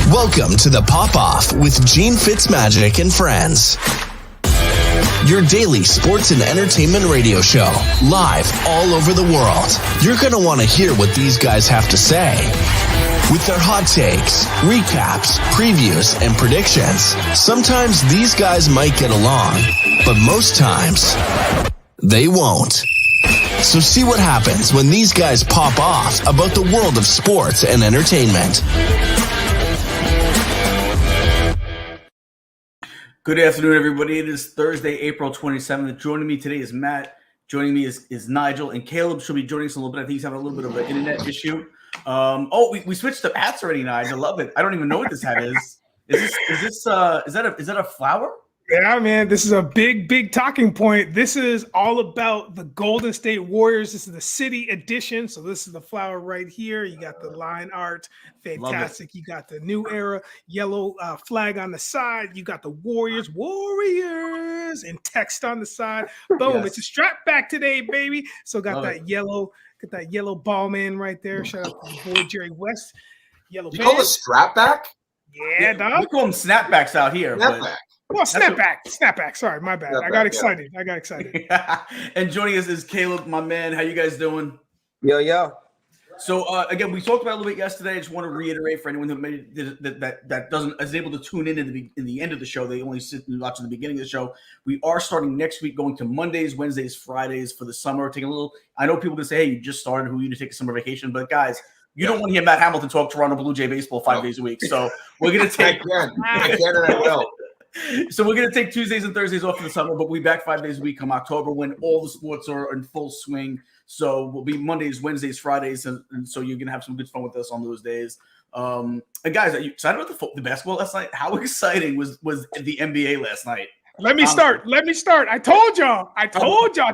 Welcome to the Pop-Off with Gene FitzMagic and friends. Your daily sports and entertainment radio show, live all over the world. You're going to want to hear what these guys have to say. With their hot takes, recaps, previews, and predictions, sometimes these guys might get along, but most times, they won't. So see what happens when these guys pop off about the world of sports and entertainment. Good afternoon, everybody. It is Thursday, April 27th. Joining me today is Matt. Joining me is Nigel, and Caleb should be joining us a little bit. I think he's having a little bit of an internet issue. We switched to hats already, Nigel. I love it. I don't even know what this hat is. Is that a flower? Yeah, man, this is a big talking point. This is all about the Golden State Warriors. This is the city edition. So this is the flower right here. You got the line art. Fantastic. You got the new era yellow flag on the side. You got the Warriors, and text on the side. Boom. Yes. It's a strap back today, baby. So got that yellow ball man right there. Shout out to the boy Jerry West. Yellow. You call it strap back? Yeah, dog. We call them snapbacks out here. Snapback. Well, snapback. Sorry, my bad. I got excited. And joining us is Caleb, my man. How you guys doing? Yo. So again, we talked about it a little bit yesterday. I just want to reiterate for anyone that is able to tune in the end of the show. They only sit and watch at the beginning of the show. We are starting next week, going to Mondays, Wednesdays, Fridays for the summer. Taking a little. I know people can say, "Hey, you just started. Who are you to take a summer vacation?" But guys, you don't want to hear Matt Hamilton talk Toronto Blue Jay baseball 5 days a week. So we're gonna take. I can and I will. So we're going to take Tuesdays and Thursdays off for the summer, but we'll be back 5 days a week come October when all the sports are in full swing. So we'll be Mondays, Wednesdays, Fridays, and so you're going to have some good fun with us on those days. And guys, are you excited about the basketball last night? How exciting was the NBA last night? Let me start. I told y'all.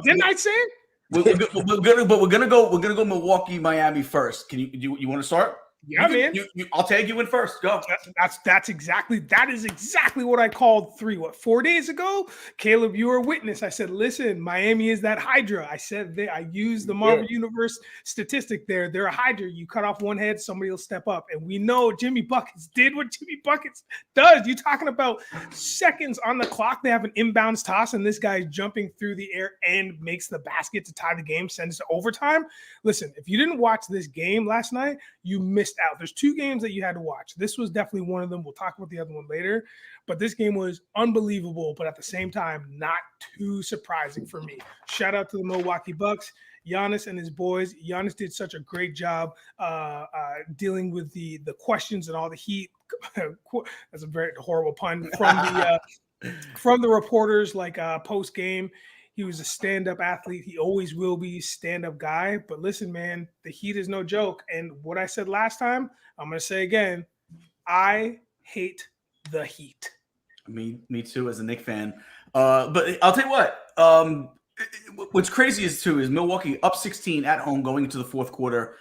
Didn't I say it? We're gonna go Milwaukee, Miami first. Can you want to start? Yeah, man. I'll tag you in first. Go. That is exactly what I called 4 days ago. Caleb, you were a witness. I said, listen, Miami is that Hydra. I said I used the Marvel Universe statistic there. They're a Hydra. You cut off one head, somebody will step up. And we know Jimmy Buckets did what Jimmy Buckets does. You're talking about seconds on the clock. They have an inbounds toss, and this guy's jumping through the air and makes the basket to tie the game, sends it to overtime. Listen, if you didn't watch this game last night, you missed out. There's two games that you had to watch. This was definitely one of them. We'll talk about the other one later. But this game was unbelievable, but at the same time, not too surprising for me. Shout out to the Milwaukee Bucks. Giannis and his boys. Giannis did such a great job dealing with the questions and all the heat. That's a very horrible pun from the reporters, like post game. He was a stand-up athlete. He always will be stand-up guy. But listen, man, the Heat is no joke. And what I said last time, I'm going to say again, I hate the Heat. Me too, as a Knicks fan. But I'll tell you what. What's crazy is Milwaukee up 16 at home going into the fourth quarter.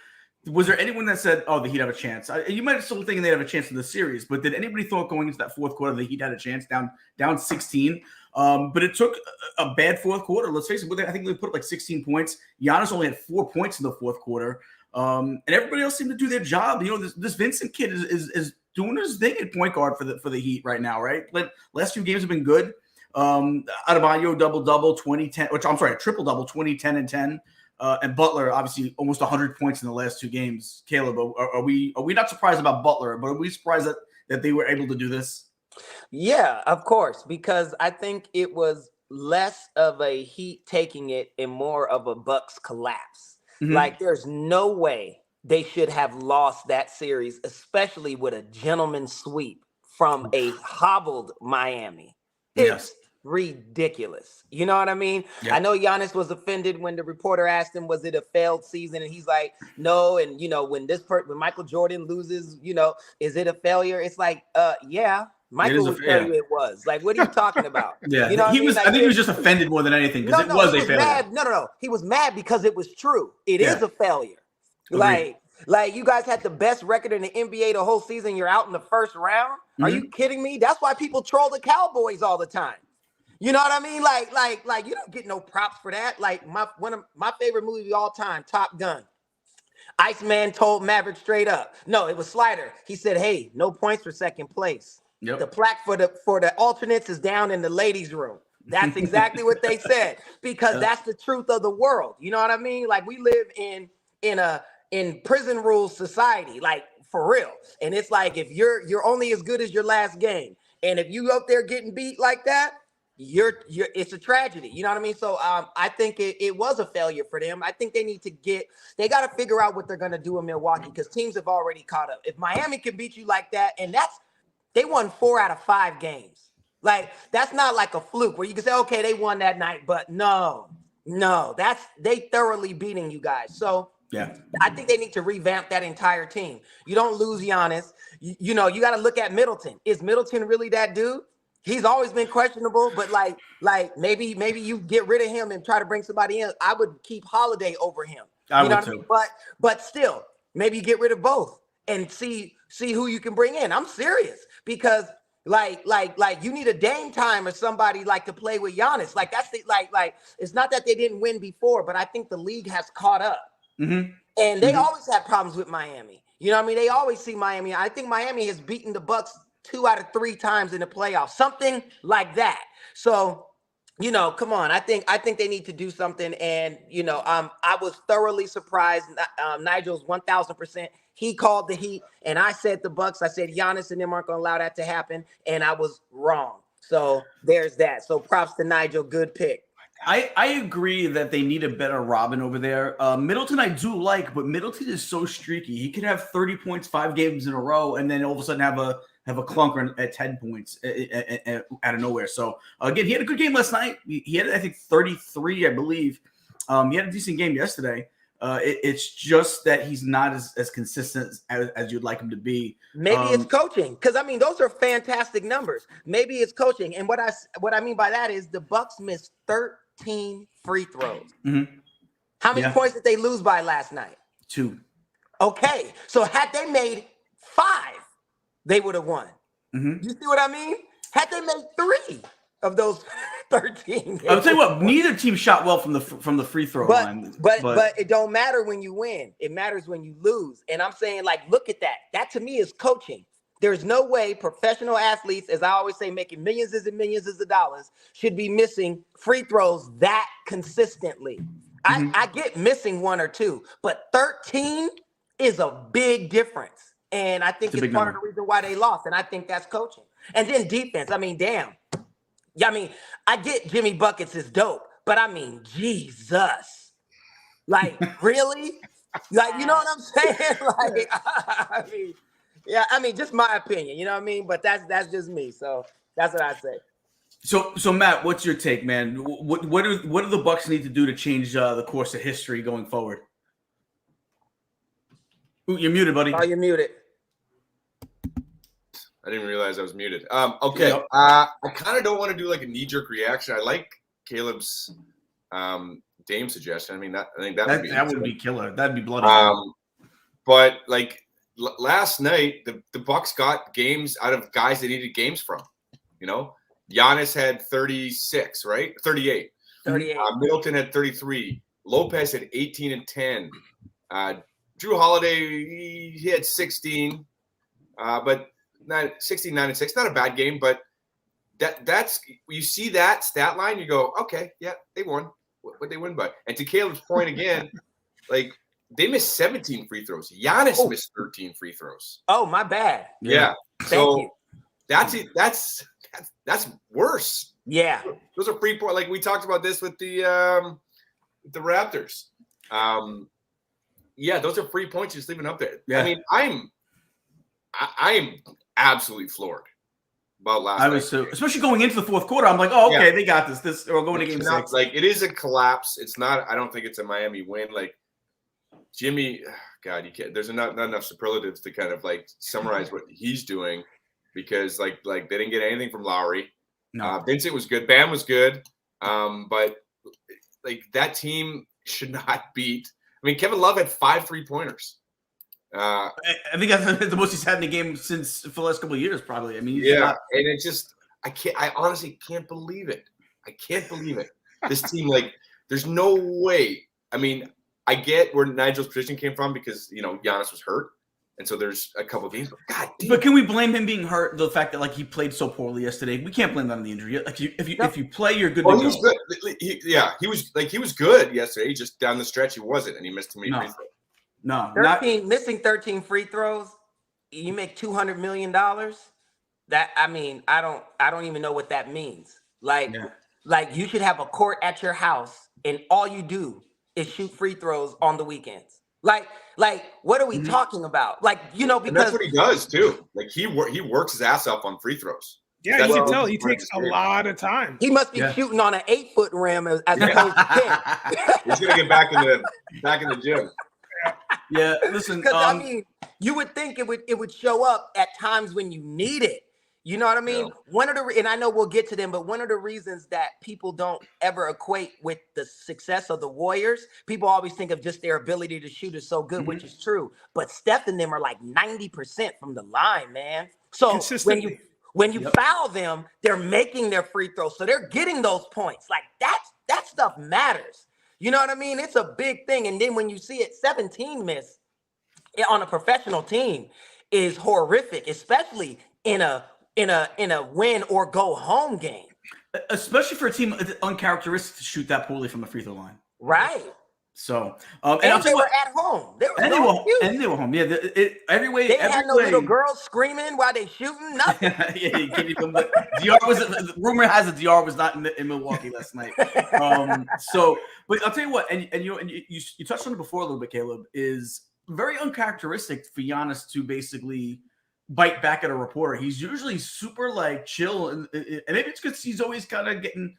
Was there anyone that said, "Oh, the Heat have a chance"? You might have still thinking they have a chance in the series, but did anybody thought going into that fourth quarter the Heat had a chance down 16? But it took a bad fourth quarter. Let's face it. I think they put up like 16 points. Giannis only had 4 points in the fourth quarter, and everybody else seemed to do their job. You know, this Vincent kid is doing his thing at point guard for the Heat right now. Right, last few games have been good. Adebayo double-double, 20-10. Triple-double, 20, 10, and 10. And Butler, obviously, almost 100 points in the last two games. Caleb, are we not surprised about Butler, but are we surprised that they were able to do this? Yeah, of course, because I think it was less of a Heat taking it and more of a Bucks collapse. Mm-hmm. Like, there's no way they should have lost that series, especially with a gentleman's sweep from a hobbled Miami. It's ridiculous. You know what I mean? Yeah. I know Giannis was offended when the reporter asked him, was it a failed season? And he's like, no. And, when Michael Jordan loses, is it a failure? It's like, yeah. Michael would tell you it was. Like, what are you talking about? Yeah, I think he was just offended more than anything because it was a failure. No. He was mad because it was true. It is a failure. Agreed. Like you guys had the best record in the NBA the whole season. You're out in the first round. Mm-hmm. Are you kidding me? That's why people troll the Cowboys all the time. You know what I mean? Like you don't get no props for that. Like one of my favorite movies of all time, Top Gun. Iceman told Maverick straight up. No, it was Slider. He said, "Hey, no points for second place. Yep. The plaque for the alternates is down in the ladies' room." That's exactly what they said, because that's the truth of the world. You know what I mean? Like, we live in prison rules society, like, for real. And it's like, if you're only as good as your last game, and if you up there getting beat like that, you're it's a tragedy. You know what I mean? So I think it was a failure for them. I think they got to figure out what they're going to do in Milwaukee, because teams have already caught up. If Miami can beat you like that, and they won 4 out of 5 games. Like, that's not like a fluke where you can say, okay, they won that night, but no, they thoroughly beating you guys. So yeah, I think they need to revamp that entire team. You don't lose Giannis. You got to look at Middleton. Is Middleton really that dude? He's always been questionable, but like maybe you get rid of him and try to bring somebody in. I would keep Holiday over him. I you know would what too. I mean? But still, maybe you get rid of both and see who you can bring in. I'm serious, because like you need a Dame time or somebody like to play with Giannis. Like, that's like it's not that they didn't win before, but I think the league has caught up. Mm-hmm. And they always have problems with Miami. You know what I mean? They always see Miami. I think Miami has beaten the Bucks 2 out of 3 times in the playoffs, something like that. So, come on. I think they need to do something. And, I was thoroughly surprised. Nigel's 1,000%. He called the Heat, and I said the Bucks. I said Giannis and them aren't going to allow that to happen, and I was wrong. So there's that. So props to Nigel. Good pick. I agree that they need a better Robin over there. Middleton I do like, but Middleton is so streaky. He could have 30 points 5 games in a row, and then all of a sudden have a clunker at 10 points out of nowhere. So again, he had a good game last night. He had, I think, 33, I believe. He had a decent game yesterday. It's just that he's not as consistent as you'd like him to be. Maybe it's coaching, because those are fantastic numbers. Maybe it's coaching, and what I mean by that is the Bucks missed 13 free throws. Mm-hmm. How many points did they lose by last night? 2. Okay, so had they made 5, they would have won. Mm-hmm. You see what I mean? Had they made 3 of those 13, I'll tell you what, neither team shot well from the free throw line. But it don't matter when you win. It matters when you lose. And I'm saying, like, look at that. That to me is coaching. There's no way professional athletes, as I always say, making millions and millions of dollars, should be missing free throws that consistently. Mm-hmm. I get missing 1 or 2, but 13 is a big difference. And I think it's part of the reason why they lost. And I think that's coaching. And then defense. Damn. I get Jimmy Buckets is dope, but Jesus. Like, really? Like, you know what I'm saying? Like, just my opinion, you know what I mean? But that's just me. So that's what I say. So Matt, what's your take, man? What do the Bucks need to do to change the course of history going forward? Ooh, you're muted, buddy. Oh, you're muted. I didn't realize I was muted. Okay. Yep. I kind of don't want to do like a knee-jerk reaction. I like Caleb's Dame suggestion. I think that would be killer. That'd be bloody. But like last night, the Bucks got games out of guys they needed games from. Giannis had 36, right? 38. 38. Middleton had 33. Lopez had 18 and 10. Drew Holiday, he had 16. But 69 and 6, not a bad game, but that's you see that stat line, you go, okay, yeah, they won. What they win by? And to Caleb's point again, like they missed 17 free throws. Giannis missed 13 free throws. Oh, my bad. Yeah. Thank you. That's it. That's worse. Yeah. Those are free point. Like we talked about this with the Raptors. Yeah, those are free points just leaving up there. Yeah. I am absolutely floored about last night. I was so, especially going into the fourth quarter. I'm like, oh, okay, they got this. We're going to game 6. Like, it is a collapse. It's not. I don't think it's a Miami win. Like Jimmy, God, you can't. There's not enough superlatives to kind of like summarize what he's doing, because like they didn't get anything from Lowry. No. Vincent was good. Bam was good. But like that team should not beat. Kevin Love had 5 3-pointers. I think that's the most he's had in a game since for the last couple of years, probably. And it just, I honestly can't believe it. I can't believe it. This team, like, there's no way. I get where Nigel's position came from because Giannis was hurt, and so there's a couple of games. But God damn. But can we blame him being hurt? The fact that he played so poorly yesterday, we can't blame that on the injury. Like if you play, you're good to go. He was good. He was good yesterday. Just down the stretch, he wasn't, and he missed too many free throws. No, missing 13 free throws. You make $200 million. That I don't even know what that means. Like you should have a court at your house, and all you do is shoot free throws on the weekends. Like what are we talking about? Because and that's what he does too. Like he works his ass off on free throws. Yeah, you can tell he takes a lot of time. He must be shooting on an 8-foot rim as opposed to 10. He's gonna get back in the gym. Yeah, listen. Because you would think it would show up at times when you need it. You know what I mean? Yeah. And I know we'll get to them, but one of the reasons that people don't ever equate with the success of the Warriors, people always think of just their ability to shoot is so good, which is true. But Steph and them are like 90% from the line, man. So when you foul them, they're making their free throws. So they're getting those points. Like that stuff matters. You know what I mean? It's a big thing. And then when you see it, 17 miss on a professional team is horrific, especially in a win or go home game. Especially for a team uncharacteristic to shoot that poorly from the free throw line. Right. So, and they were at home. They were home. Yeah, every way. They had no little girls screaming while they shooting. Nothing. Rumor has it DR was not in Milwaukee last night. But I'll tell you what, and you touched on it before a little bit, Caleb, is very uncharacteristic for Giannis to basically bite back at a reporter. He's usually super chill, and maybe it's because he's always kind of getting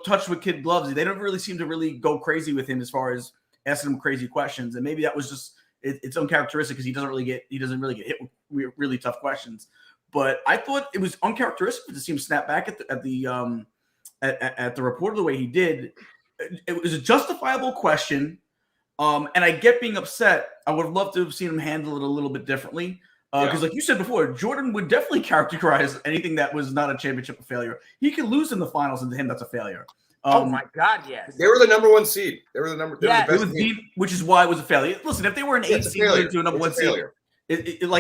touched with kid gloves. They don't really seem to really go crazy with him as far as asking him crazy questions, and maybe that was just it's uncharacteristic because he doesn't really get hit with really tough questions. But I thought it was uncharacteristic to see him snap back at the reporter the way he did. It was a justifiable question, and I get being upset. I would have loved to have seen him handle it a little bit differently. Because like you said before, Jordan would definitely characterize anything that was not a championship a failure. He could lose in the finals, and to him, that's a failure. Oh my God, yes. They were the number one seed. They were the best team. Which is why it was a failure. Listen, if they were an 8 seed to a number 1 seed,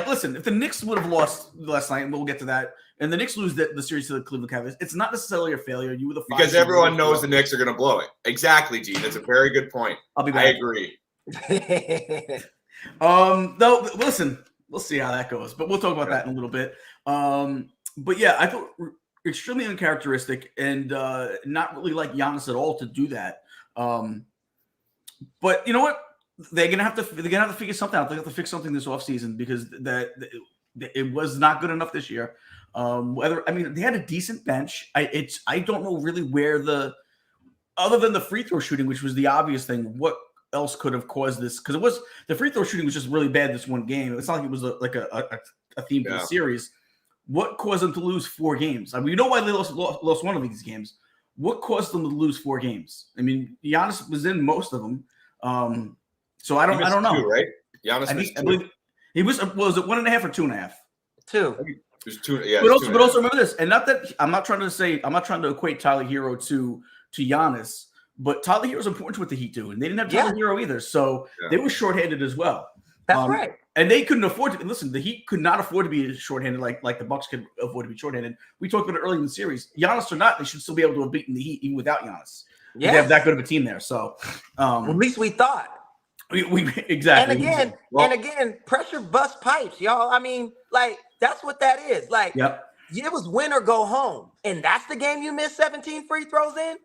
listen, if the Knicks would have lost last night, and we'll get to that, and the Knicks lose the series to the Cleveland Cavaliers, it's not necessarily a failure. You were the 5 because everyone knows the Knicks are going to blow it. Exactly, Gene. That's a very good point. I'll be back. I agree. No, listen. We'll see how that goes, but we'll talk about that in a little bit. But yeah, I thought extremely uncharacteristic and not really like Giannis at all to do that. But you know what? They're gonna have to figure something out. They have to fix something this offseason because it was not good enough this year. They had a decent bench. I don't know really where other than the free throw shooting, which was the obvious thing. What else could have caused this? Because the free throw shooting was just really bad this one game. It's not like it was a theme for the series. What caused them to lose 4 games? We know why they lost one of these games. What caused them to lose 4 games? Giannis was in most of them. So I don't know. 2, right? Giannis missed 2. I believe he was it 1.5 or 2.5? 2. It was 2. Yeah. But also remember this, and not that I'm not trying to equate Tyler Hero to Giannis. But Tyler Hero was important to what the Heat do, and they didn't have Tyler Hero either, so they were shorthanded as well. That's right. And they couldn't afford to listen. The Heat could not afford to be shorthanded like the Bucks could afford to be shorthanded. We talked about it early in the series. Giannis or not, they should still be able to have beaten the Heat even without Giannis. They have that good of a team there. So at least we thought. We exactly. And again, pressure bust pipes, y'all. That's what that is. It was win or go home, and that's the game you missed 17 free throws in.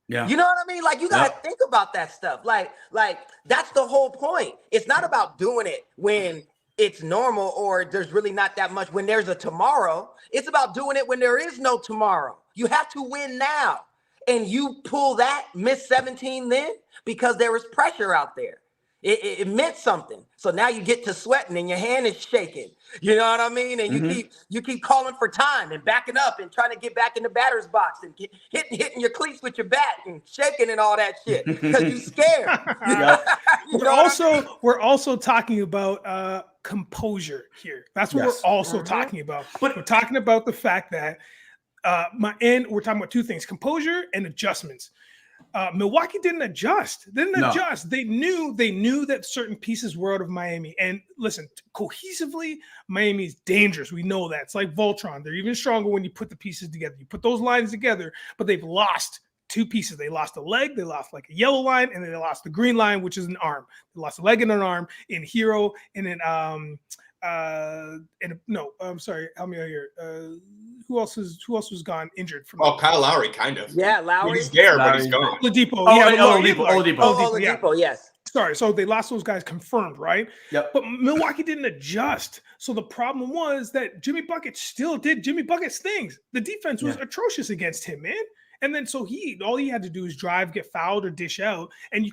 Yeah. You know what I mean? You got to think about that stuff. That's the whole point. It's not about doing it when it's normal or there's really not that much when there's a tomorrow. It's about doing it when there is no tomorrow. You have to win now. And you pull that, miss 17 then because there was pressure out there. It meant something. So now you get to sweating and your hand is shaking. You know what I mean? And you keep calling for time and backing up and trying to get back in the batter's box and hitting your cleats with your bat and shaking and all that shit because you're scared. We're also talking about composure here. That's what we're also talking about. But we're talking about the fact that we're talking about 2 things: composure and adjustments. Milwaukee didn't adjust. They knew that certain pieces were out of Miami. And listen, cohesively, Miami's dangerous. We know that. It's like Voltron. They're even stronger when you put the pieces together. You put those lines together, but they've lost two pieces. They lost a leg, they lost like a yellow line, and then they lost the green line, which is an arm. They lost a leg and an arm in Hero and in I'm sorry, help me out here. Who else was gone injured from Kyle Lowry, kind of. Yeah, Lowry. He's there, but he's gone. Oladipo, yes. Sorry, so they lost those guys confirmed, right? Yep. But Milwaukee didn't adjust. So the problem was that Jimmy Bucket still did Jimmy Bucket's things. The defense was atrocious against him, man. And then so all he had to do is drive, get fouled, or dish out. And you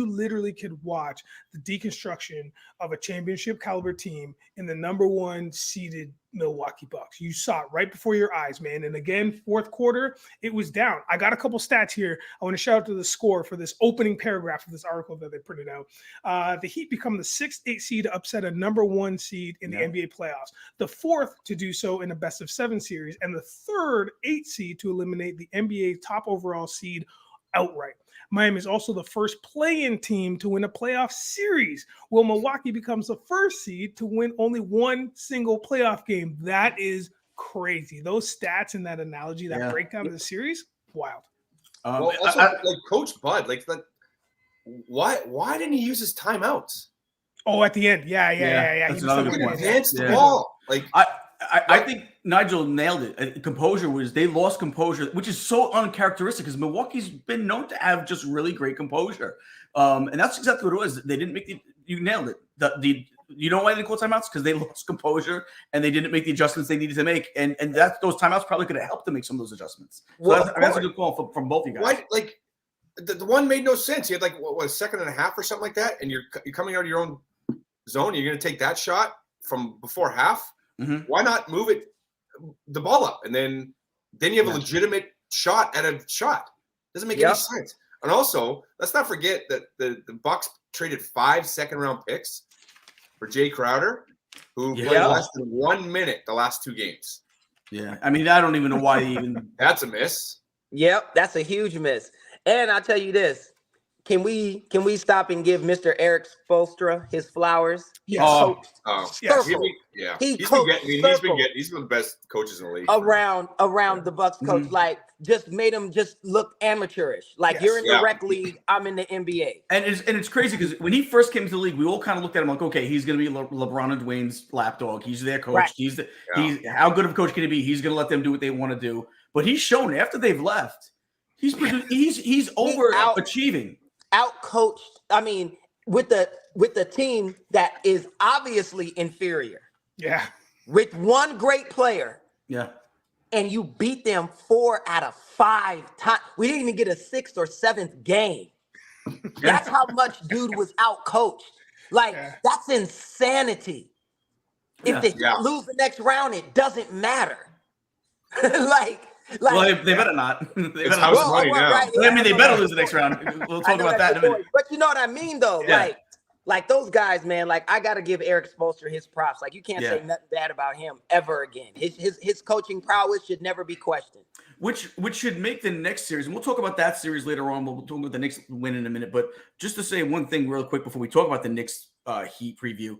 literally could watch the deconstruction of a championship caliber team in the number 1 seeded Milwaukee Bucks. You saw it right before your eyes, man. And again, fourth quarter, it was down. I got a couple stats here. I want to shout out to the score for this opening paragraph of this article that they printed out. The Heat become the 6th, 8th seed to upset a number 1 seed in the NBA playoffs, the 4th to do so in a best-of-7 series, and the 3rd, 8th seed to eliminate the NBA top overall seed outright. Miami is also the first play-in team to win a playoff series, while Milwaukee becomes the first seed to win only one single playoff game. That is crazy. Those stats and that analogy, that breakdown of the series, wild. Coach Bud, why didn't he use his timeouts? Oh, at the end, yeah. That's another good one. Advance the ball. I think Nigel nailed it. Composure they lost composure, which is so uncharacteristic because Milwaukee's been known to have just really great composure. And that's exactly what it was. They didn't make you nailed it. You know why they didn't call timeouts? Because they lost composure and they didn't make the adjustments they needed to make. And those timeouts probably could have helped them make some of those adjustments. So that's a good call from both of you guys. Why, the one made no sense. You had a second and a half or something like that, and you're coming out of your own zone. You're going to take that shot from before half. Mm-hmm. Why not move the ball up, and then you have a legitimate shot at a shot? Doesn't make any sense. And also, let's not forget that the Bucks traded 5 second-round picks for Jay Crowder, who played less than 1 minute the last 2 games. Yeah, I mean, I don't even know why they even. That's a miss. Yep, that's a huge miss. And I'll tell you this. Can we stop and give Mr. Eric Spoelstra his flowers? Yes. He's been the best coaches in the league around the Bucks coach. Mm-hmm. Just made him just look amateurish. You're in the rec league, I'm in the NBA. And it's crazy because when he first came to the league, we all kind of looked at him like, okay, he's going to be LeBron and Dwayne's lapdog. He's their coach. Right. He's how good of a coach can he be? He's going to let them do what they want to do. But he's shown after they've left, he's overachieving. Outcoached. I mean, with the team that is obviously inferior. Yeah. With one great player. Yeah. And you beat them 4 out of 5 times. We didn't even get a 6th or 7th game. That's how much dude was outcoached. That's insanity. If they lose the next round, it doesn't matter. Well, they better not. It's house money now. Right, I mean, they better lose the next round. We'll talk about that in a minute. But you know what I mean, though? Yeah. Like those guys, man. I got to give Eric Spoelstra his props. You can't say nothing bad about him ever again. His coaching prowess should never be questioned. Which should make the next series, and we'll talk about that series later on. We'll talk about the Knicks win in a minute. But just to say one thing real quick before we talk about the Knicks Heat preview,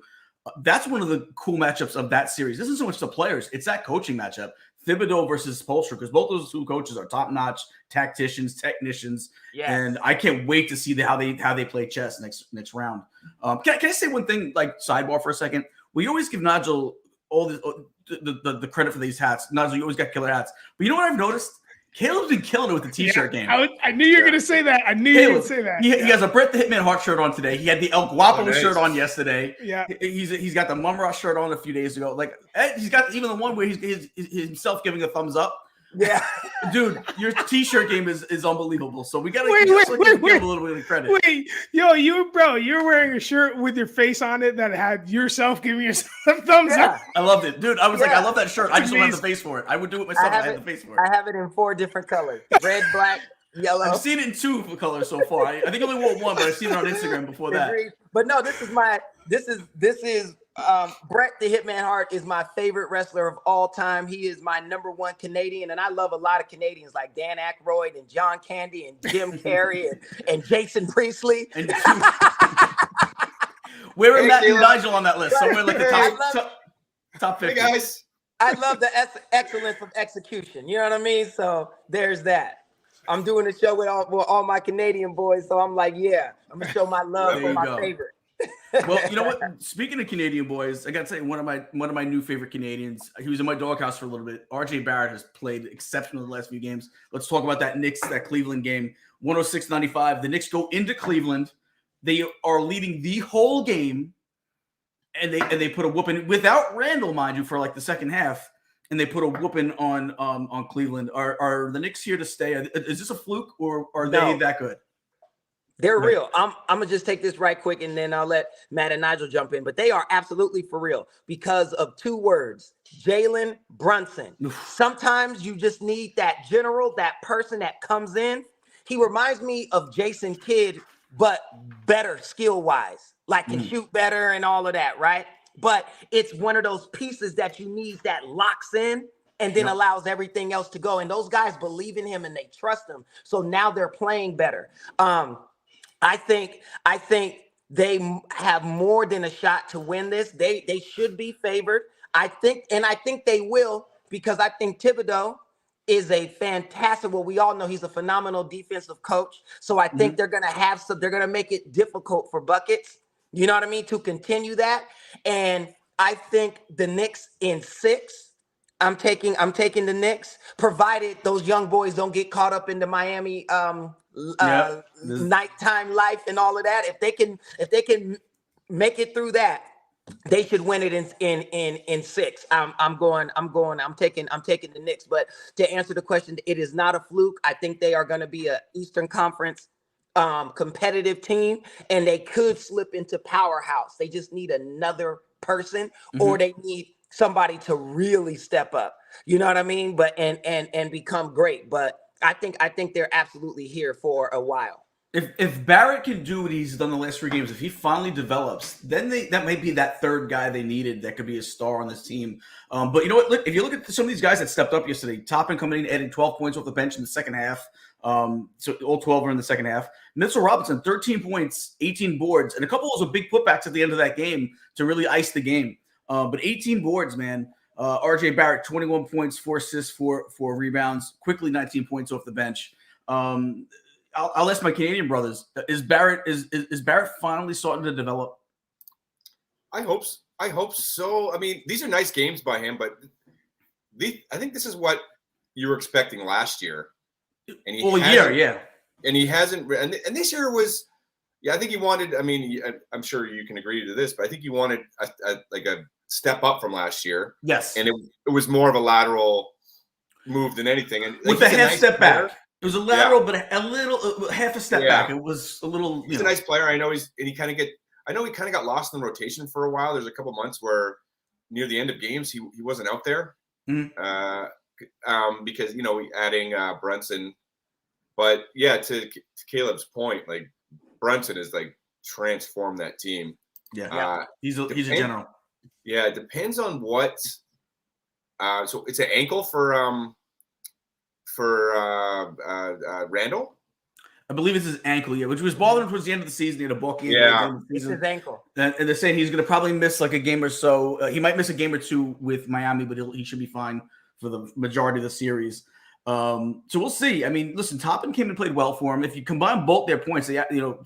that's one of the cool matchups of that series. This isn't so much the players; it's that coaching matchup. Thibodeau versus Spoelstra, because both those two coaches are top-notch tacticians, technicians, and I can't wait to see how they play chess next round. Can I say one thing, sidebar for a second? We always give Nigel all the credit for these hats. Nigel, you always got killer hats, but you know what I've noticed? Caleb's been killing it with the T-shirt game. I knew you were going to say that. I knew you were going to say that. He has a Brett the Hitman Hart shirt on today. He had the El Guapo shirt on yesterday. Yeah. He's got the Mumra shirt on a few days ago. He's got even the one where he's himself giving a thumbs up. Yeah. Dude, your T-shirt game is unbelievable. So we got to give a little bit of credit. Wait, you're wearing a shirt with your face on it that had yourself giving yourself a thumbs up. I loved it. Dude, I was I love that shirt. I just don't have the face for it. I would do it myself if I had the face for it. I have it in 4 different colors. Red, black, yellow. I've seen it in 2 colors so far. I think I only wore one, but I've seen it on Instagram before that. But no, this is Bret the Hitman Hart is my favorite wrestler of all time. He is my #1 Canadian, and I love a lot of Canadians like Dan Aykroyd and John Candy and Jim Carrey and Jason Priestley. And where are Matt and Nigel on that list? Somewhere like the top 50. Hey guys. I love the excellence of execution. You know what I mean? So there's that. I'm doing a show with all my Canadian boys, so I'm like, yeah, I'm gonna show my love for my favorite. Well, you know what? Speaking of Canadian boys, I gotta say one of my new favorite Canadians. He was in my doghouse for a little bit. RJ Barrett has played exceptional in the last few games. Let's talk about that Cleveland game. 106-95. The Knicks go into Cleveland. They are leading the whole game, and they put a whooping without Randall, mind you, for like the second half. And they put a whooping on Cleveland. Are the Knicks here to stay? Is this a fluke, or are they that good? They're real. I'm gonna just take this right quick, and then I'll let Matt and Nigel jump in. But they are absolutely for real because of 2 words: Jalen Brunson. Sometimes you just need that general, that person that comes in. He reminds me of Jason Kidd, but better skill-wise, like can shoot better and all of that, right? But it's one of those pieces that you need that locks in and then allows everything else to go. And those guys believe in him and they trust him. So now they're playing better. I think they have more than a shot to win this. They should be favored. I think they will, because I think Thibodeau is a fantastic. Well, we all know he's a phenomenal defensive coach. So I think they're gonna make it difficult for buckets. You know what I mean? To continue that. And I think the Knicks in 6. I'm taking the Knicks, provided those young boys don't get caught up in the Miami nighttime life and all of that. If they can make it through that, they should win it in 6. I'm taking the Knicks. But to answer the question, it is not a fluke. I think they are going to be a Eastern Conference competitive team, and they could slip into powerhouse. They just need another person, or they need somebody to really step up. You know what I mean? But and become great. But I think they're absolutely here for a while. If Barrett can do what he's done the last 3 games, if he finally develops, then that might be that third guy they needed that could be a star on this team. But you know what? Look, if you look at some of these guys that stepped up yesterday, Toppin coming in, adding 12 points off the bench in the second half. So all 12 are in the second half. Mitchell Robinson, 13 points, 18 boards, and a couple of those were big putbacks at the end of that game to really ice the game. But 18 boards, man. RJ Barrett, 21 points, 4 assists, 4 rebounds, quickly 19 points off the bench. I'll ask my Canadian brothers: Is Barrett finally starting to develop? I hope so. I mean, these are nice games by him, but I think this is what you were expecting last year. And he hasn't. And this year was, I think he wanted. I mean, I'm sure you can agree to this, but I think he wanted a step up from last year. Yes, and it was more of a lateral move than anything, and with a half step back. It was a lateral, but half a step back. It was a little. He's a nice player. I know he kind of got lost in the rotation for a while. There's a couple months where near the end of games he wasn't out there because adding Brunson. But yeah, to Caleb's point, like Brunson has like transformed that team. Yeah, he's a general. Yeah, it depends on what. So it's an ankle for Randall. I believe it's his ankle, which was bothering him towards the end of the season. He had a bulky it's his ankle. And they're saying he's going to probably miss like a game or so. He might miss a game or 2 with Miami, but he should be fine for the majority of the series. So we'll see. I mean, listen, Toppin came and played well for him. If you combine both their points,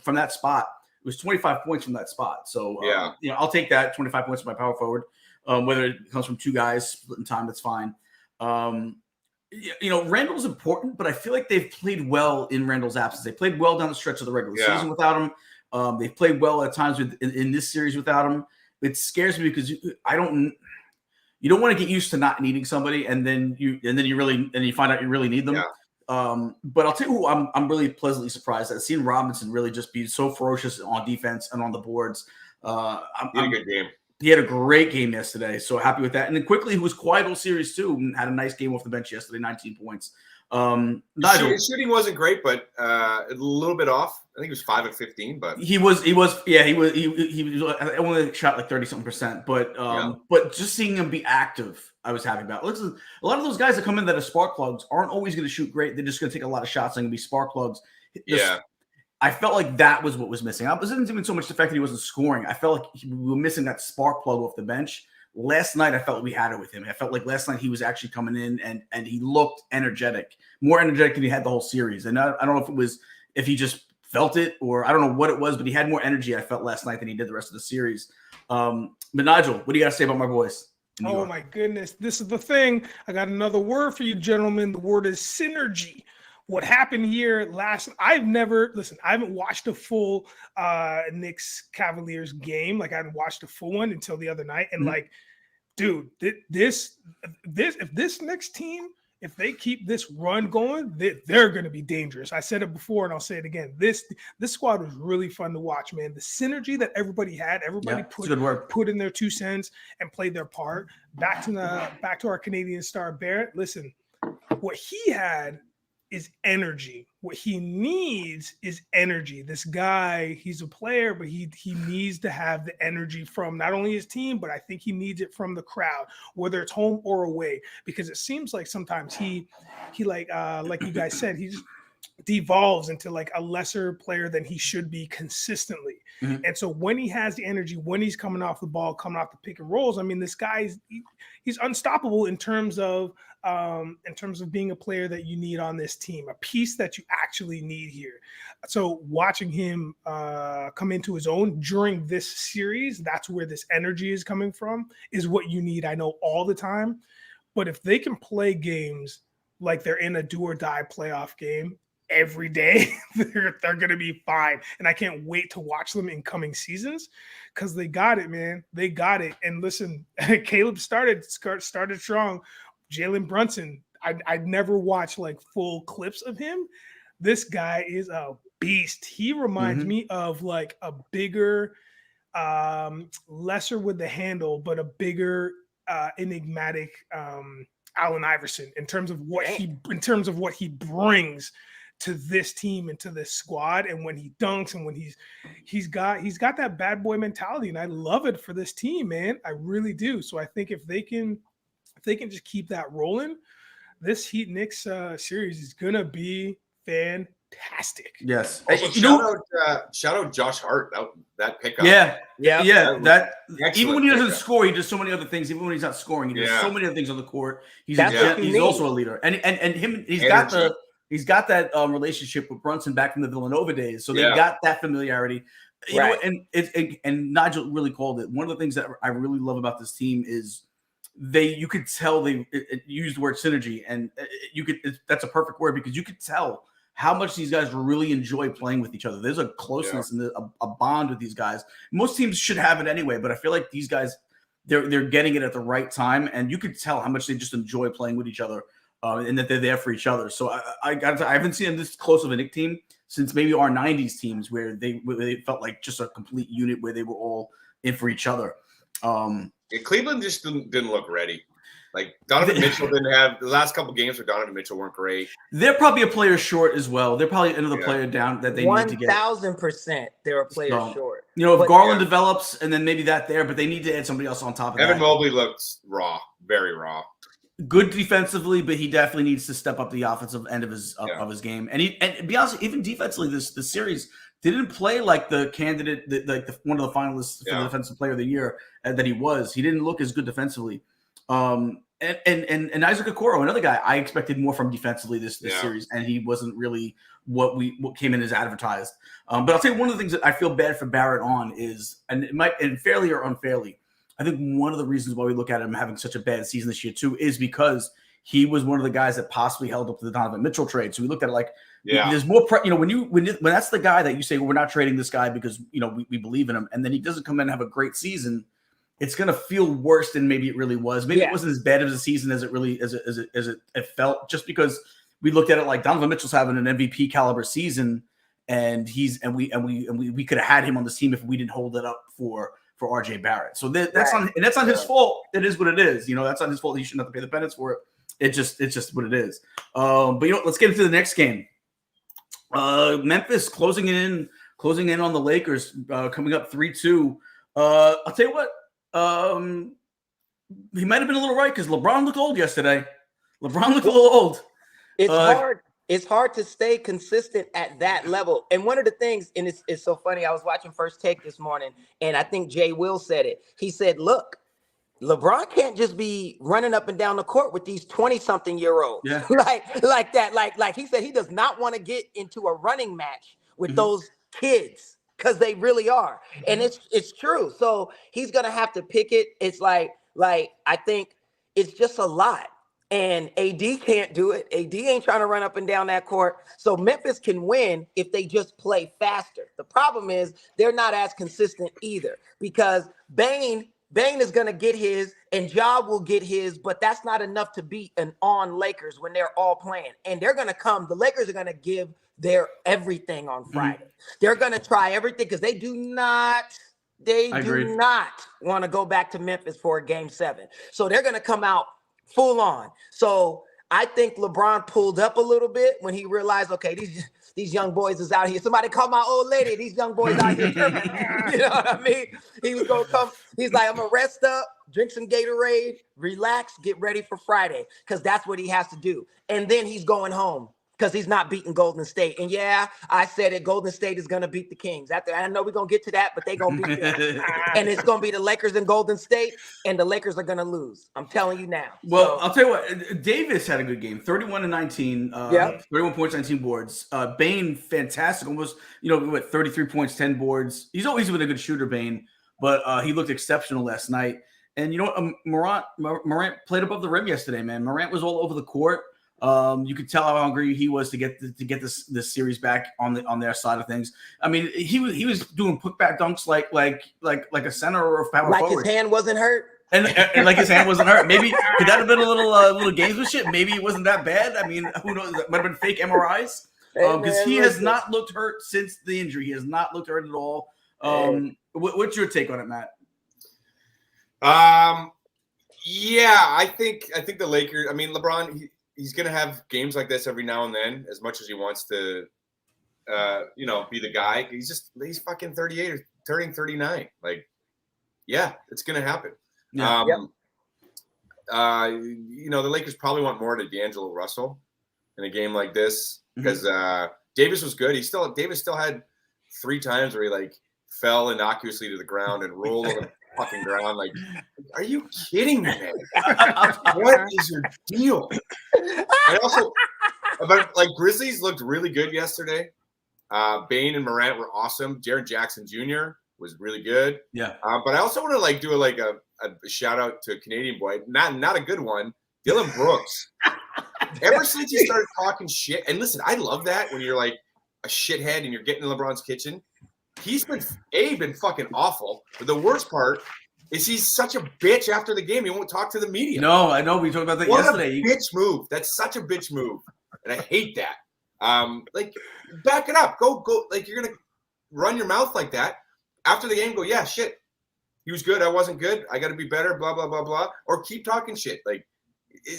from that spot, it was 25 points from that spot. So I'll take that 25 points from my power forward. Whether it comes from 2 guys splitting time, that's fine. Randall's important, but I feel like they've played well in Randall's absence. They played well down the stretch of the regular season without him. They've played well at times in this series without him. It scares me because you don't want to get used to not needing somebody, and then you find out you really need them. Yeah. But I'll tell you who I'm really pleasantly surprised at. I've seen Robinson really just be so ferocious on defense and on the boards. He had a good game. He had a great game yesterday, so happy with that. And then quickly, he was quiet all series too, and had a nice game off the bench yesterday, 19 points. Nigel, his shooting wasn't great, but a little bit off. I think he was 5 of 15, but he was only shot like 30-something%. But just seeing him be active, I was happy about. Listen, a lot of those guys that come in that are spark plugs aren't always going to shoot great. They're just going to take a lot of shots and be spark plugs. I felt like that was what was missing. It wasn't even so much the fact that he wasn't scoring. I felt like we were missing that spark plug off the bench. Last night, I felt like we had it with him. I felt like last night he was actually coming in and he looked energetic, more energetic than he had the whole series. And I don't know if he just felt it or I don't know what it was, but he had more energy, I felt, last night than he did the rest of the series. But Nigel, what do you got to say about my boys? Oh, my goodness. This is the thing. I got another word for you, gentlemen. The word is synergy. What happened here I haven't watched a full Knicks Cavaliers game. Like I hadn't watched a full one until the other night. And dude, if this Knicks team, if they keep this run going, they're going to be dangerous. I said it before and I'll say it again. This squad was really fun to watch, man. The synergy that everybody had, put in their 2 cents and played their part. Back to our Canadian star Barrett. Listen, what he had is energy. What he needs is energy. This guy, he's a player, but he needs to have the energy from not only his team, but I think he needs it from the crowd, whether it's home or away, because it seems like sometimes he like you guys said, he just devolves into like a lesser player than he should be consistently. Mm-hmm. And so when he has the energy, when he's coming off the ball, coming off the pick and rolls, I mean, this guy he's unstoppable in terms of being a player that you need on this team, a piece that you actually need here. So watching him come into his own during this series, that's where this energy is coming from, is what you need. I know all the time, but if they can play games like they're in a do or die playoff game every day, they're going to be fine. And I can't wait to watch them in coming seasons because they got it, man. They got it. And listen, Caleeb started strong. Jalen Brunson, I'd never watched like full clips of him. This guy is a beast. He reminds me of like a bigger, lesser with the handle, but a bigger, enigmatic Allen Iverson in terms of what he brings to this team and to this squad, and when he dunks and when he's got that bad boy mentality, and I love it for this team, man. I really do. So I think if they can just keep that rolling, this Heat Knicks series is gonna be fantastic. Yes. Shout out Josh Hart. That pickup. Yeah. Even when he doesn't score, he does so many other things. Even when he's not scoring, he does so many other things on the court. He's also a leader, and he's got that relationship with Brunson back from the Villanova days. So they got that familiarity. You know, and Nigel really called it. One of the things that I really love about this team is you could tell they used the word synergy, and that's a perfect word because you could tell how much these guys really enjoy playing with each other. There's a closeness and a bond with these guys. Most teams should have it anyway, but I feel like these guys, they're getting it at the right time, and you could tell how much they just enjoy playing with each other. And that they're there for each other. So I haven't seen this close of a Knicks team since maybe our 90s teams where they felt like just a complete unit where they were all in for each other. Cleveland just didn't look ready. Like Donovan Mitchell didn't have the last couple games where Donovan Mitchell weren't great. They're probably a player short as well. They're probably another player down that they need to get. 1,000% they're a player short. You know, if Garland develops and then maybe that there, but they need to add somebody else on top of that. Evan Mobley looks raw, very raw. Good defensively, but he definitely needs to step up the offensive end of his game. And to be honest, even defensively, this series didn't play like the candidate, one of the finalists for the Defensive Player of the Year that he was. He didn't look as good defensively. And Isaac Okoro, another guy I expected more from defensively this series, and he wasn't really what came in as advertised. But I'll tell you one of the things that I feel bad for Barrett on is, and fairly or unfairly, I think one of the reasons why we look at him having such a bad season this year too is because he was one of the guys that possibly held up to the Donovan Mitchell trade. So we looked at it like, there's more, when that's the guy that you say, well, we're not trading this guy because, we believe in him. And then he doesn't come in and have a great season. It's going to feel worse than maybe it really was. Maybe it wasn't as bad of a season as it felt, just because we looked at it like Donovan Mitchell's having an MVP caliber season, and we could have had him on the team if we didn't hold it up for RJ Barrett. So that's on his fault. It is what it is. That's not his fault. He shouldn't have to pay the penance for it. It's just what it is. But let's get into the next game. Memphis closing in on the Lakers, coming up 3-2. I'll tell you what, he might have been a little right because LeBron looked old yesterday. LeBron looked a little old. It's hard. It's hard to stay consistent at that level. And one of the things, and it's so funny, I was watching First Take this morning, and I think Jay Will said it. He said, look, LeBron can't just be running up and down the court with these 20-something-year-olds. Yeah. like that. Like he said, he does not want to get into a running match with those kids because they really are. And it's true. So he's going to have to pick it. It's like I think it's just a lot. And AD can't do it. AD ain't trying to run up and down that court. So Memphis can win if they just play faster. The problem is they're not as consistent either because Bane is going to get his and Ja will get his, but that's not enough to beat an on Lakers when they're all playing. And they're going to come. The Lakers are going to give their everything on Friday. They're going to try everything because they do not want to go back to Memphis for a game 7. So they're going to come out full on. So I think LeBron pulled up a little bit when he realized, okay, these young boys is out here. Somebody call my old lady. These young boys out here. You know what I mean? He was going to come. He's like, I'm going to rest up, drink some Gatorade, relax, get ready for Friday because that's what he has to do. And then he's going home because he's not beating Golden State. And yeah, I said it, Golden State is going to beat the Kings. I know we're going to get to that, but they're going to beat them. And it's going to be the Lakers and Golden State, and the Lakers are going to lose. I'm telling you now. Well, I'll tell you what, Davis had a good game, 31-19, 31 points, 19 boards. Bane, fantastic, almost, 33 points, 10 boards. He's always been a good shooter, Bane, but he looked exceptional last night. And Morant played above the rim yesterday, man. Morant was all over the court. You could tell how hungry he was to get this series back on their side of things. I mean, he was doing putback dunks like a center or a power forward. Like his hand wasn't hurt. And like his hand wasn't hurt. Maybe could that have been a little gamesmanship? Maybe it wasn't that bad. I mean, who knows? It might have been fake MRIs because he has not looked hurt since the injury. He has not looked hurt at all. What's your take on it, Matt? Yeah, I think the Lakers. I mean, LeBron. He's going to have games like this every now and then, as much as he wants to, be the guy. He's fucking 38 or turning 39. Like, yeah, it's going to happen. Yeah. The Lakers probably want more to D'Angelo Russell in a game like this because Davis was good. Davis still had 3 times where he fell innocuously to the ground and rolled on the fucking ground. Like, are you kidding me, man? What is your deal? I also, Grizzlies looked really good yesterday. Bane and Morant were awesome. Jaren Jackson Jr. was really good. Yeah. But I also want to do a shout out to a Canadian boy, not a good one, Dylan Brooks. Ever since he started talking shit, and listen, I love that when you're like a shithead and you're getting in LeBron's kitchen. He's been fucking awful. But the worst part is he's such a bitch after the game. He won't talk to the media. No, I know. We talked about that yesterday. What a bitch move. That's such a bitch move. And I hate that. Back it up. Go. You're going to run your mouth like that. After the game, go, yeah, shit. He was good. I wasn't good. I got to be better, blah, blah, blah, blah. Or keep talking shit.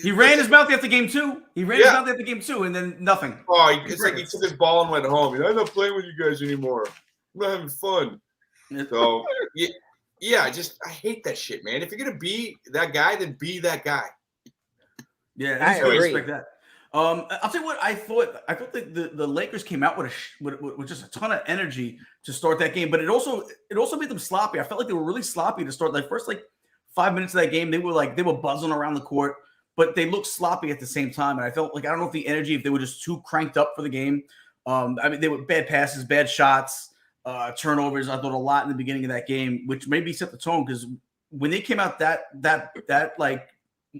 He ran his mouth after game 2. His mouth after game 2, and then nothing. Oh, it's like he took his ball and went home. I'm not playing with you guys anymore. I'm not having fun. So, I hate that shit, man. If you're going to be that guy, then be that guy. Yeah, I agree. Respect that. I'll tell you what I thought. I thought that the Lakers came out with just a ton of energy to start that game, but it also made them sloppy. I felt like they were really sloppy to start. First 5 minutes of that game, they were buzzing around the court, but they looked sloppy at the same time. And I felt like I don't know if the energy, if they were just too cranked up for the game. They were bad passes, bad shots. Turnovers. I thought a lot in the beginning of that game, which maybe set the tone because when they came out that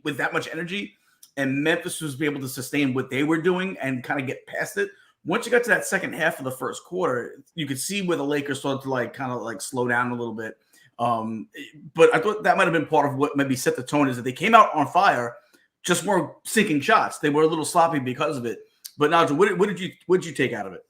with that much energy, and Memphis was able to sustain what they were doing and kind of get past it. Once you got to that second half of the first quarter, you could see where the Lakers started to slow down a little bit. But I thought that might have been part of what maybe set the tone is that they came out on fire, just weren't sinking shots. They were a little sloppy because of it. But Nigel, what did you take out of it?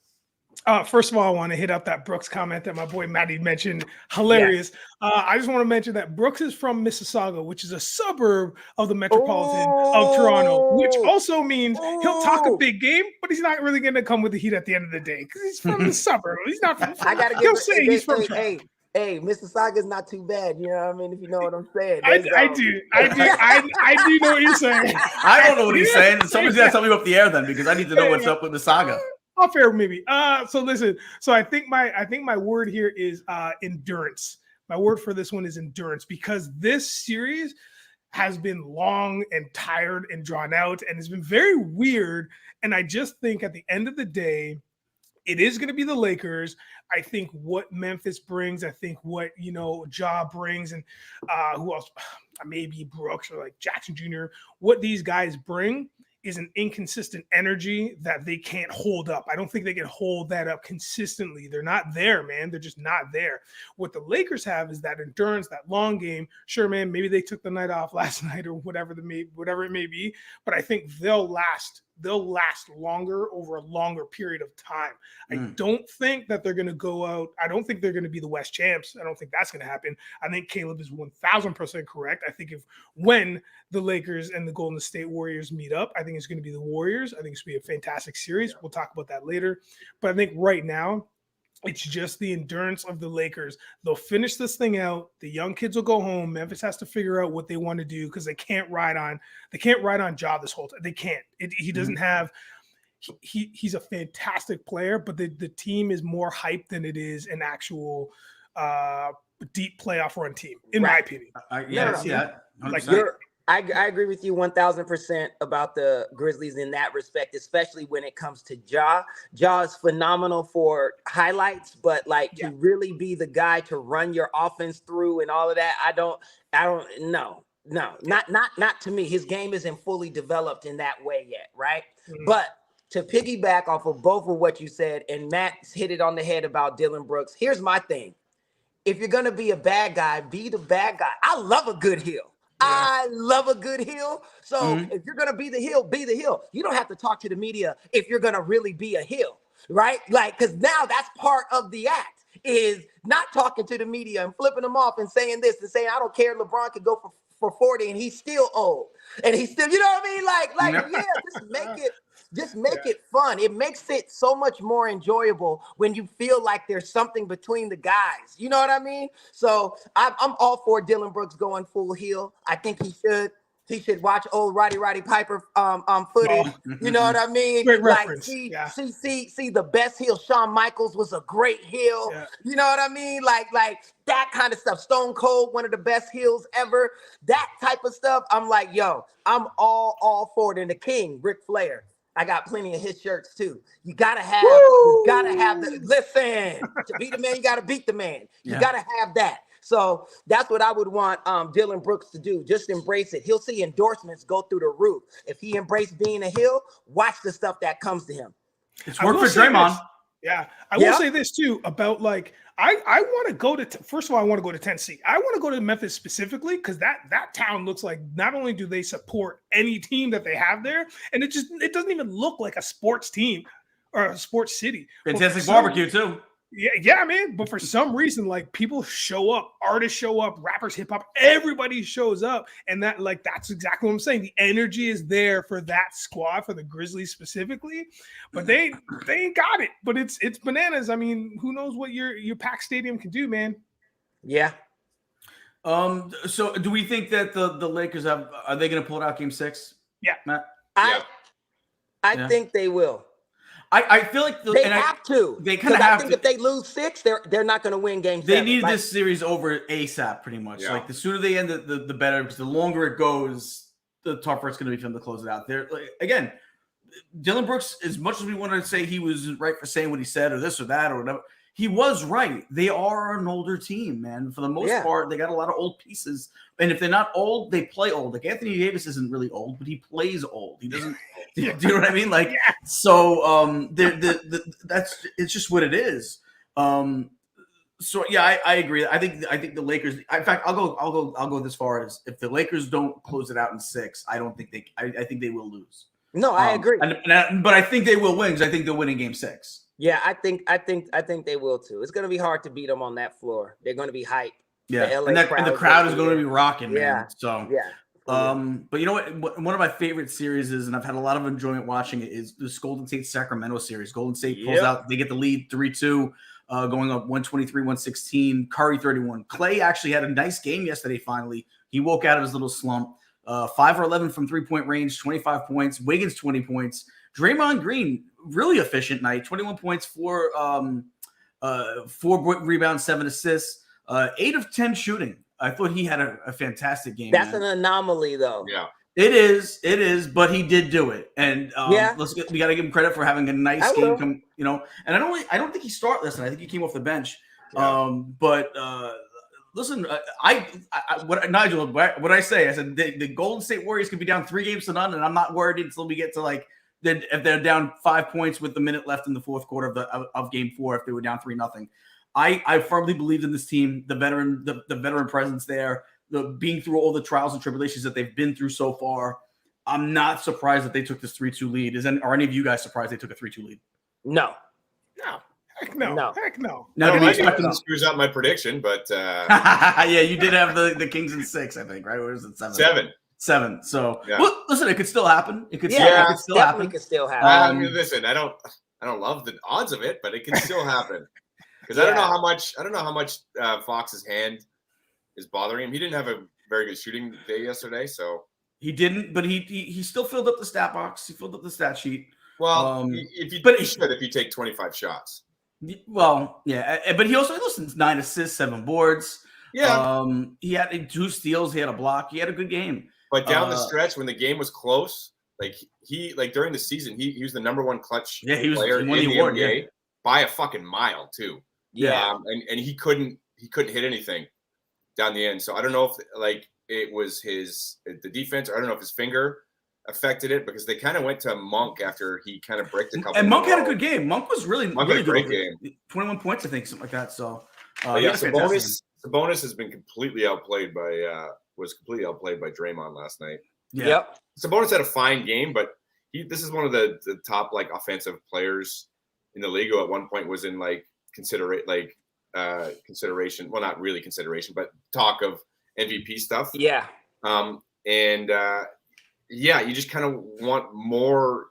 First of all, I want to hit up that Brooks comment that my boy Matty mentioned. Hilarious. Yes. I just want to mention that Brooks is from Mississauga, which is a suburb of the metropolitan of Toronto, which also means he'll talk a big game, but he's not really going to come with the heat at the end of the day because he's from the suburb. He's not from. I gotta he'll say he's from. Hey, Mississauga is not too bad. You know what I mean? If you know what I'm saying. I do know what you're saying. I don't know what he's saying. Somebody's got to tell me off the air then, because I need to know what's up with Mississauga. Off air, maybe. So listen. So I think my word here is endurance. My word for this one is endurance, because this series has been long and tired and drawn out, and it's been very weird. And I just think at the end of the day, it is going to be the Lakers. I think what Memphis brings, I think what, Ja brings, and who else? Maybe Brooks or like Jackson Jr. What these guys bring is an inconsistent energy that they can't hold up. I don't think they can hold that up consistently. They're not there, man. They're just not there. What the Lakers have is that endurance, that long game. Sure, man, maybe they took the night off last night or whatever it may be, but I think they'll last longer over a longer period of time. I don't think that they're going to go out. I don't think they're going to be the West champs. I don't think that's going to happen. I think Caleeb is 1,000% correct. I think when the Lakers and the Golden State Warriors meet up, I think it's going to be the Warriors. I think it's going to be a fantastic series. We'll talk about that later. But I think right now, it's just the endurance of the Lakers. They'll finish this thing out. The young kids will go home. Memphis has to figure out what they want to do, because they can't ride on Ja this whole time. They can't. He doesn't have. He's a fantastic player, but the team is more hyped than it is an actual deep playoff run team, in my opinion. I see that. 100%. I agree with you 1,000% about the Grizzlies in that respect, especially when it comes to Ja. Ja is phenomenal for highlights, but to really be the guy to run your offense through and all of that, I don't know. No, not to me. His game isn't fully developed in that way yet, right? But to piggyback off of both of what you said, and Matt hit it on the head about Dillon Brooks, here's my thing. If you're going to be a bad guy, be the bad guy. I love a good heel. I love a good heel. So if you're going to be the heel, be the heel. You don't have to talk to the media if you're going to really be a heel, right? Because now that's part of the act, is not talking to the media and flipping them off and saying this and saying, I don't care, LeBron could go for 40 and he's still old. And he's still, you know what I mean? Just make it fun. It makes it so much more enjoyable when you feel like there's something between the guys. You know what I mean? So I'm all for Dillon Brooks going full heel. I think he should. He should watch old Roddy Piper footage. You know what I mean? Great reference. See the best heel. Shawn Michaels was a great heel. Yeah. You know what I mean? Like that kind of stuff. Stone Cold, one of the best heels ever. That type of stuff. I'm like, yo, I'm all for it. And the King, Ric Flair. I got plenty of his shirts too. You gotta have listen, to be the man, you gotta beat the man. You gotta have that. So that's what I would want Dillon Brooks to do. Just embrace it. He'll see endorsements go through the roof. If he embraced being a heel, watch the stuff that comes to him. It's work for Draymond. I will say this too about I want to go to first of all, I want to go to Tennessee. I want to go to Memphis specifically because that town looks like not only do they support any team that they have there, and it doesn't even look like a sports team or a sports city. Fantastic barbecue too. Yeah, man. But for some reason, people show up, artists show up, rappers, hip hop, everybody shows up. And that's exactly what I'm saying. The energy is there for that squad, for the Grizzlies specifically, but they ain't got it. But it's bananas. I mean, who knows what your packed stadium can do, man. Yeah. So do we think that the Lakers are they going to pull it out game 6? Yeah, Matt? I think they will. I feel like they have to. They kind of have to. If they lose 6, they're not going to win game 7. They need this series over ASAP, pretty much. Yeah. The sooner they end it, the better. Because the longer it goes, the tougher it's going to be for them to close it out. There again, Dillon Brooks, as much as we wanted to say he was right for saying what he said or this or that or whatever, he was right. They are an older team, man. For the most part, they got a lot of old pieces. And if they're not old, they play old. Anthony Davis isn't really old, but he plays old. He doesn't. Do you know what I mean? So that's it's just what it is. So yeah, I agree. I think the Lakers. In fact, I'll go this far as if the Lakers don't close it out in 6, I don't think I think they will lose. No, I agree. But I think they will win because I think they'll win in game 6. Yeah, I think they will too. It's going to be hard to beat them on that floor. They're going to be hyped. Yeah, The LA and the crowd is going to be rocking, man. Yeah. So, yeah. but you know what? One of my favorite series is, and I've had a lot of enjoyment watching it, is this Golden State Sacramento series. Golden State pulls out; they get the lead 3-2, going up 123-116. Curry 31. Clay actually had a nice game yesterday. Finally, he woke out of his little slump. 5 or 11 from 3-point range, 25 points. Wiggins 20 points. Draymond Green really efficient night, 21 points, 4 rebounds, 7 assists, 8 of 10 shooting. I thought he had a fantastic game. That's an anomaly, though. Yeah, it is, but he did do it, and we got to give him credit for having a nice game. And I don't think he started last night. I think he came off the bench. Yeah. Listen, Nigel, what I say? I said the Golden State Warriors could be down 3-0, and I'm not worried until we get to if they're down 5 points with the minute left in the fourth quarter of Game 4. If they were down 3-0, I firmly believed in this team. The veteran presence there, being through all the trials and tribulations that they've been through so far. I'm not surprised that they took this 3-2 lead. Are any of you guys surprised they took a 3-2 lead? No. Heck no. Now, I expecting screws out my prediction, but yeah, you did have the Kings in 6, I think, right? Or was it 7? 7. So, well, listen, it could still happen. It could still happen. Could still happen. Listen, I don't love the odds of it, but it can still happen. Because I don't know how much Fox's hand is bothering him. He didn't have a very good shooting day yesterday, so he didn't. But he still filled up the stat box. He filled up the stat sheet. Well, if you take 25 shots. Well, yeah, but he also listens 9 assists, 7 boards. Yeah, he had 2 steals. He had a block. He had a good game. But down the stretch, when the game was close, during the season, he was the number 1 clutch player in the NBA by a fucking mile too. Yeah, and he couldn't hit anything down the end. So I don't know if it was the defense. Or I don't know if his finger affected it, because they kind of went to Monk after he kind of bricked a couple. And Monk had a good game. Monk was really had a great game. 21 points, I think, something like that. So Sabonis has been completely outplayed by Draymond last night. Yeah. Yep. Sabonis had a fine game, but this is one of the top offensive players in the league, who at one point was in consideration. Well, not really consideration, but talk of MVP stuff. Yeah. You just kind of want more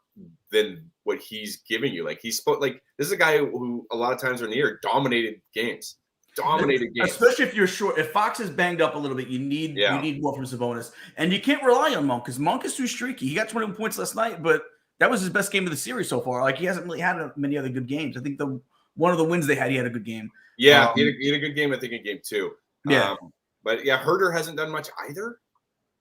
than what he's giving you. This is a guy who a lot of times in the year dominated games. Especially if you're short. If Fox is banged up a little bit, you need more from Sabonis. And you can't rely on Monk, because Monk is too streaky. He got 21 points last night, but that was his best game of the series so far. He hasn't really had many other good games. I think one of the wins they had, he had a good game. Yeah, he had a good game, I think, in Game 2. Yeah. But Herter hasn't done much either.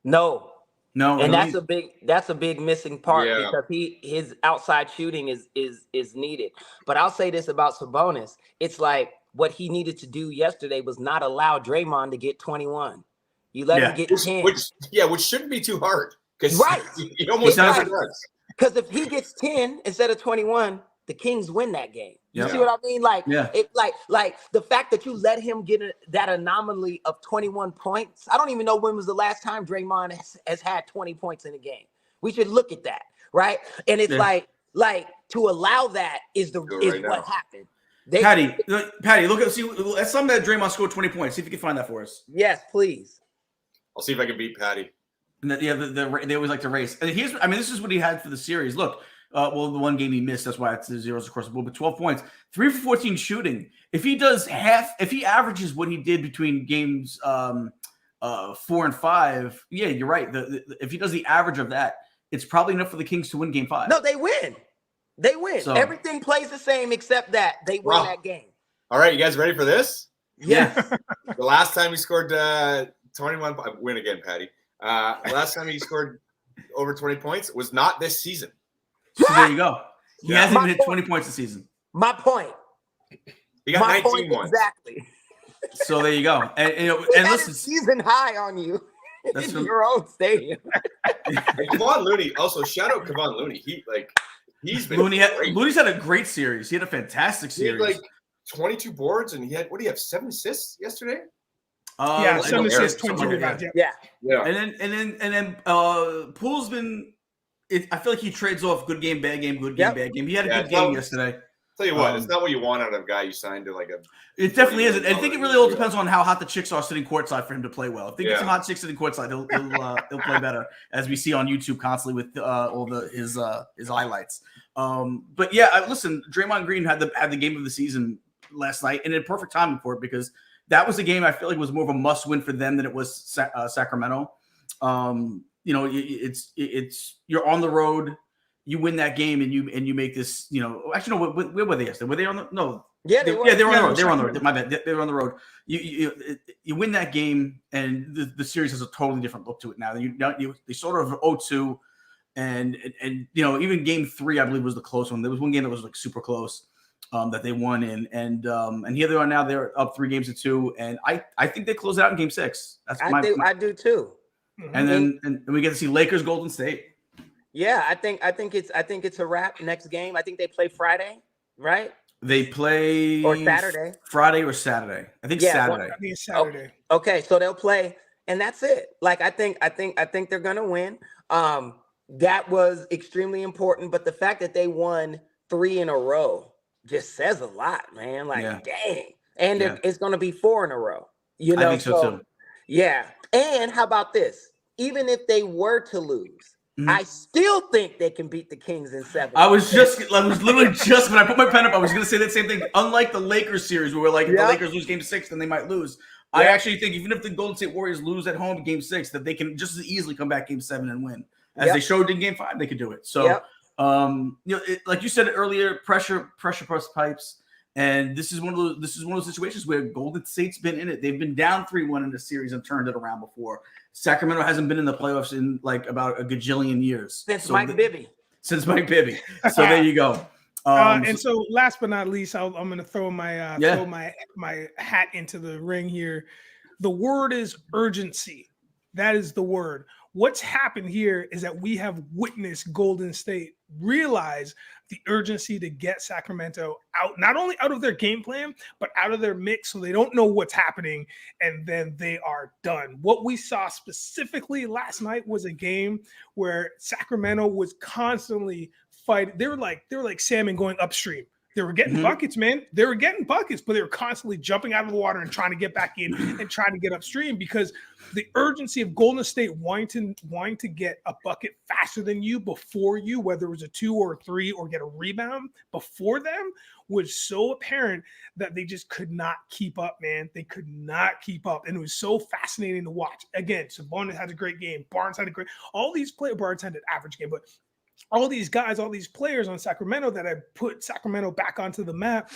No, and really? that's a big missing part, because his outside shooting is needed. But I'll say this about Sabonis: it's like what he needed to do yesterday was not allow Draymond to get 21. You let him get 10, which shouldn't be too hard, because he almost never does. Because if he gets 10 instead of 21, the Kings win that game. You see what I mean? The fact that you let him get that anomaly of 21 points. I don't even know when was the last time Draymond has had 20 points in a game. We should look at that, right? And it's like to allow that is what happened. Patty, look at some that Draymond scored 20 points. See if you can find that for us. Yes, please. I'll see if I can beat Patty. And they always like to race. And this is what he had for the series. Look. The one game he missed, that's why it's the zeros across the board. But 12 points, 3 for 14 shooting. If he does if he averages what he did between games 4 and 5, yeah, you're right. If he does the average of that, it's probably enough for the Kings to win Game 5. No, they win. So, everything plays the same except that they win that game. All right, you guys ready for this? Yeah. The last time he scored 21, win again, Patty. The last time he scored over 20 points was not this season. So there you go. He hasn't even hit 20 points this season. My point. He got 19 once. Exactly. So there you go. And listen, season high on you in your own stadium. Kevon Looney, also shout out Kevon Looney. He's been Looney's had a great series. He had a fantastic series. He had 22 boards, and he had 7 assists yesterday? 7 assists, 22 rebounds. Yeah. And then Poole's been. I feel like he trades off good game, bad game, good game, bad game. He had a good game yesterday. Tell you what, it's not what you want out of a guy you signed to like a. It definitely isn't. I think it really all depends on how hot the chicks are sitting courtside for him to play well. If they get some hot chicks sitting courtside, he'll play better, as we see on YouTube constantly with all his highlights. But yeah, listen, Draymond Green had the game of the season last night, and in perfect timing for it, because that was a game I feel like was more of a must win for them than it was Sacramento. It's you're on the road. You win that game and you make this, actually, no, where were they yesterday? Were they on the, no. Yeah, they were. Yeah, they were on the road. They were on the road. My bad. They were on the road. You win that game and the series has a totally different look to it now. They sort of 0-2 and even game 3, I believe, was the close one. There was one game that was like super close that they won in. And here they are now. They're up 3-2. And I think they close out in game 6. I do too. And then and we get to see Lakers Golden State. Yeah, I think it's a wrap. Next game, I think they play Friday, right? They play or Saturday, Friday or Saturday. I think Saturday. I think it's Saturday. Okay, so they'll play, and that's it. Like I think they're gonna win. That was extremely important, but the fact that they won 3 in a row just says a lot, man. Like, dang, and it's gonna be 4 in a row. I think so too. Yeah, and how about this? Even if they were to lose, I still think they can beat the Kings in 7. I was literally just when I put my pen up, I was going to say that same thing. Unlike the Lakers series, where we're like, if the Lakers lose game 6, then they might lose. I actually think even if the Golden State Warriors lose at home game 6, that they can just as easily come back game 7 and win. As they showed in game 5, they could do it. So, like you said earlier, pressure pipes. And this is one of those situations where Golden State's been in it. They've been down 3-1 in the series and turned it around before. Sacramento hasn't been in the playoffs in like about a gajillion years. Since Mike Bibby. So there you go. And so last but not least, I'm going to throw my hat into the ring here. The word is urgency. That is the word. What's happened here is that we have witnessed Golden State realize the urgency to get Sacramento out, not only out of their game plan, but out of their mix, so they don't know what's happening, and then they are done. What we saw specifically last night was a game where Sacramento was constantly fighting. They were like salmon going upstream. They were getting buckets, man. They were getting buckets, but they were constantly jumping out of the water and trying to get back in and trying to get upstream, because the urgency of Golden State wanting to get a bucket faster than you, before you, whether it was a 2 or a 3 or get a rebound before them, was so apparent that they just could not keep up, man. They could not keep up. And it was so fascinating to watch. Again, Sabonis had a great game. Barnes had Barnes had an average game, but all these guys, all these players on Sacramento that had put Sacramento back onto the map,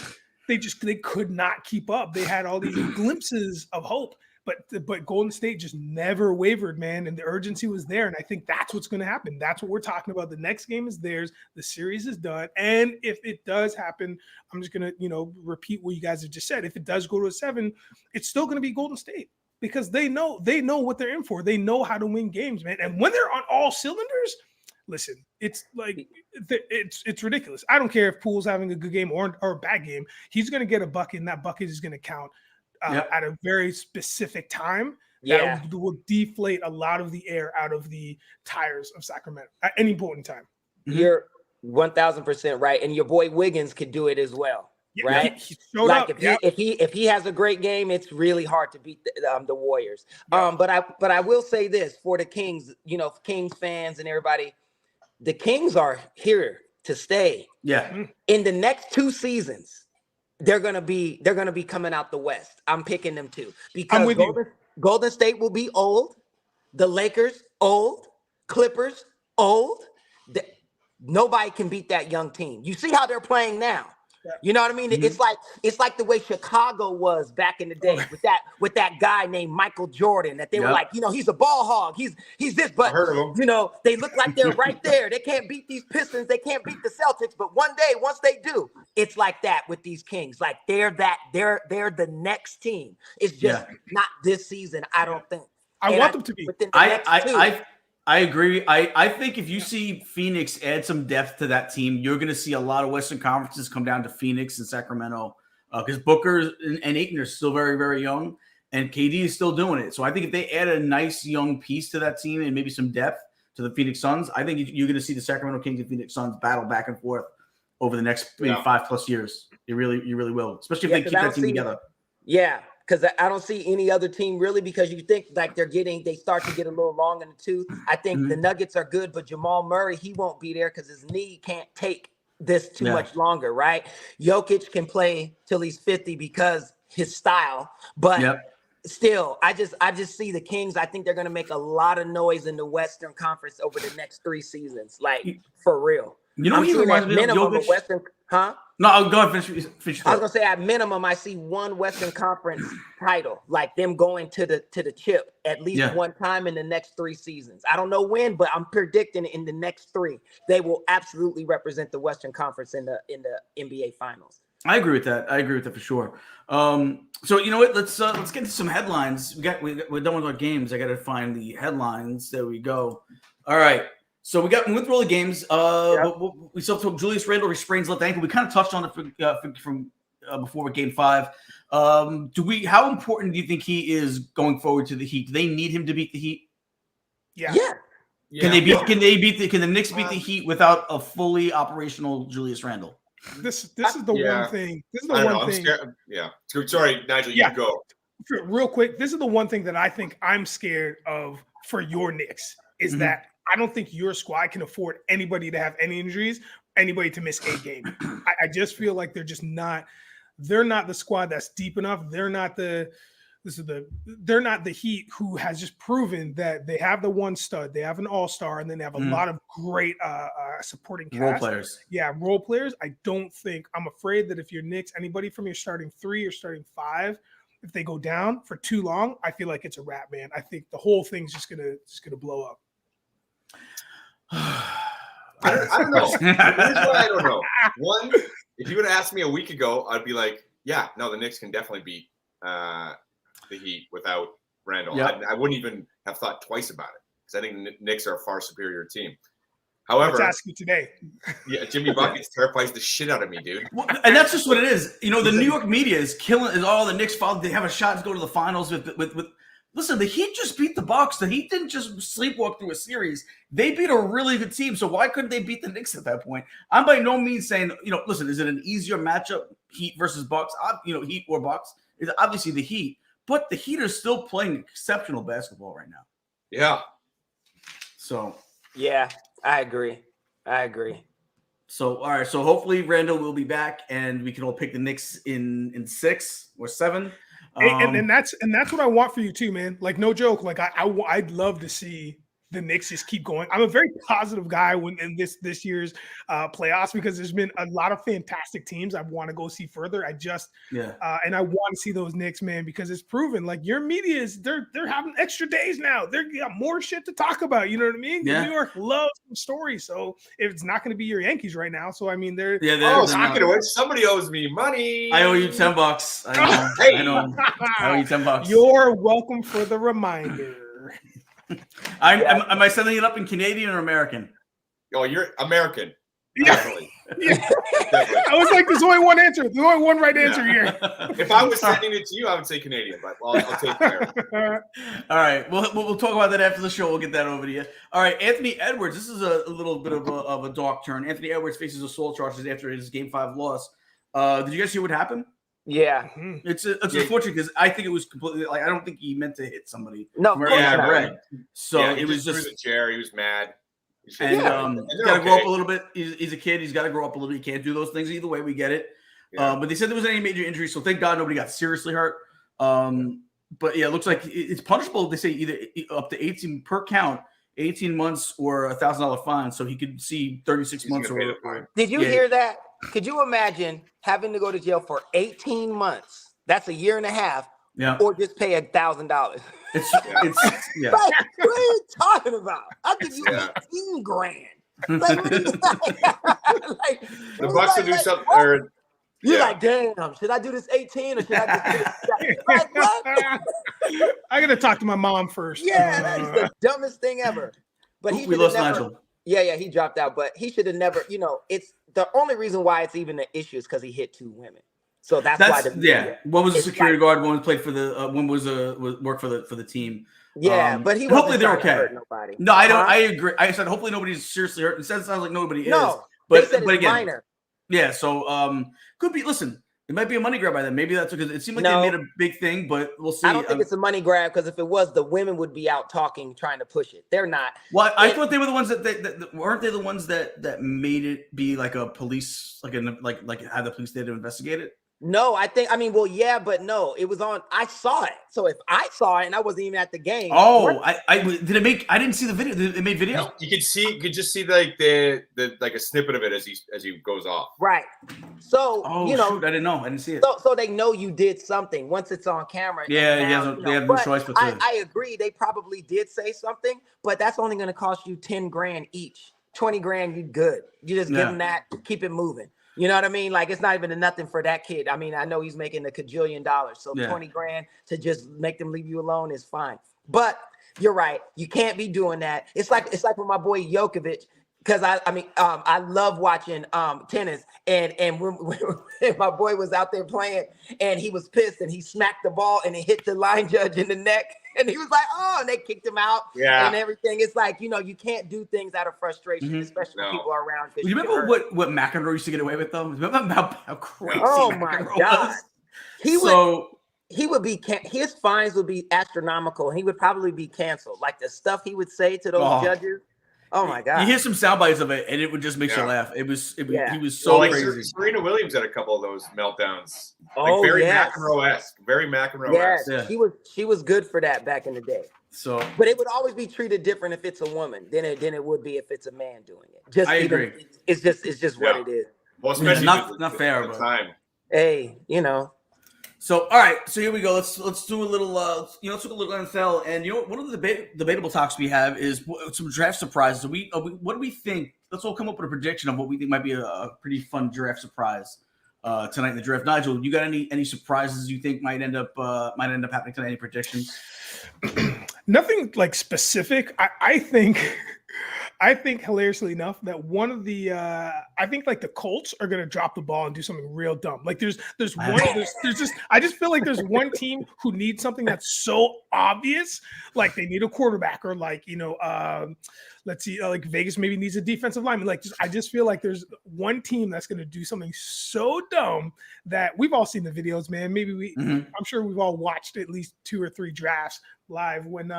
they could not keep up. They had all these glimpses of hope, but Golden State just never wavered, man. And the urgency was there. And I think that's what's going to happen. That's what we're talking about. The next game is theirs. The series is done. And if it does happen, I'm just going to, repeat what you guys have just said. If it does go to a 7, it's still going to be Golden State, because they know what they're in for. They know how to win games, man. And when they're on all cylinders, listen, it's like it's ridiculous. I don't care if Poole's having a good game or a bad game. He's going to get a bucket, and that bucket is going to count at a very specific time. That will deflate a lot of the air out of the tires of Sacramento at any point in time. You're 1,000% right, and your boy Wiggins could do it as well. Right, he showed up. If he has a great game, it's really hard to beat the Warriors. But I will say this for the Kings, Kings fans and everybody. The Kings are here to stay. Yeah. In the next 2 seasons, they're gonna be coming out the West. I'm picking them too, because Golden State will be old, the Lakers old, Clippers old. Nobody can beat that young team. You see how they're playing now. You know what I mean? It's like the way Chicago was back in the day with that guy named Michael Jordan, that they were like, he's a ball hog. He's this, but they look like they're right there. They can't beat these Pistons. They can't beat the Celtics. But one day, once they do, it's like that with these Kings. Like they're the next team. It's just not this season, I don't think. I want them to be. I agree. I think if you see Phoenix add some depth to that team, you're going to see a lot of Western Conferences come down to Phoenix and Sacramento, because Booker and Ayton are still very, very young, and KD is still doing it. So I think if they add a nice young piece to that team and maybe some depth to the Phoenix Suns, I think you're going to see the Sacramento Kings and Phoenix Suns battle back and forth over the next maybe 5+ years. You really will, especially if they keep that team together. Yeah, because I don't see any other team really, because you think like they start to get a little long in the tooth. I think the Nuggets are good, but Jamal Murray, he won't be there because his knee can't take this too much longer, right? Jokic can play till he's 50 because his style, but still, I just see the Kings. I think they're going to make a lot of noise in the Western Conference over the next 3 seasons, like for real. You know, he reminds me of Jokic. Western, huh? No, I'll go ahead and finish. I was gonna say at minimum, I see one Western Conference title, like them going to the chip at least one time in the next 3 seasons. I don't know when, but I'm predicting in the next 3, they will absolutely represent the Western Conference in the NBA Finals. I agree with that. for sure. So you know what? Let's get into some headlines. We're done with our games. I got to find the headlines. There we go. All right. So we went through all the games. We still took Julius Randle sprains left ankle. We kind of touched on it from before with Game 5. How important do you think he is going forward to the Heat? Do they need him to beat the Heat? Yeah. Can the Knicks beat the Heat without a fully operational Julius Randle? This is the one thing. This is the one thing. Yeah. Sorry, Nigel. You go. Real quick. This is the one thing that I think I'm scared of for your Knicks is that I don't think your squad can afford anybody to have any injuries, anybody to miss a game. I just feel like they're not the squad that's deep enough. They're not the Heat who has just proven that they have the one stud, they have an all-star, and then they have a lot of great supporting cast. Role players. Yeah, role players. I'm afraid that if you're Knicks, anybody from your starting 3 or starting 5, if they go down for too long, I feel like it's a wrap, man. I think the whole thing's just gonna blow up. I don't know. Here's what I don't know. One, if you would have asked me a week ago, I'd be like, yeah, no, the Knicks can definitely beat the Heat without Randle. Yep. I wouldn't even have thought twice about it because I think the Knicks are a far superior team. However, let's ask you today. Jimmy Buckets terrifies the shit out of me, dude. Well, and that's just what it is. You know, the New York media is killing. The Knicks they have a shot to go to the finals with. Listen, the Heat just beat the Bucks. The Heat didn't just sleepwalk through a series. They beat a really good team. So why couldn't they beat the Knicks at that point? I'm by no means saying, listen, is it an easier matchup, Heat versus Bucks? Heat or Bucks? It's obviously the Heat. But the Heat are still playing exceptional basketball right now. Yeah. So. Yeah, I agree. So, all right. So hopefully Randall will be back and we can all pick the Knicks in 6 or 7. And that's what I want for you too, man. Like, no joke. Like, I'd love to see the Knicks just keep going. I'm a very positive guy in this year's playoffs because there's been a lot of fantastic teams I want to go see further. And I want to see those Knicks, man, because it's proven. Like, your media is they're having extra days now. They got more shit to talk about. You know what I mean? Yeah. New York loves some stories, so if it's not going to be your Yankees right now, so I mean they're speaking of which, somebody owes me money. I owe you $10. I know. I owe you $10. You're welcome for the reminder. Am I sending it up in Canadian or American? Oh, you're American. Yeah. Definitely. I was like, there's only one answer. There's only one right answer here. If I was sending it to you, I would say Canadian, but I'll take American. All right. We'll talk about that after the show. We'll get that over to you. All right. Anthony Edwards. This is a little bit of a dark turn. Anthony Edwards faces assault charges after his Game 5 loss. Did you guys see what happened? Yeah. It's unfortunate because I think it was completely I don't think he meant to hit somebody. No, So it was just the chair. He was mad. And got to grow up a little bit. He's a kid. He's got to grow up a little bit. He can't do those things either way. We get it. Yeah. But they said there wasn't any major injury, so thank God nobody got seriously hurt. But yeah, it looks like it's punishable. They say either up to 18 per count, 18 months or $1,000 fine. So he could see 36 months. Did you hear that? Could you imagine having to go to jail for 18 months? That's a year and a half. Yeah. Or just pay $1,000. It's Like, what are you talking about? I'll give you 18 grand. Like, what are you like, the Bucks will do something. You're like, damn, should I do this 18 or should I just do this? Like, what? I got to talk to my mom first. Yeah, that's the dumbest thing ever. But we lost Nigel. Yeah, he dropped out. But he should have never, it's the only reason why it's even an issue is because he hit 2 women. So that's why one was a security guard, one played for the one was worked for the team. Yeah, but he hopefully they're okay. Hurt nobody. No, I don't. I agree. I said hopefully nobody's seriously hurt. It sounds like nobody is. No, but again, minor. Yeah, so could be. Listen, it might be a money grab by them. Maybe that's because it seemed like No. they made a big thing, but we'll see. I don't think it's a money grab because if it was, the women would be out talking, trying to push it. They're not. Well, I thought they were the ones that weren't they the ones that made it be like a police, like have the police there to investigate it. No, well, yeah, but no, it was on. I saw it. So if I saw it and I wasn't even at the game. Oh, I didn't see the video. It made video. You could just see like the like a snippet of it as he goes off. Right. So shoot, I didn't know. I didn't see it. So they know you did something once it's on camera. Yeah, they have no choice but to. I agree. They probably did say something, but that's only going to cost you $10,000 each. 20 grand, you good. You just give them that, keep it moving. You know what I mean? Like, it's not even nothing for that kid. I mean, I know he's making $1 kajillion. So 20 grand to just make them leave you alone is fine. But you're right. You can't be doing that. It's like with my boy Djokovic, because I love watching tennis. And when my boy was out there playing and he was pissed and he smacked the ball and it hit the line judge in the neck. And he was like, oh, and they kicked him out and everything. It's like, you can't do things out of frustration, especially when people are around. You remember what McEnroe used to get away with, though? Remember how crazy my God. Was? He would be, his fines would be astronomical. He would probably be canceled. Like the stuff he would say to those judges. Oh my God! You hear some sound bites of it, and it would just make you laugh. He was so crazy. Serena Williams had a couple of those meltdowns. Very McEnroe-esque. Very McEnroe-esque. Yes, she was good for that back in the day. So, but it would always be treated different if it's a woman than it would be if it's a man doing it. I agree. It's just what it is. Well, especially not fair, but time. Hey, So all right, so here we go. Let's do a little let's do a little NFL, and one of the debatable talks we have is some draft surprises. What do we think? Let's all come up with a prediction of what we think might be a pretty fun draft surprise tonight in the draft. Nigel, you got any surprises you think might end up happening tonight? Any predictions? Nothing like specific. I think hilariously enough that one of the I think like the Colts are gonna drop the ball and do something real dumb. Like there's I just feel like there's one team who needs something that's so obvious, like they need a quarterback, or like let's see, like Vegas maybe needs a defensive lineman. I just feel like there's one team that's gonna do something so dumb that we've all seen the videos, man. Maybe I'm sure we've all watched at least 2 or 3 drafts live when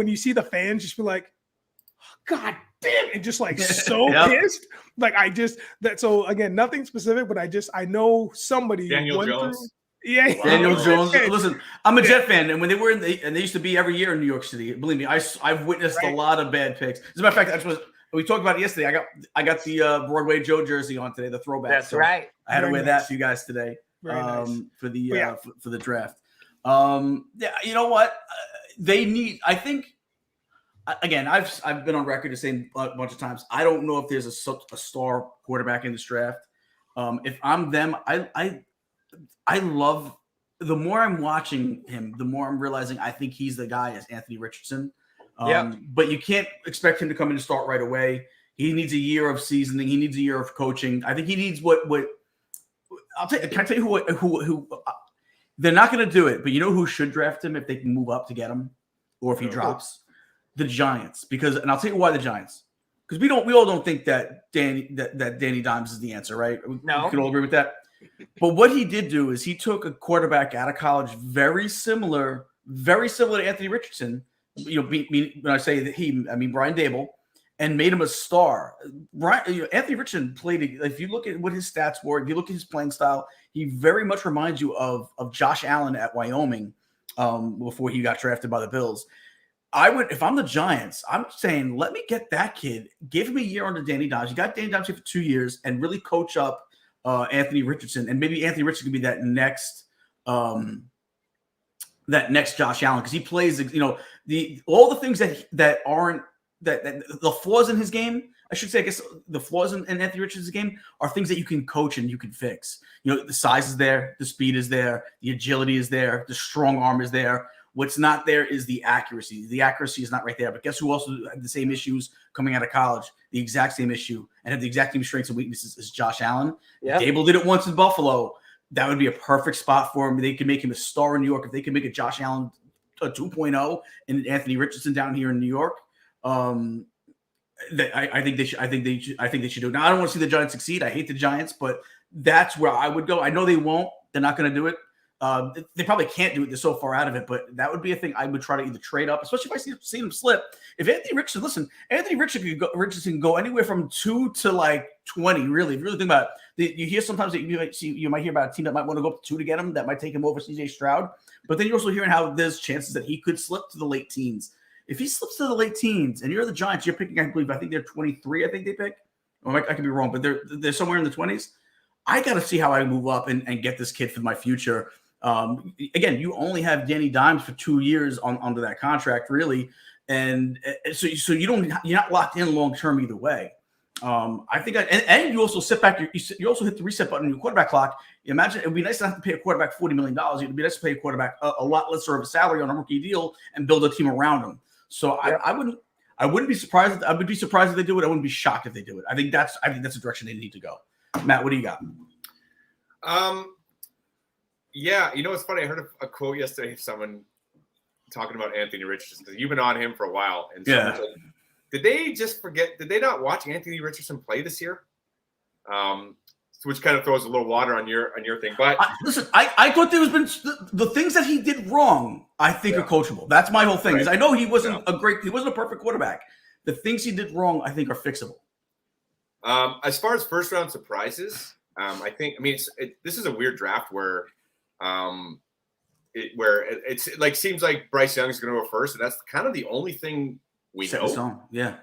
you see the fans just be like, God damn, and just like so pissed. So again, nothing specific, but I know somebody. Daniel Jones. Daniel Jones. Listen, I'm a Jet fan, and when they were and they used to be every year in New York City. Believe me, I've witnessed a lot of bad picks. As a matter of fact, we talked about it yesterday. I got the Broadway Joe jersey on today, the throwback. That's right. I had to wear that for you guys today for the draft. You know what? They need. I think. Again, I've been on record to saying a bunch of times, I don't know if there's a star quarterback in this draft. If I'm them, I love. The more I'm watching him, the more I'm realizing I think he's the guy as Anthony Richardson. But you can't expect him to come in and start right away. He needs a year of seasoning. He needs a year of coaching. I think he needs what can I tell you who they're not going to do it, but you know who should draft him if they can move up to get him, or if he drops. The Giants, and I'll tell you why the Giants, because we all don't think that Danny Dimes is the answer, right? No, we can all agree with that. But what he did do is he took a quarterback out of college, very similar to Anthony Richardson. When I say that I mean Brian Dable, and made him a star. Anthony Richardson played. If you look at what his stats were, if you look at his playing style, he very much reminds you of Josh Allen at Wyoming before he got drafted by the Bills. I would, if I'm the Giants, I'm saying, let me get that kid, give him a year under Danny Dimes. You got Danny Dimes here for 2 years, and really coach up Anthony Richardson, and maybe Anthony Richardson could be that next Josh Allen, because he plays, all the things that aren't the flaws in his game. I should say, I guess the flaws in Anthony Richardson's game are things that you can coach and you can fix. The size is there, the speed is there, the agility is there, the strong arm is there. What's not there is the accuracy. The accuracy is not right there. But guess who also had the same issues coming out of college? The exact same issue, and had the exact same strengths and weaknesses as Josh Allen. Yep. Dable did it once in Buffalo. That would be a perfect spot for him. They could make him a star in New York. If they could make a Josh Allen a 2.0 and Anthony Richardson down here in New York, I think they should. I think they should do it. Now, I don't want to see the Giants succeed. I hate the Giants, but that's where I would go. I know they won't. They're not going to do it. They probably can't do it. They're so far out of it, but that would be a thing I would try to either trade up, especially if I see them slip. If Anthony Richardson can go anywhere from 2 to like 20. Really, if you really think about it, you hear sometimes that you might hear about a team that might want to go up to 2 to get him, that might take him over CJ Stroud. But then you're also hearing how there's chances that he could slip to the late teens. If he slips to the late teens, and you're the Giants, you're picking. I think they're 23. I think they pick. Or I could be wrong, but they're somewhere in the 20s. I got to see how I move up and get this kid for my future. Again, you only have Danny Dimes for 2 years under that contract, really, and so you're not locked in long term either way. I think, and you also sit back. You also hit the reset button on your quarterback clock. Imagine it would be nice to have to pay a quarterback $40 million. It would be nice to pay a quarterback a lot lesser of a salary on a rookie deal and build a team around him. So yeah. I wouldn't be surprised. I would be surprised if they do it. I wouldn't be shocked if they do it. I think that's the direction they need to go. Matt, what do you got? Yeah, it's funny. I heard a quote yesterday of someone talking about Anthony Richardson, because you've been on him for a while. And said, did they just forget? Did they not watch Anthony Richardson play this year? Which kind of throws a little water on your thing. But listen, I thought there was been the things that he did wrong, I think are coachable. That's my whole thing. Right. Is I know he wasn't he wasn't a perfect quarterback. The things he did wrong, I think, are fixable. As far as first round surprises, this is a weird draft where it's like seems like Bryce Young is going to go first, and that's kind of the only thing we know. Yeah,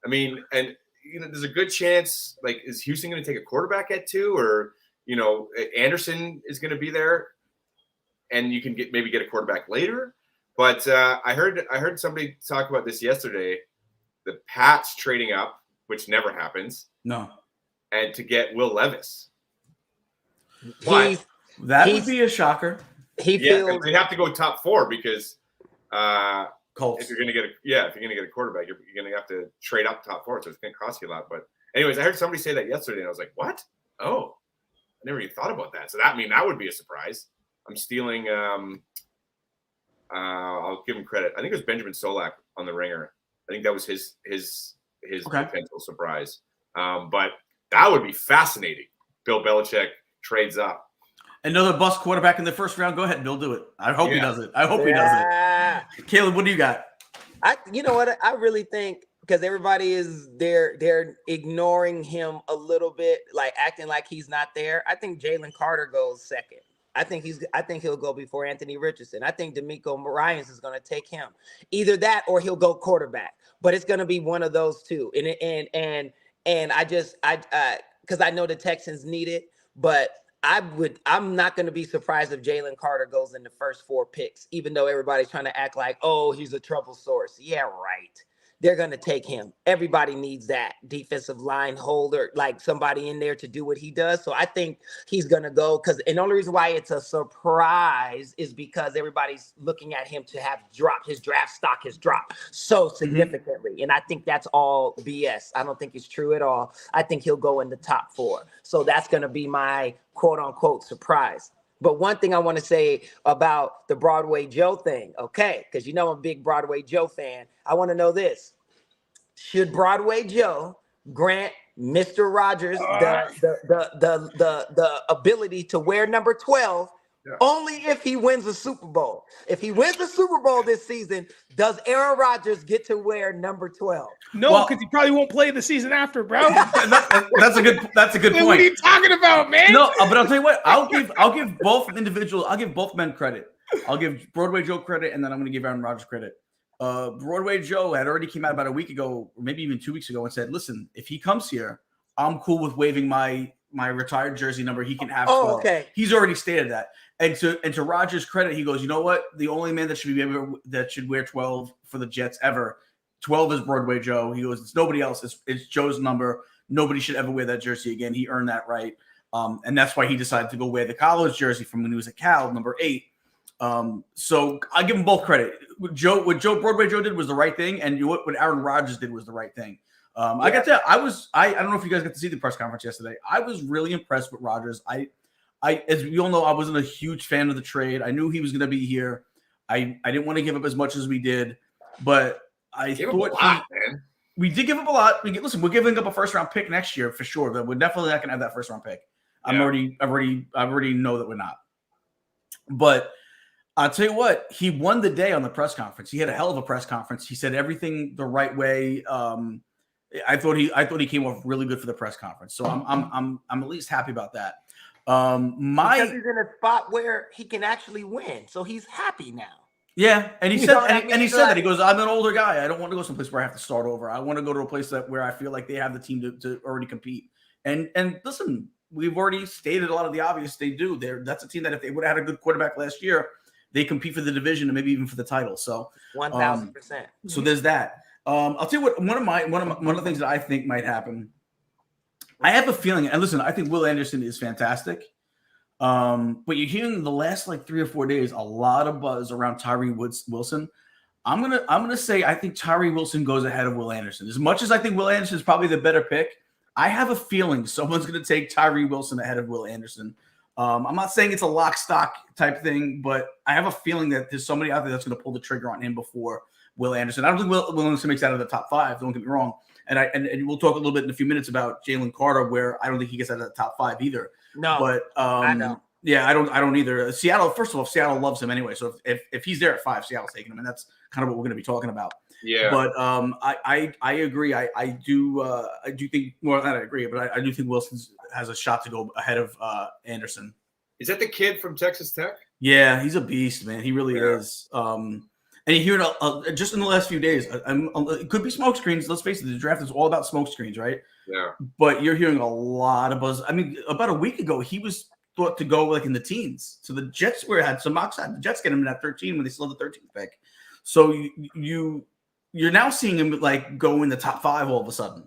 I mean, and there's a good chance. Like, is Houston going to take a quarterback at 2, or Anderson is going to be there, and you can maybe get a quarterback later. But I heard somebody talk about this yesterday. The Pats trading up, which never happens. No, and to get Will Levis. That would be a shocker. They have to go top 4 because Colts. If you're gonna get a quarterback, you're gonna have to trade up top 4, so it's gonna cost you a lot. But anyways, I heard somebody say that yesterday, and I was like, "What? Oh, I never even thought about that." So that would be a surprise. I'm stealing. I'll give him credit. I think it was Benjamin Solak on the Ringer. I think that was his potential surprise. But that would be fascinating. Bill Belichick trades up. Another bust quarterback in the first round. Go ahead, Bill. Do it. I hope he does it. I hope he does it. Caleb, what do you got? You know what? I really think, because everybody is they're ignoring him a little bit, like acting like he's not there. I think Jalen Carter goes second. I think he'll go before Anthony Richardson. I think DeMeco Ryans is going to take him. Either that or he'll go quarterback. But it's going to be one of those two. And because I know the Texans need it, but I'm not going to be surprised if Jalen Carter goes in the first 4 picks, even though everybody's trying to act like, oh, he's a trouble source. Yeah, right. They're going to take him. Everybody needs that defensive line holder, like somebody in there to do what he does. So I think he's going to go, and the only reason why it's a surprise is because everybody's looking at him to have dropped. His draft stock has dropped so significantly. Mm-hmm. And I think that's all BS. I don't think it's true at all. I think he'll go in the top 4. So that's going to be my quote unquote surprise. But one thing I want to say about the Broadway Joe thing, okay, because I'm a big Broadway Joe fan. I want to know this. Should Broadway Joe grant Mr. Rogers the ability to wear number 12 only if he wins a Super Bowl? If he wins the Super Bowl this season, does Aaron Rodgers get to wear number 12? No, because he probably won't play the season after, bro. That's a good point. What are you talking about, man? No, but I'll tell you what. I'll give both individuals. I'll give both men credit. I'll give Broadway Joe credit, and then I'm going to give Aaron Rodgers credit. Broadway Joe had already came out about a week ago, or maybe even 2 weeks ago, and said, "Listen, if he comes here, I'm cool with waiving my retired jersey number. He can have 12." Okay. He's already stated that. And to Rodgers' credit, he goes, "You know what? The only man that should wear 12 for the Jets ever, 12 is Broadway Joe." He goes, "It's nobody else. It's Joe's number. Nobody should ever wear that jersey again. He earned that right." And that's why he decided to go wear the college jersey from when he was at Cal, number 8. So I give them both credit. What Broadway Joe did was the right thing, and what Aaron Rodgers did was the right thing. I got to. I don't know if you guys got to see the press conference yesterday. I was really impressed with Rodgers. As you all know, I wasn't a huge fan of the trade. I knew he was going to be here. I didn't want to give up as much as we did, but I gave up a lot, man. we did give up a lot. We're giving up a first round pick next year for sure, but we're definitely not going to have that first round pick. I already know that we're not. But I'll tell you what, he won the day on the press conference. He had a hell of a press conference. He said everything the right way. I thought he came off really good for the press conference. So I'm at least happy about that. Because he's in a spot where he can actually win, so he's happy now. Yeah, and he said, and he said that he goes, I'm an older guy. I don't want to go someplace where I have to start over. I want to go to a place where I feel like they have the team to already compete. And listen, we've already stated a lot of the obvious. They do. That's a team that if they would have had a good quarterback last year, they compete for the division and maybe even for the title. So 1,000%. So there's that. I'll tell you what. One of the things that I think might happen. I have a feeling, and listen, I think Will Anderson is fantastic. But you're hearing the last like 3 or 4 days a lot of buzz around Tyree Wilson. I'm gonna say I think Tyree Wilson goes ahead of Will Anderson. As much as I think Will Anderson is probably the better pick, I have a feeling someone's gonna take Tyree Wilson ahead of Will Anderson. I'm not saying it's a lock stock type thing, but I have a feeling that there's somebody out there that's gonna pull the trigger on him before Will Anderson. I don't think Will Anderson makes out of the top 5. Don't get me wrong. And we'll talk a little bit in a few minutes about Jalen Carter, where I don't think he gets out of the top 5 either. No, but I don't. Yeah, I don't either. Seattle, first of all, Seattle loves him anyway. So if he's there at 5, Seattle's taking him, and that's kind of what we're going to be talking about. Yeah. But I agree. I do think. Well, not I agree, but I do think Wilson has a shot to go ahead of Anderson. Is that the kid from Texas Tech? Yeah, he's a beast, man. He really is. And you hear it just in the last few days. It could be smoke screens. Let's face it, the draft is all about smoke screens, right? Yeah. But you're hearing a lot of buzz. I mean, about a week ago, he was thought to go like in the teens. So the Jets had some mocks. The Jets get him at 13 when they still had the 13th pick. So you're now seeing him like go in the top 5 all of a sudden.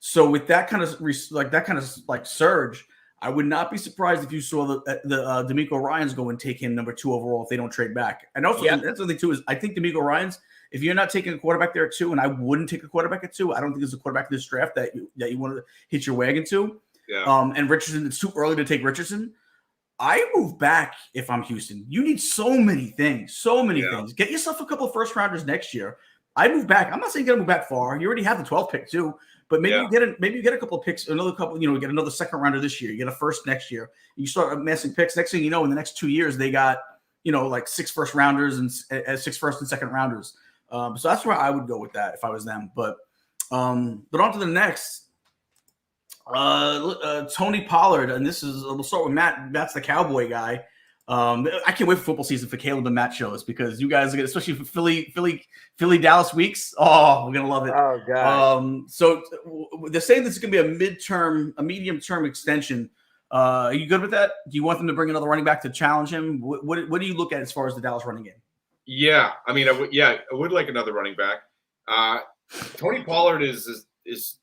So with that kind of surge, I would not be surprised if you saw the D'Amico Ryans go and take him number 2 overall if they don't trade back. And also that's the thing too is I think D'Amico Ryans, if you're not taking a quarterback there at 2, and I wouldn't take a quarterback at 2, I don't think there's a quarterback in this draft that you want to hitch your wagon to. Yeah. And Richardson, it's too early to take Richardson. I move back if I'm Houston. You need so many things. Get yourself a couple of first rounders next year. I move back. I'm not saying you got to move back far. You already have the 12th pick too, but maybe you get a couple of picks, another couple. You get another second rounder this year. You get a first next year. You start amassing picks. Next thing you know, in the next 2 years, they got like 6 first rounders and 6 first and second rounders. So that's where I would go with that if I was them. But on to the next. Tony Pollard, and we'll start with Matt. Matt's the Cowboy guy. I can't wait for football season for Caleb and Matt shows because you guys are gonna, especially for Philly Dallas weeks. Oh, we're gonna love it. Oh god. So they're saying this is gonna be a medium term extension. Are you good with that? Do you want them to bring another running back to challenge him? What do you look at as far as the Dallas running game? Yeah, I mean, I would like another running back. Tony Pollard is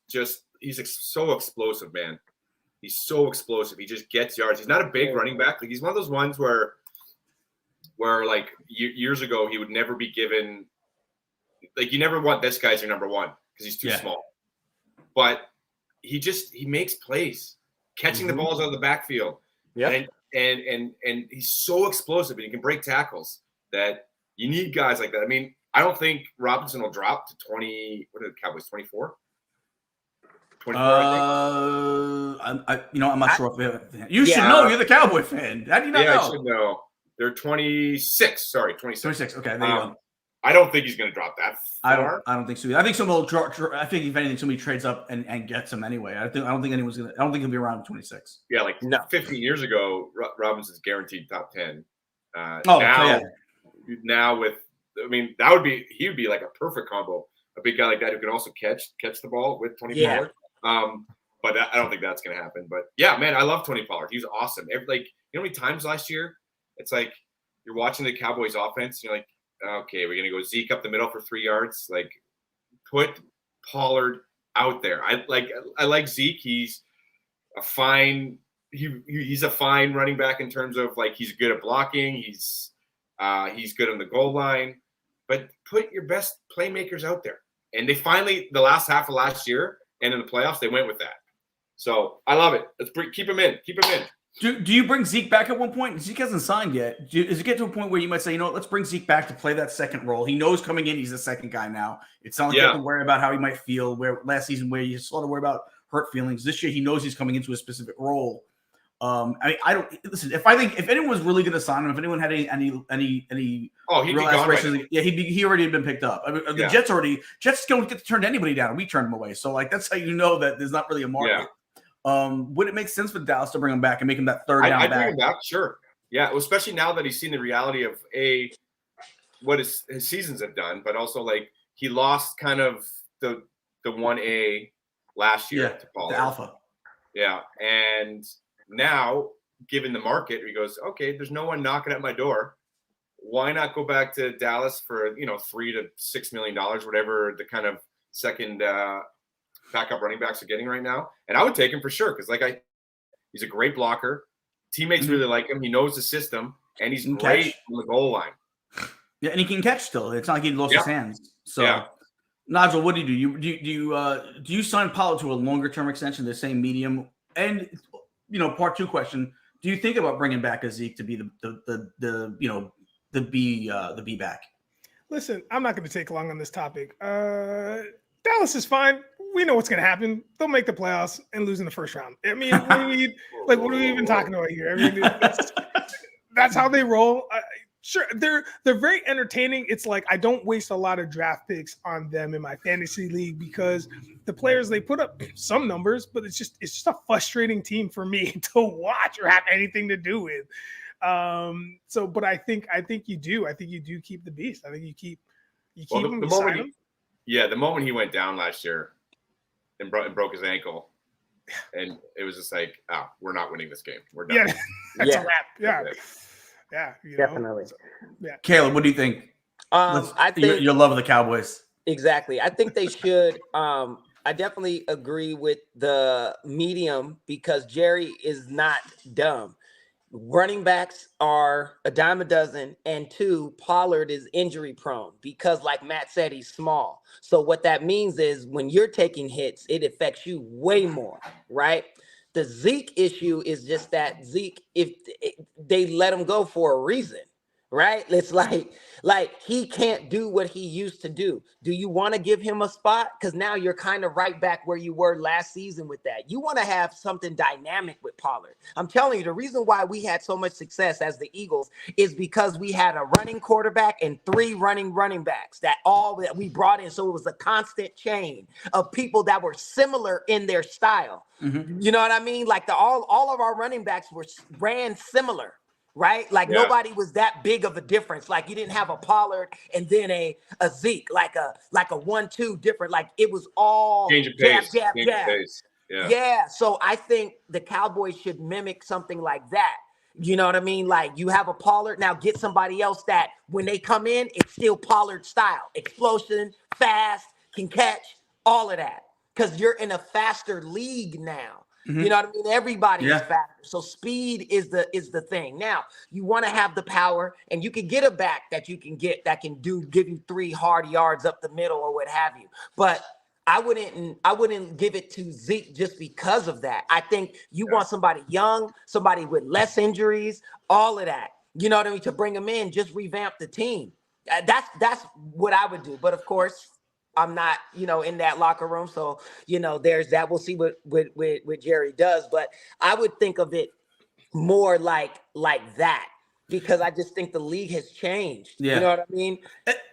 just. He's so explosive, man. He's so explosive. He just gets yards. He's not a big running back. Like he's one of those ones where like years ago he would never be given. Like you never want this guy as your number 1 because he's too small. But he makes plays, catching the balls out of the backfield. Yeah, and he's so explosive and he can break tackles that you need guys like that. I mean, I don't think Robinson will drop to 20. What are the Cowboys? 24. I'm not sure if we have. You should know. You're the Cowboy fan. How do you not know? I should know. They're 26. Sorry, 26. 26. Okay, there you go. I don't think he's going to drop that far. I don't think so. I think someone will draw. I think if anything, somebody trades up and gets him anyway. I don't think anyone's gonna. I don't think he'll be around 26. Yeah, like 15 years ago, Robinson's guaranteed top 10. Now with, I mean, he would be like a perfect combo. A big guy like that who can also catch the ball with Tony Pollard. But I don't think that's going to happen. But yeah, man, I love Tony Pollard. He was awesome. You know how many times last year it's like you're watching the Cowboys offense and you're like, okay, we're going to go Zeke up the middle for 3 yards. Like put Pollard out there. I like Zeke. He's a fine running back in terms of like, he's good at blocking. He's good on the goal line, but put your best playmakers out there. And they finally, the last half of last year, and in the playoffs, they went with that. So I love it. Let's keep him in. Do you bring Zeke back at one point? Zeke hasn't signed yet. Does it get to a point where you might say, you know what, let's bring Zeke back to play that second role? He knows coming in, he's the second guy now. It's not like you have to worry about how he might feel. Where last season, where you sort of worry about hurt feelings. This year, he knows he's coming into a specific role. I don't listen. If anyone was really going to sign him, if anyone had any real aspirations, he already had been picked up. I mean, the Jets don't get to turn anybody down, and we turn them away. So like that's how you know that there's not really a market. Yeah. Would it make sense for Dallas to bring him back and make him that third down I'd back? bring him back, sure. Yeah, especially now that he's seen the reality of what his seasons have done, but also like he lost kind of the 1A last year to Pollard. The alpha. Yeah, and now given the market, he goes, okay, there's no one knocking at my door. Why not go back to Dallas for $3 to $6 million, whatever the kind of second backup running backs are getting right now? And I would take him for sure because he's a great blocker. Teammates really like him. He knows the system, and he's great on the goal line. Yeah, and he can catch still. It's not like he lost his hands. So, Nigel, what do you do? Do you sign Pollard to a longer term extension, the same medium? And part two question: do you think about bringing back a Zeke to be the B back? Listen, I'm not going to take long on this topic. Dallas is fine. We know what's going to happen. They'll make the playoffs and lose in the first round. I mean, what are we even talking about here? I mean, that's how they roll. Sure, they're very entertaining. It's like I don't waste a lot of draft picks on them in my fantasy league because the players, they put up some numbers, but it's just a frustrating team for me to watch or have anything to do with. But I think you do. I think you do keep the beast. I think you keep him. You sign him. Yeah, the moment he went down last year and broke his ankle, and it was just like, we're not winning this game. We're done. Yeah, that's a wrap. Yeah. Yeah, definitely. Yeah. Caleb, what do you think? I think your love of the Cowboys. Exactly. I think they should. I definitely agree with the medium because Jerry is not dumb. Running backs are a dime a dozen, and two, Pollard is injury prone because, like Matt said, he's small. So what that means is when you're taking hits, it affects you way more, right? The Zeke issue is just that Zeke, if they let him go for a reason, right? It's like he can't do what he used to do. Do you want to give him a spot? Because now you're kind of right back where you were last season with that. You want to have something dynamic with Pollard. I'm telling you, the reason why we had so much success as the Eagles is because we had a running quarterback and 3 running backs that we brought in. So it was a constant chain of people that were similar in their style. Mm-hmm. You know what I mean? Like all of our running backs ran similar. Right? Like nobody was that big of a difference. Like you didn't have a Pollard and then a Zeke, like a 1-2 different. Like it was all jab. Yeah. So I think the Cowboys should mimic something like that. You know what I mean? Like you have a Pollard, now get somebody else that when they come in, it's still Pollard style. Explosion, fast, can catch, all of that. Because you're in a faster league now. Mm-hmm. You know what I mean? Everybody is faster. So speed is the thing. Now, you want to have the power, and you can get a back that you can get that can give you 3 hard yards up the middle or what have you. But I wouldn't give it to Zeke just because of that. I think you want somebody young, somebody with less injuries, all of that. You know what I mean? To bring them in, just revamp the team. That's what I would do. But of course, I'm not, in that locker room. So, there's that. We'll see what Jerry does. But I would think of it more like that because I just think the league has changed. Yeah. You know what I mean?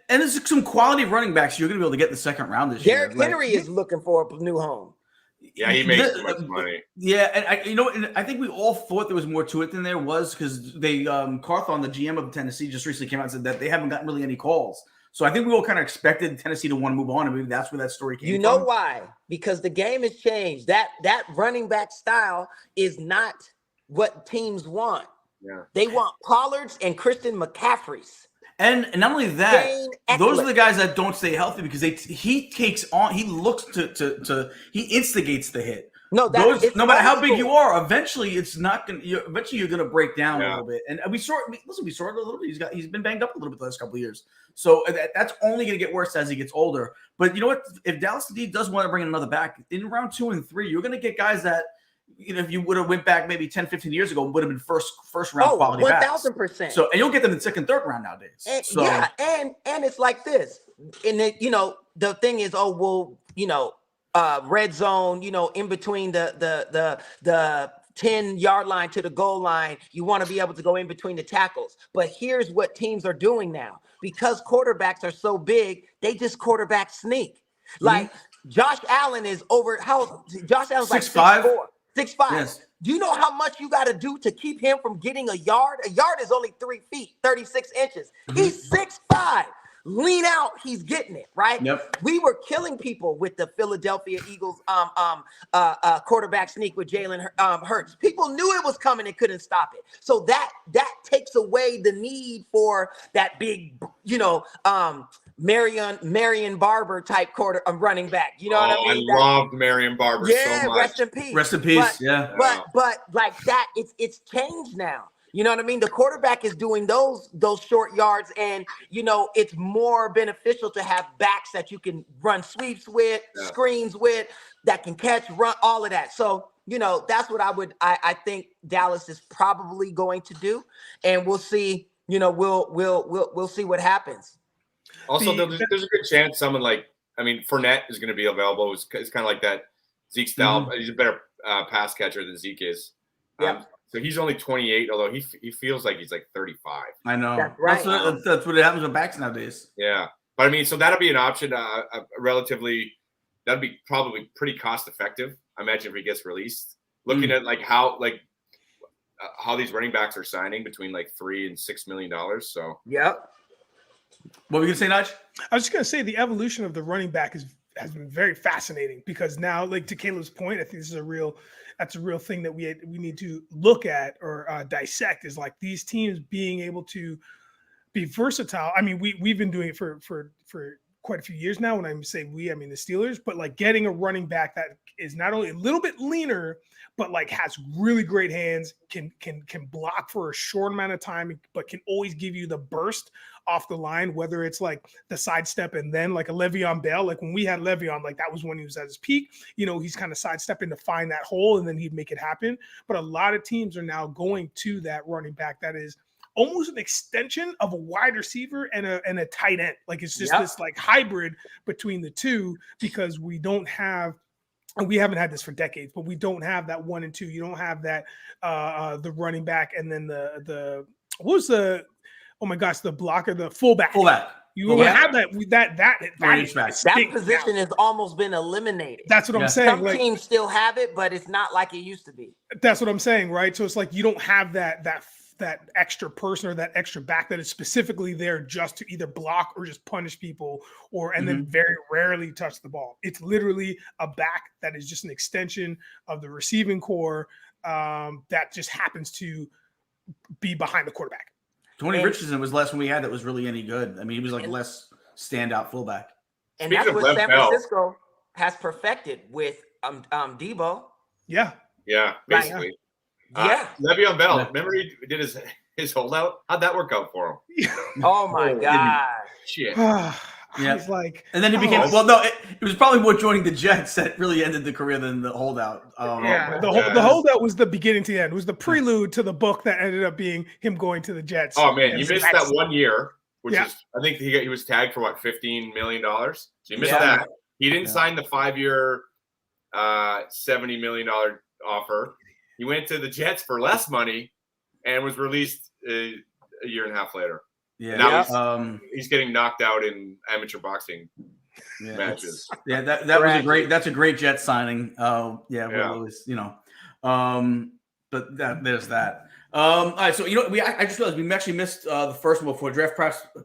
And there's some quality running backs you're going to be able to get in the second round this year. Derrick Henry is looking for a new home. Yeah, he makes too much money. Yeah, and I think we all thought there was more to it than there was because Carthon, the GM of Tennessee, just recently came out and said that they haven't gotten really any calls. So I think we all kind of expected Tennessee to want to move on, and maybe that's where that story came from. You know why? Because the game has changed. That running back style is not what teams want. Yeah. They want Pollards and Christian McCaffreys. And not only that, those are the guys that don't stay healthy because he instigates the hit. No matter how big you are, eventually it's not going. Eventually you're going to break down a little bit. And we saw it a little bit. He's been banged up a little bit the last couple of years. So that's only going to get worse as he gets older. But you know what? If Dallas indeed does want to bring another back in round 2 and 3, you're going to get guys that if you would have went back maybe 10, 15 years ago, would have been first round quality backs. 1,000%. So, and you'll get them in second, third round nowadays. And, so yeah, and it's like this. And then, the thing is, red zone, in between the 10-yard line to the goal line, you want to be able to go in between the tackles. But here's what teams are doing now. Because quarterbacks are so big, they just quarterback sneak. Like Josh Allen is Josh Allen's like 6'5". 6'5". Yes. Do you know how much you got to do to keep him from getting a yard? A yard is only 3 feet, 36 inches. He's 6'5". Lean out, he's getting it, right? Yep. We were killing people with the Philadelphia Eagles quarterback sneak with Jalen Hurts. People knew it was coming and couldn't stop it. So that takes away the need for that big, Marion Barber type running back. You know what I mean? I loved Marion Barber so much. Rest in peace. Rest in peace. But like that, it's changed now. You know what I mean? The quarterback is doing those short yards, and it's more beneficial to have backs that you can run sweeps with, screens with, that can catch, run, all of that. So that's what I think Dallas is probably going to do, and we'll see. We'll see what happens. Also, there's a good chance someone Fournette is going to be available. It's kind of like that Zeke style. He's a better pass catcher than Zeke is. So he's only 28, although he feels like he's like 35. I know. That's right. That's what happens with backs nowadays. Yeah. But so that'll be an option. That'd be probably pretty cost effective. I imagine if he gets released. Looking at how these running backs are signing between $3 and $6 million. So yep. What were you gonna say, Nige? I was just gonna say the evolution of the running back has been very fascinating, because now, to Caleb's point, I think this is a real thing that we need to look at or dissect, is these teams being able to be versatile. I mean, we've been doing it for quite a few years now. When I say we, I mean the Steelers, but getting a running back that is not only a little bit leaner, but has really great hands, can block for a short amount of time, but can always give you the burst off the line, whether it's the sidestep and then a Le'Veon Bell. When we had Le'Veon, that was when he was at his peak. He's kind of sidestepping to find that hole, and then he'd make it happen. But a lot of teams are now going to that running back that is almost an extension of a wide receiver and a tight end. It's just this hybrid between the two, because we don't have, and we haven't had this for decades, but we don't have that 1 and 2. You don't have that the running back and then the blocker, the fullback. You don't have that position has almost been eliminated. That's what I'm saying. Some teams still have it, but it's not like it used to be. That's what I'm saying, right? So it's you don't have that extra person or that extra back that is specifically there just to either block or just punish people, and then very rarely touch the ball. It's literally a back that is just an extension of the receiving core that just happens to be behind the quarterback. Tony Richardson was the last one we had that was really any good. I mean, he was less standout fullback. And that's what San Francisco has perfected with Debo. Yeah. Yeah, basically. Le'Veon Bell. Remember he did his holdout? How'd that work out for him? Oh my God. Shit. Yeah. He's and then he became it was probably more joining the Jets that really ended the career than the holdout. The holdout was the beginning to the end. It was the prelude to the book that ended up being him going to the Jets. Oh man, you missed that 1 year, which is, I think he was tagged for $15 million. So you missed that. He didn't sign the 5-year $70 million offer. He went to the Jets for less money and was released a year and a half later. Yeah. Now he's getting knocked out in amateur boxing matches. Yeah, that was a great. That's a great Jets signing. Well, it was, but there's that. All right, so I just realized we actually missed the first one before draft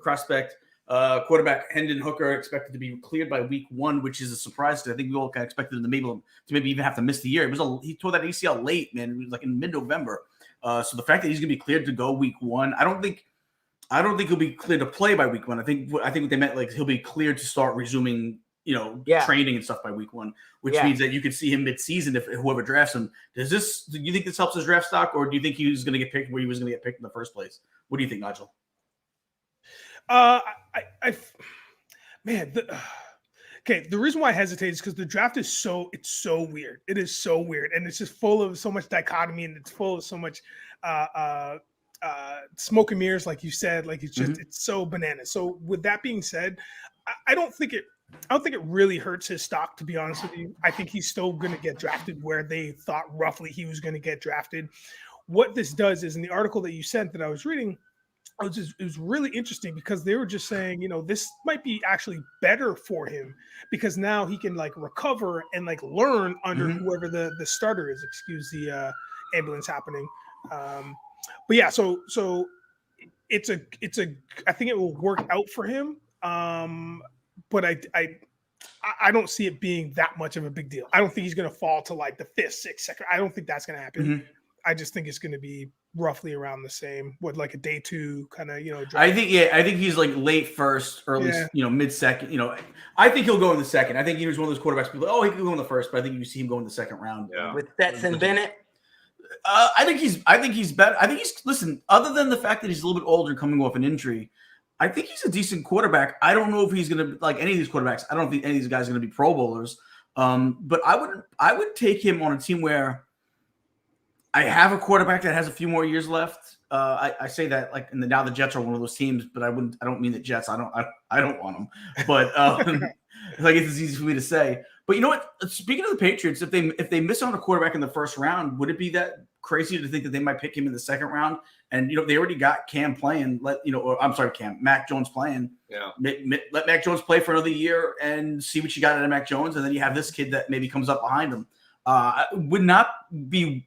prospect. Quarterback Hendon Hooker expected to be cleared by week 1, which is a surprise because I think we all kind of expected him to maybe even have to miss the year. He tore that ACL late, man. It was in mid-November. So the fact that he's going to be cleared to go week 1, I don't think he'll be cleared to play by week 1. I think what they meant he'll be cleared to start resuming, training and stuff by week 1, which means that you could see him mid-season if whoever drafts him. Do you think this helps his draft stock, or do you think he was going to get picked where he was going to get picked in the first place? What do you think, Nigel? Okay, the reason why I hesitate is because the draft is so weird. It is so weird, and it's just full of so much dichotomy, and it's full of so much smoke and mirrors, like you said. Like it's so bananas. So with that being said, I don't think it really hurts his stock, to be honest with you. I think he's still going to get drafted where they thought roughly he was going to get drafted. What this does is, in the article that you sent that I was reading, it was really interesting because they were just saying, this might be actually better for him because now he can like recover and like learn under whoever the starter is. Excuse the ambulance happening. But yeah, so it's a I think it will work out for him. But I don't see it being that much of a big deal. I don't think he's going to fall to like the 5th, 6th, 2nd. I don't think that's going to happen. I just think it's going to be roughly around the same, with like a day 2 kind of, draft. I think he's like late first, early, mid second. I think he'll go in the second. I think he was one of those quarterbacks people. Oh, he could go in the first, but I think you see him go in the second round. Yeah. With Stetson Bennett. I think he's better. I think listen, other than the fact that he's a little bit older coming off an injury, I think he's a decent quarterback. I don't know if he's going to, like any of these quarterbacks, I don't think any of these guys are going to be Pro Bowlers. But I would take him on a team where I have a quarterback that has a few more years left. I say that like now the Jets are one of those teams, but I don't mean the Jets. I don't want them. But like it's easy for me to say. But you know what? Speaking of the Patriots, if they miss on a quarterback in the first round, would it be that crazy to think that they might pick him in the second round? And they already got Cam playing. Mac Jones playing. Yeah. Let Mac Jones play for another year and see what you got out of Mac Jones, and then you have this kid that maybe comes up behind him. Would not be.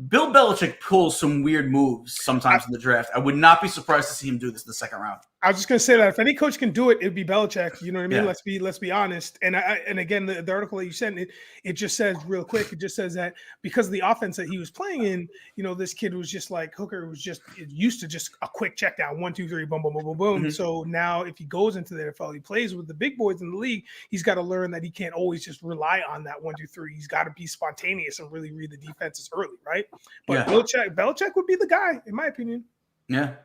Bill Belichick pulls some weird moves sometimes in the draft. I would not be surprised to see him do this in the second round. I was just going to say that if any coach can do it, it'd be Belichick. You know what I mean? Yeah. Let's be honest. And again, the article that you sent, it just says real quick. It just says that because of the offense that he was playing in, this kid was just like Hooker was just used to just a quick check down, 1, 2, 3, boom, boom, boom, boom, boom. So now if he goes into the NFL, he plays with the big boys in the league. He's got to learn that he can't always just rely on that 1, 2, 3. He's got to be spontaneous and really read the defenses early, right? But Belichick would be the guy, in my opinion. Yeah,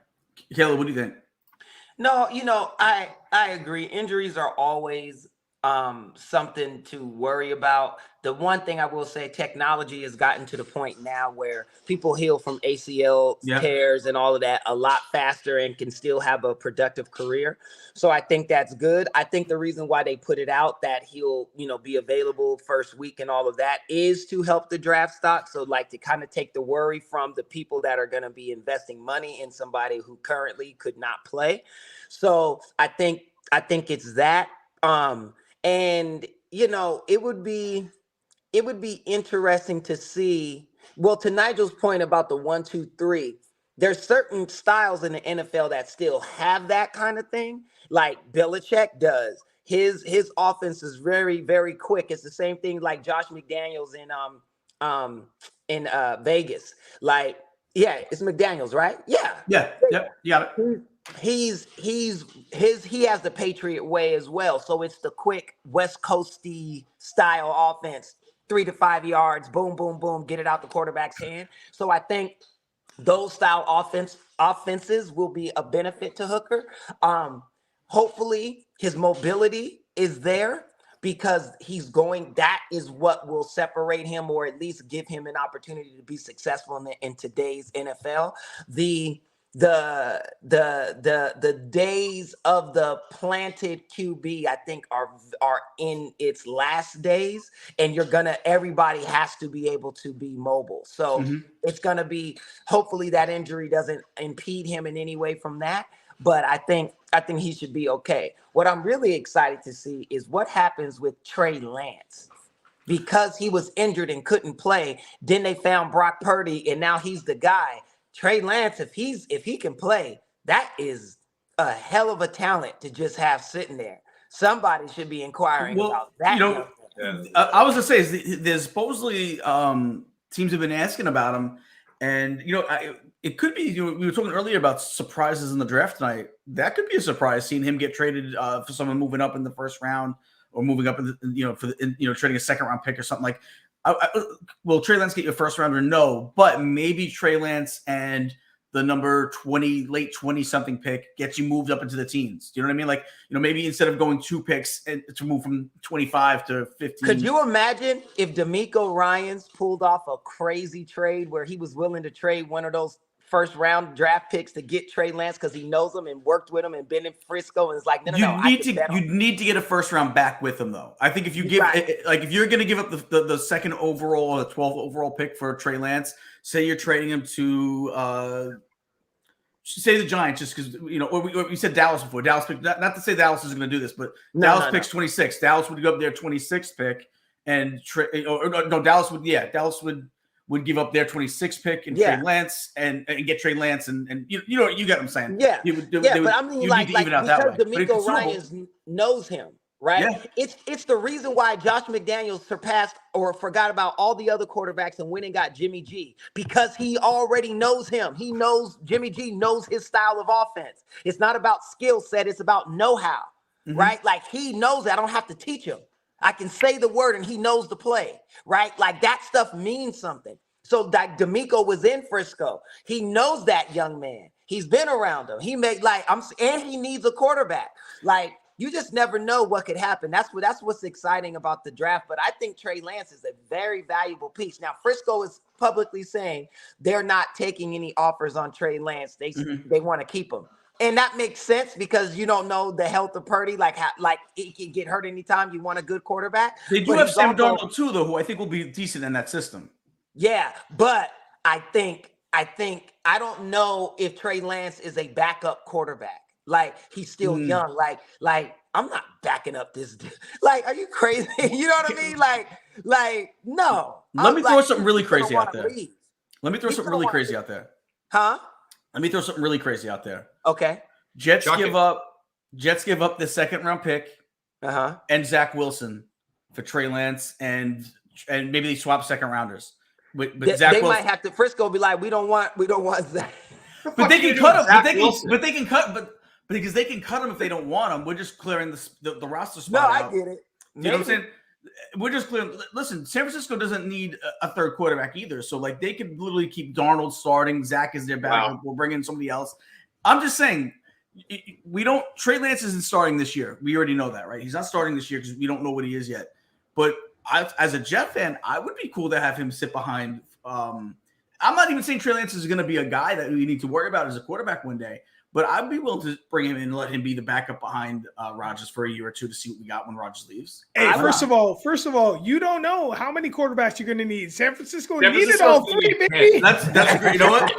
Caleb, what do you think? No, I agree. Injuries are always something to worry about. The one thing I will say, technology has gotten to the point now where people heal from ACL tears and all of that a lot faster and can still have a productive career. So I think that's good. I think the reason why they put it out that he'll, be available first week and all of that is to help the draft stock. So like to kind of take the worry from the people that are going to be investing money in somebody who currently could not play. So I think it's that. And it would be interesting to see. Well, to Nigel's point about the 1, 2, 3, there's certain styles in the NFL that still have that kind of thing, like Belichick does. His offense is very, very quick. It's the same thing like Josh McDaniels in Vegas. Like, yeah, it's McDaniels, right? Yeah. Yeah. Yeah. He has the Patriot way as well. So it's the quick West Coasty style offense, 3 to 5 yards, boom, boom, boom, get it out the quarterback's hand. So I think those style offenses will be a benefit to Hooker. Hopefully his mobility is there because that is what will separate him or at least give him an opportunity to be successful in today's NFL. The days of the planted QB, I think, are in its last days, and everybody has to be able to be mobile. So it's gonna be, hopefully that injury doesn't impede him in any way from that. But I think he should be okay. What I'm really excited to see is what happens with Trey Lance. Because he was injured and couldn't play, then they found Brock Purdy, and now he's the guy. Trey Lance, if he can play, that is a hell of a talent to just have sitting there. Somebody should be inquiring about that. I was gonna say there's supposedly teams have been asking about him, and it could be. We were talking earlier about surprises in the draft tonight. That could be a surprise, seeing him get traded for someone moving up in the first round or moving up in trading a second round pick or something like. Will Trey Lance get your first rounder? No, but maybe Trey Lance and the number 20, late 20 something pick gets you moved up into the teens. Do you know what I mean? Like, maybe instead of going 2 picks to move from 25 to 15. Could you imagine if D'Amico Ryans pulled off a crazy trade where he was willing to trade one of those first round draft picks to get Trey Lance because he knows him and worked with him and been in Frisco and it's like, no. You need to get a first round back with him though. I think if you give if you're going to give up the second overall or the 12th overall pick for Trey Lance, say you're trading him to say the Giants, just because or we said Dallas before. Dallas picked, not to say Dallas is going to do this, but Dallas picks 26. Dallas would give up their 26th pick and Dallas would give up their 26th pick and Trey Lance and get Trey Lance and you get what I'm saying. Yeah. But I mean, like because D'Amico Ryans knows him, right? Yeah. It's the reason why Josh McDaniels surpassed or forgot about all the other quarterbacks and went and got Jimmy G, because he already knows him. He knows Jimmy G knows his style of offense. It's not about skill set, it's about know-how, right? Like he knows that. I don't have to teach him. I can say the word and he knows the play, right? Like that stuff means something. So like D'Amico was in Frisco. He knows that young man. He's been around him. He made and he needs a quarterback. Like you just never know what could happen. That's what's exciting about the draft. But I think Trey Lance is a very valuable piece. Now Frisco is publicly saying they're not taking any offers on Trey Lance. They want to keep him. And that makes sense because you don't know the health of Purdy. Like it can get hurt anytime. You want a good quarterback. They do have Sam Darnold too, though, who I think will be decent in that system. Yeah, but I don't know if Trey Lance is a backup quarterback. Like he's still young. Like I'm not backing up this. Like, are you crazy? You know what I mean? Like no. Let me throw something really crazy out there. Let me throw something really crazy out there. Huh? Let me throw something really crazy out there. Okay. Jets give up the second round pick and Zach Wilson for Trey Lance and maybe they swap second rounders. But Zach they Wilson, might have to Frisco be like, we don't want Zach. But they can cut him. Because they can cut him if they don't want him. We're just clearing the roster spot. No, I get it. You know what I'm saying? We're just clearing. Listen, San Francisco doesn't need a third quarterback either. So like they could literally keep Darnold starting. Zach is their backup. Wow. We'll bring in somebody else. I'm just saying, Trey Lance isn't starting this year. We already know that, right? He's not starting this year because we don't know what he is yet. But as a Jet fan, I would be cool to have him sit behind. I'm not even saying Trey Lance is going to be a guy that we need to worry about as a quarterback one day. But I'd be willing to bring him in and let him be the backup behind Rodgers for a year or two to see what we got when Rodgers leaves. Hey, first of all, you don't know how many quarterbacks you're going to need. San Francisco needed all three, baby. That's great. You know what?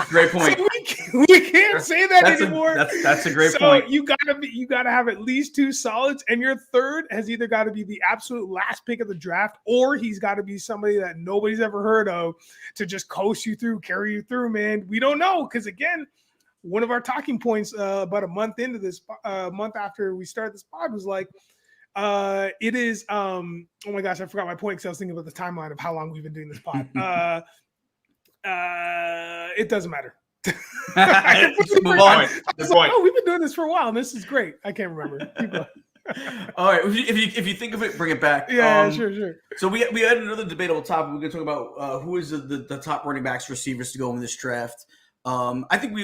Great point. So we can't say that anymore. That's a great point. You gotta have at least 2 solids, and your third has either got to be the absolute last pick of the draft, or he's got to be somebody that nobody's ever heard of to just coast you through, carry you through. Man, we don't know because again. One of our talking points about a month into this, month after we started this pod was like, it is, oh my gosh, I forgot my point because I was thinking about the timeline of how long we've been doing this pod. It doesn't matter. Oh, we've been doing this for a while, and this is great. I can't remember. All right, if you think of it, bring it back. Yeah, sure. So we had another debatable topic. We're going to talk about who is the top running backs, receivers to go in this draft. I think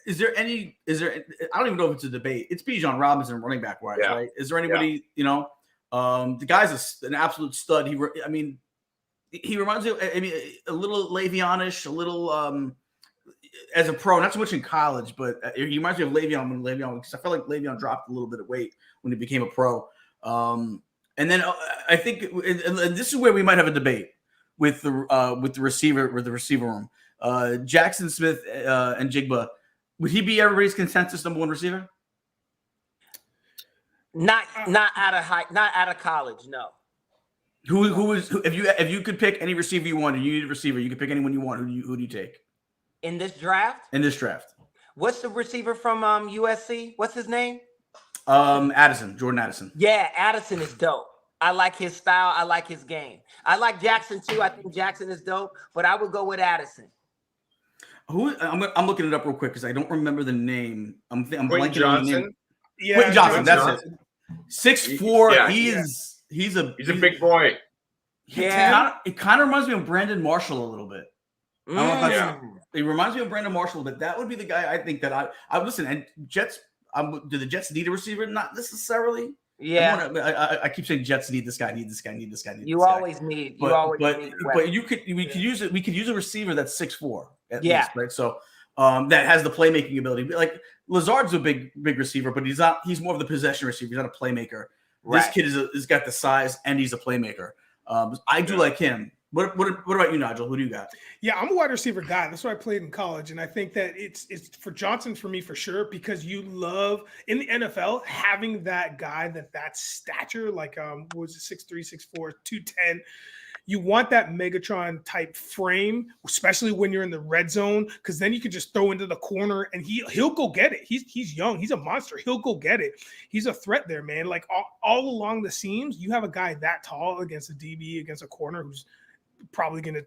is there I don't even know if it's a debate. It's Bijan Robinson running back wise, right? Is there anybody, the guy's an absolute stud. He reminds me of, a little Le'Veon-ish, a little as a pro, not so much in college, but he reminds me of Le'Veon because I felt like Le'Veon dropped a little bit of weight when he became a pro. And then I think and this is where we might have a debate with the receiver room. Jackson Smith and Jigba, would he be everybody's consensus number 1 receiver? Not out of college, no. Who is if you could pick any receiver you want and you need a receiver, you could pick anyone you want. Who do you take in this draft? What's the receiver from USC? What's his name? Jordan Addison. Yeah, Addison is dope. I like his style. I like his game. I like Jackson too. I think Jackson is dope, but I would go with Addison. I'm looking it up real quick because I don't remember the name. I'm blanking Johnson. on the name. Yeah, Quentin Johnson. That's it. 6'4". He's a big boy. Yeah, it kind of reminds me of Brandon Marshall a little bit. I don't know if that's, It reminds me of Brandon Marshall, but that would be the guy I think that I listen. And Jets, do the Jets need a receiver? Not necessarily. Yeah. I keep saying Jets need this guy, need this guy, need this guy, need You this guy. always need. But we could use it. We could use a receiver that's 6'4" at least, right? So that has the playmaking ability. Like Lazard's a big receiver, but he's not. He's more of the possession receiver. He's not a playmaker. Right. This kid is got the size and he's a playmaker. I do like him. What about you, Nigel? Who do you got? Yeah, I'm a wide receiver guy. That's what I played in college, and I think that it's for Johnson for me for sure, because you love in the NFL having that guy that stature, like what was it, 6'3", 6'4", 210. You want that Megatron type frame, especially when you're in the red zone, because then you can just throw into the corner and he'll go get it. He's young, he's a monster. He'll go get it. He's a threat there, man. Like all along the seams, you have a guy that tall against a DB, against a corner who's probably going to,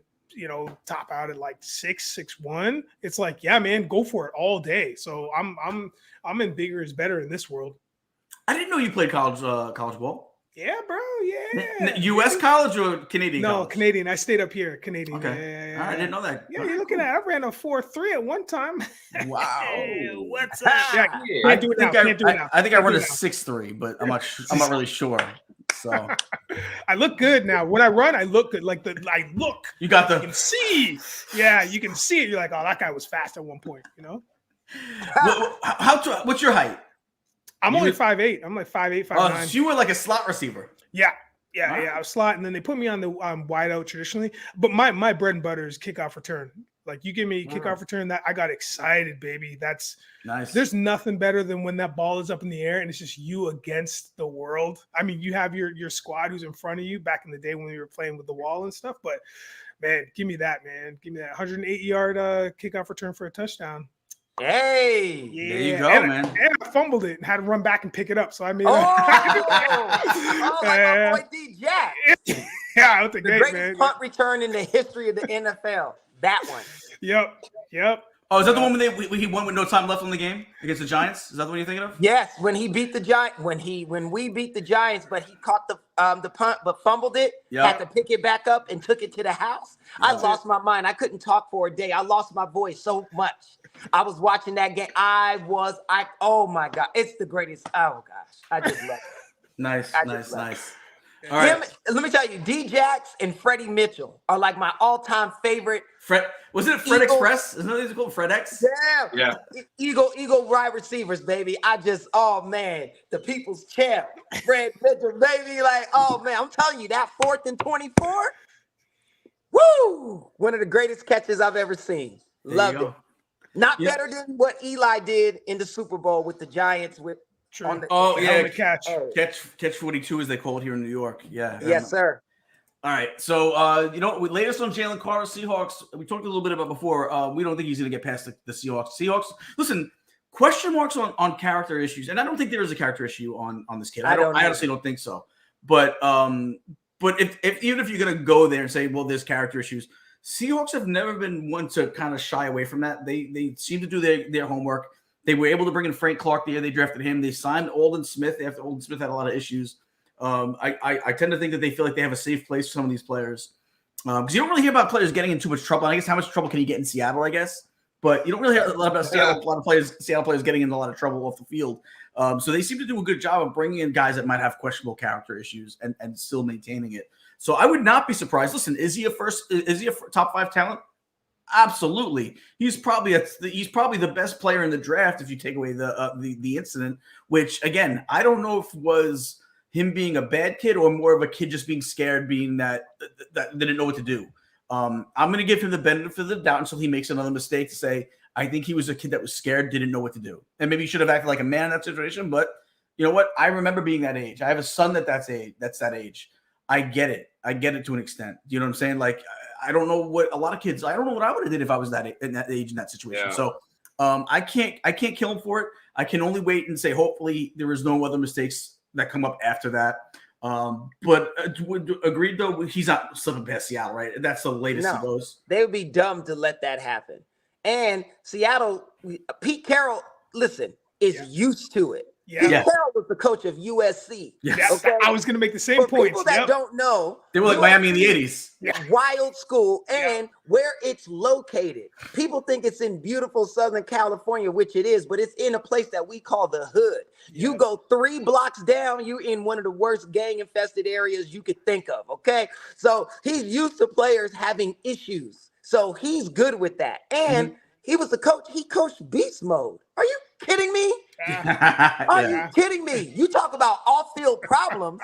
top out at like 6'1". It's like, yeah, man, go for it all day. So I'm in bigger is better in this world. I didn't know you played college ball. Yeah, bro. Yeah. U.S. college or Canadian? No, college? Canadian. I stayed up here. Canadian. Okay. Yeah. I didn't know that. Yeah, you're looking at. I ran a 4.3 at one time. Wow. Hey, what's up? Yeah, I think I run a 6'3", but I'm not really sure. So I look good now. When I run, I look good. You got You can see. Yeah, you can see it. You're like, oh, that guy was fast at one point. What's your height? I'm only 5'8". I'm like 5'8", 5'9". So you were like a slot receiver. Yeah. I was slot, and then they put me on the wide out traditionally. But my bread and butter is kickoff return. Like you give me kickoff return, that I got excited, baby. That's nice. There's nothing better than when that ball is up in the air and it's just you against the world. I mean, you have your squad who's in front of you back in the day when we were playing with the wall and stuff. But man, give me that, man. Give me that 108-yard kickoff return for a touchdown. Hey, yeah. There you go, man. And I fumbled it and had to run back and pick it up. So I mean, like my boy D Jack. Yeah, that's the great, greatest man. punt return in the history of the NFL. That one. Yep. Oh, is that the one when he won with no time left in the game against the Giants? Is that the one you're thinking of? Yes, when he beat the Giants, when we beat the Giants, but he caught the punt but fumbled it, had to pick it back up and took it to the house. I lost my mind. I couldn't talk for a day. I lost my voice so much. I was watching that game. Oh my God, it's the greatest. Oh gosh, I just love it. Nice. All right. Let me tell you, D-Jax and Freddie Mitchell are like my all-time favorite. Was it Fred Express? Isn't that called Fred X? Yeah. Eagle wide receivers, baby. Oh man, the people's champ, Fred Mitchell, baby. Like, oh man, I'm telling you, that 4th and 24. Woo! One of the greatest catches I've ever seen. Loved it. Not better than what Eli did in the Super Bowl with the Giants with. Catch 42 as they call it here in New York. Yeah. Yes, sir. All right. So latest on Jalen Carter, Seahawks. We talked a little bit about before. We don't think he's going to get past the Seahawks. Seahawks. Listen, question marks on character issues, and I don't think there is a character issue on this kid. I honestly don't think so. But if even if you're going to go there and say, well, there's character issues, Seahawks have never been one to kind of shy away from that. They seem to do their homework. They were able to bring in Frank Clark the year they drafted him. They signed Aldon Smith after Aldon Smith had a lot of issues. I tend to think that they feel like they have a safe place for some of these players. Because you don't really hear about players getting in too much trouble. I guess how much trouble can you get in Seattle, I guess. But you don't really hear a lot about Seattle. A lot of Seattle players getting into a lot of trouble off the field. So they seem to do a good job of bringing in guys that might have questionable character issues and still maintaining it. So I would not be surprised. Listen, is he a top 5 talent? Absolutely. He's probably the best player in the draft if you take away the incident, which again, I don't know if was him being a bad kid or more of a kid just being scared, being that didn't know what to do. I'm going to give him the benefit of the doubt until he makes another mistake to say, I think he was a kid that was scared, didn't know what to do. And maybe he should have acted like a man in that situation. But you know what? I remember being that age. I have a son that's that age. I get it. To an extent. You know what I'm saying? Like, I don't know what a lot of kids. I don't know what I would have did if I was in that age in that situation. Yeah. So I can't kill him for it. I can only wait and say hopefully there is no other mistakes that come up after that. But agreed though, he's not slipping past Seattle, right? That's the latest he goes. They would be dumb to let that happen. And Seattle, Pete Carroll, is used to it. Yeah. Pete Carroll was the coach of USC. Yes. Okay? I was going to make the same point. People that don't know, they were like Miami in the 80s. Wild school. And where it's located. People think it's in beautiful Southern California, which it is, but it's in a place that we call the hood. You go 3 blocks down, you're in one of the worst gang-infested areas you could think of, okay? So he's used to players having issues. So he's good with that. And he was the coach. He coached beast mode. Are you kidding me? Are you kidding me? You talk about off-field problems.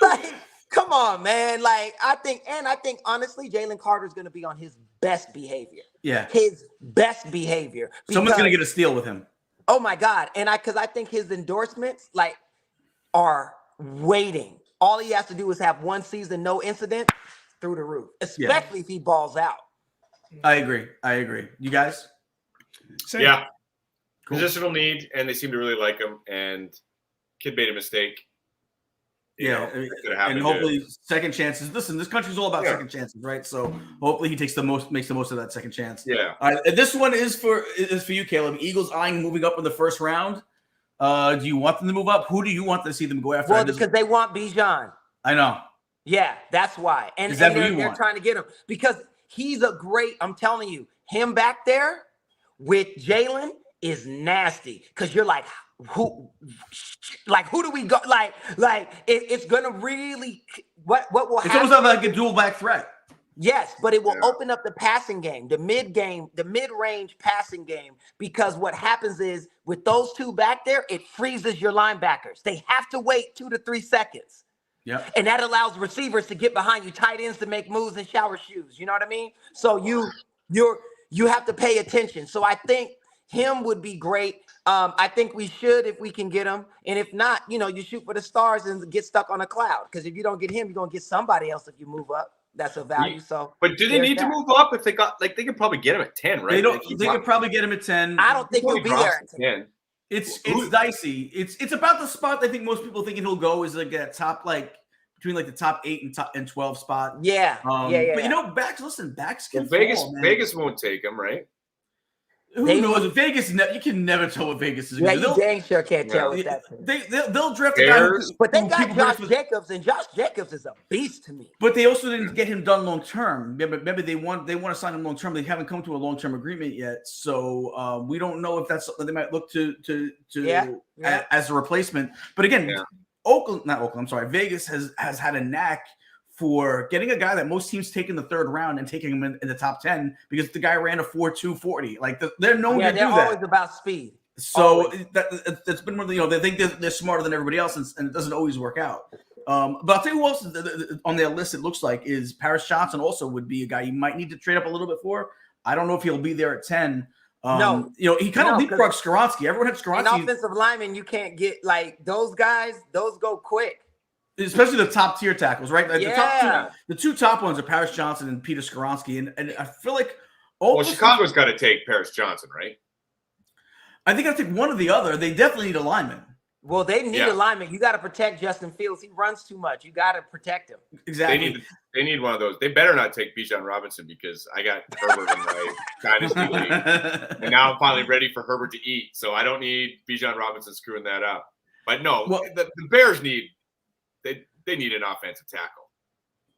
Like, come on, man. Like, I think honestly, Jalen Carter's going to be on his best behavior. Yeah. His best behavior. Someone's going to get a steal with him. Oh my God. And because I think his endorsements are waiting. All he has to do is have one season, no incident, through the roof, especially if he balls out. I agree. You guys? Same. Yeah. Cool. Positional need, and they seem to really like him. And kid made a mistake. And hopefully second chances. Listen, this country's all about second chances, right? So hopefully he makes the most of that second chance. Yeah. All right. This one is for you, Caleb. Eagles eyeing moving up in the first round. Do you want them to move up? Who do you want to see them go after? Well, because they want Bijan. I know. Yeah, that's why. And they're trying to get him because he's I'm telling you, him back there with Jalen is nasty. Because you're like, who do we go? It's gonna really what will happen? It's almost like a dual back threat. Yes, but it will open up the passing game, the mid-range passing game, because what happens is with those two back there, it freezes your linebackers. They have to wait 2 to 3 seconds. Yeah. And that allows receivers to get behind you, tight ends to make moves and shower shoes. You know what I mean? So you have to pay attention. So I think him would be great. I think we should if we can get him. And if not, you shoot for the stars and get stuck on a cloud. Because if you don't get him, you're going to get somebody else if you move up. That's a value. So, but do they need to move up if they got they could probably get him at 10, right? They could probably get him at 10. I don't think he'll be there at 10. It's dicey. It's about the spot I think most people thinking he'll go is like a top between the top 8 and 12 spot. Yeah. But backs can fall, man. Vegas won't take him, right? Who knows? Vegas, you can never tell what Vegas is. Yeah, you dang sure can't tell what that's. They'll draft a guy but they got Josh Jacobs, and Josh Jacobs is a beast to me. But they also didn't get him done long term. Maybe they want to sign him long term. They haven't come to a long term agreement yet, so we don't know if that's something they might look to as a replacement. But again, Vegas has had a knack for getting a guy that most teams take in the third round and taking him in the top 10 because the guy ran a 4.2 40. They're known to do that. They're always about speed. So that's been one of they think they're smarter than everybody else, and it doesn't always work out. But I'll tell you who else on their list it looks like is Paris Johnson. Also would be a guy you might need to trade up a little bit for. I don't know if he'll be there at 10. No, he kind of leapfrogged Skoronski. Everyone had Skoronski. An offensive lineman, you can't get those guys. Those go quick. Especially the top tier tackles, right? The two top ones are Paris Johnson and Peter Skoronski, and I feel like Chicago's got to take Paris Johnson, right? I think I take one or the other. They definitely need a lineman. Well, they need a lineman. You got to protect Justin Fields. He runs too much. You got to protect him. Exactly. They need one of those. They better not take Bijan Robinson because I got Herbert in my dynasty league, and now I'm finally ready for Herbert to eat. So I don't need Bijan Robinson screwing that up. But no, the Bears need. They need an offensive tackle.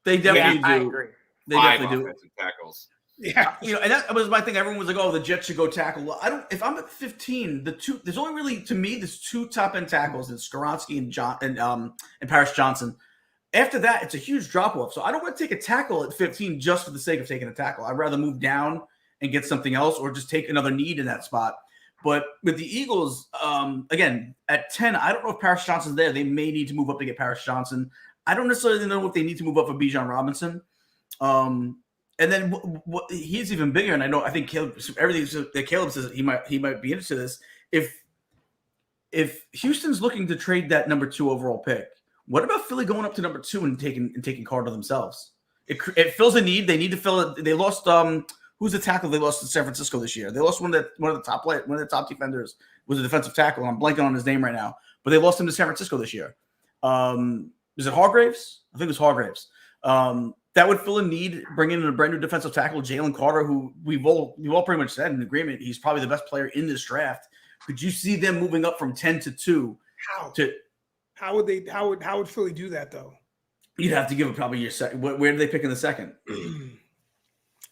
They definitely do. I agree. They definitely do. Offensive tackles. Yeah, and that was my thing. Everyone was like, "Oh, the Jets should go tackle." Well, I don't. If I'm at 15, there's only really to me there's 2 top end tackles, it's Skoronski and Paris Johnson. After that, it's a huge drop off. So I don't want to take a tackle at 15 just for the sake of taking a tackle. I'd rather move down and get something else, or just take another need in that spot. But with the Eagles, again, at 10, I don't know if Paris Johnson's there. They may need to move up to get Paris Johnson. I don't necessarily know if they need to move up for Bijan Robinson. And then he's even bigger, and I think Caleb says he might be interested in this. If Houston's looking to trade that number 2 overall pick, what about Philly going up to number 2 and taking Carter themselves? It fills a need. They need to fill it. They lost who's the tackle they lost to San Francisco this year? They lost one of the top defenders was a defensive tackle. I'm blanking on his name right now, but they lost him to San Francisco this year. Is it Hargraves? I think it was Hargraves. That would fill a need, bringing in a brand new defensive tackle, Jalen Carter, who we've all pretty much said in agreement he's probably the best player in this draft. Could you see them moving up from 10 to 2? How would Philly do that though? You'd have to give it probably your second. Where do they pick in the second?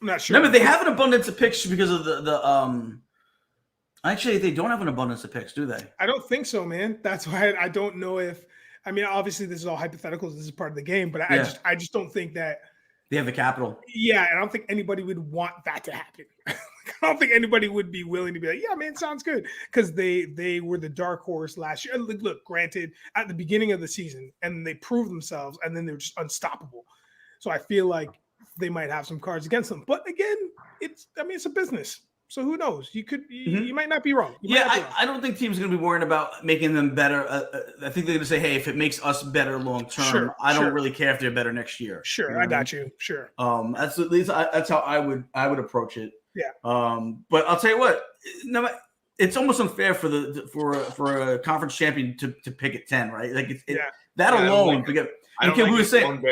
I'm not sure. Remember, they have an abundance of picks because of the. Actually, they don't have an abundance of picks, do they? I don't think so, man. That's why I don't know if. I mean, obviously, this is all hypotheticals. This is part of the game, but I just don't think that they have the capital. Yeah, I don't think anybody would want that to happen. I don't think anybody would be willing to be like, yeah, man, sounds good, because they were the dark horse last year. Look, granted, at the beginning of the season, and they proved themselves, and then they were just unstoppable. So I feel like they might have some cards against them. But again, it's a business. So who knows? You might not be wrong. I don't think teams are going to be worried about making them better. I think they're going to say, hey, if it makes us better long term, I don't really care if they're better next year. Sure, you know I got you. Sure. That's at least that's how I would approach it. Yeah. But I'll tell you what, no, it's almost unfair for a conference champion to pick at 10, right? Like that alone. We were saying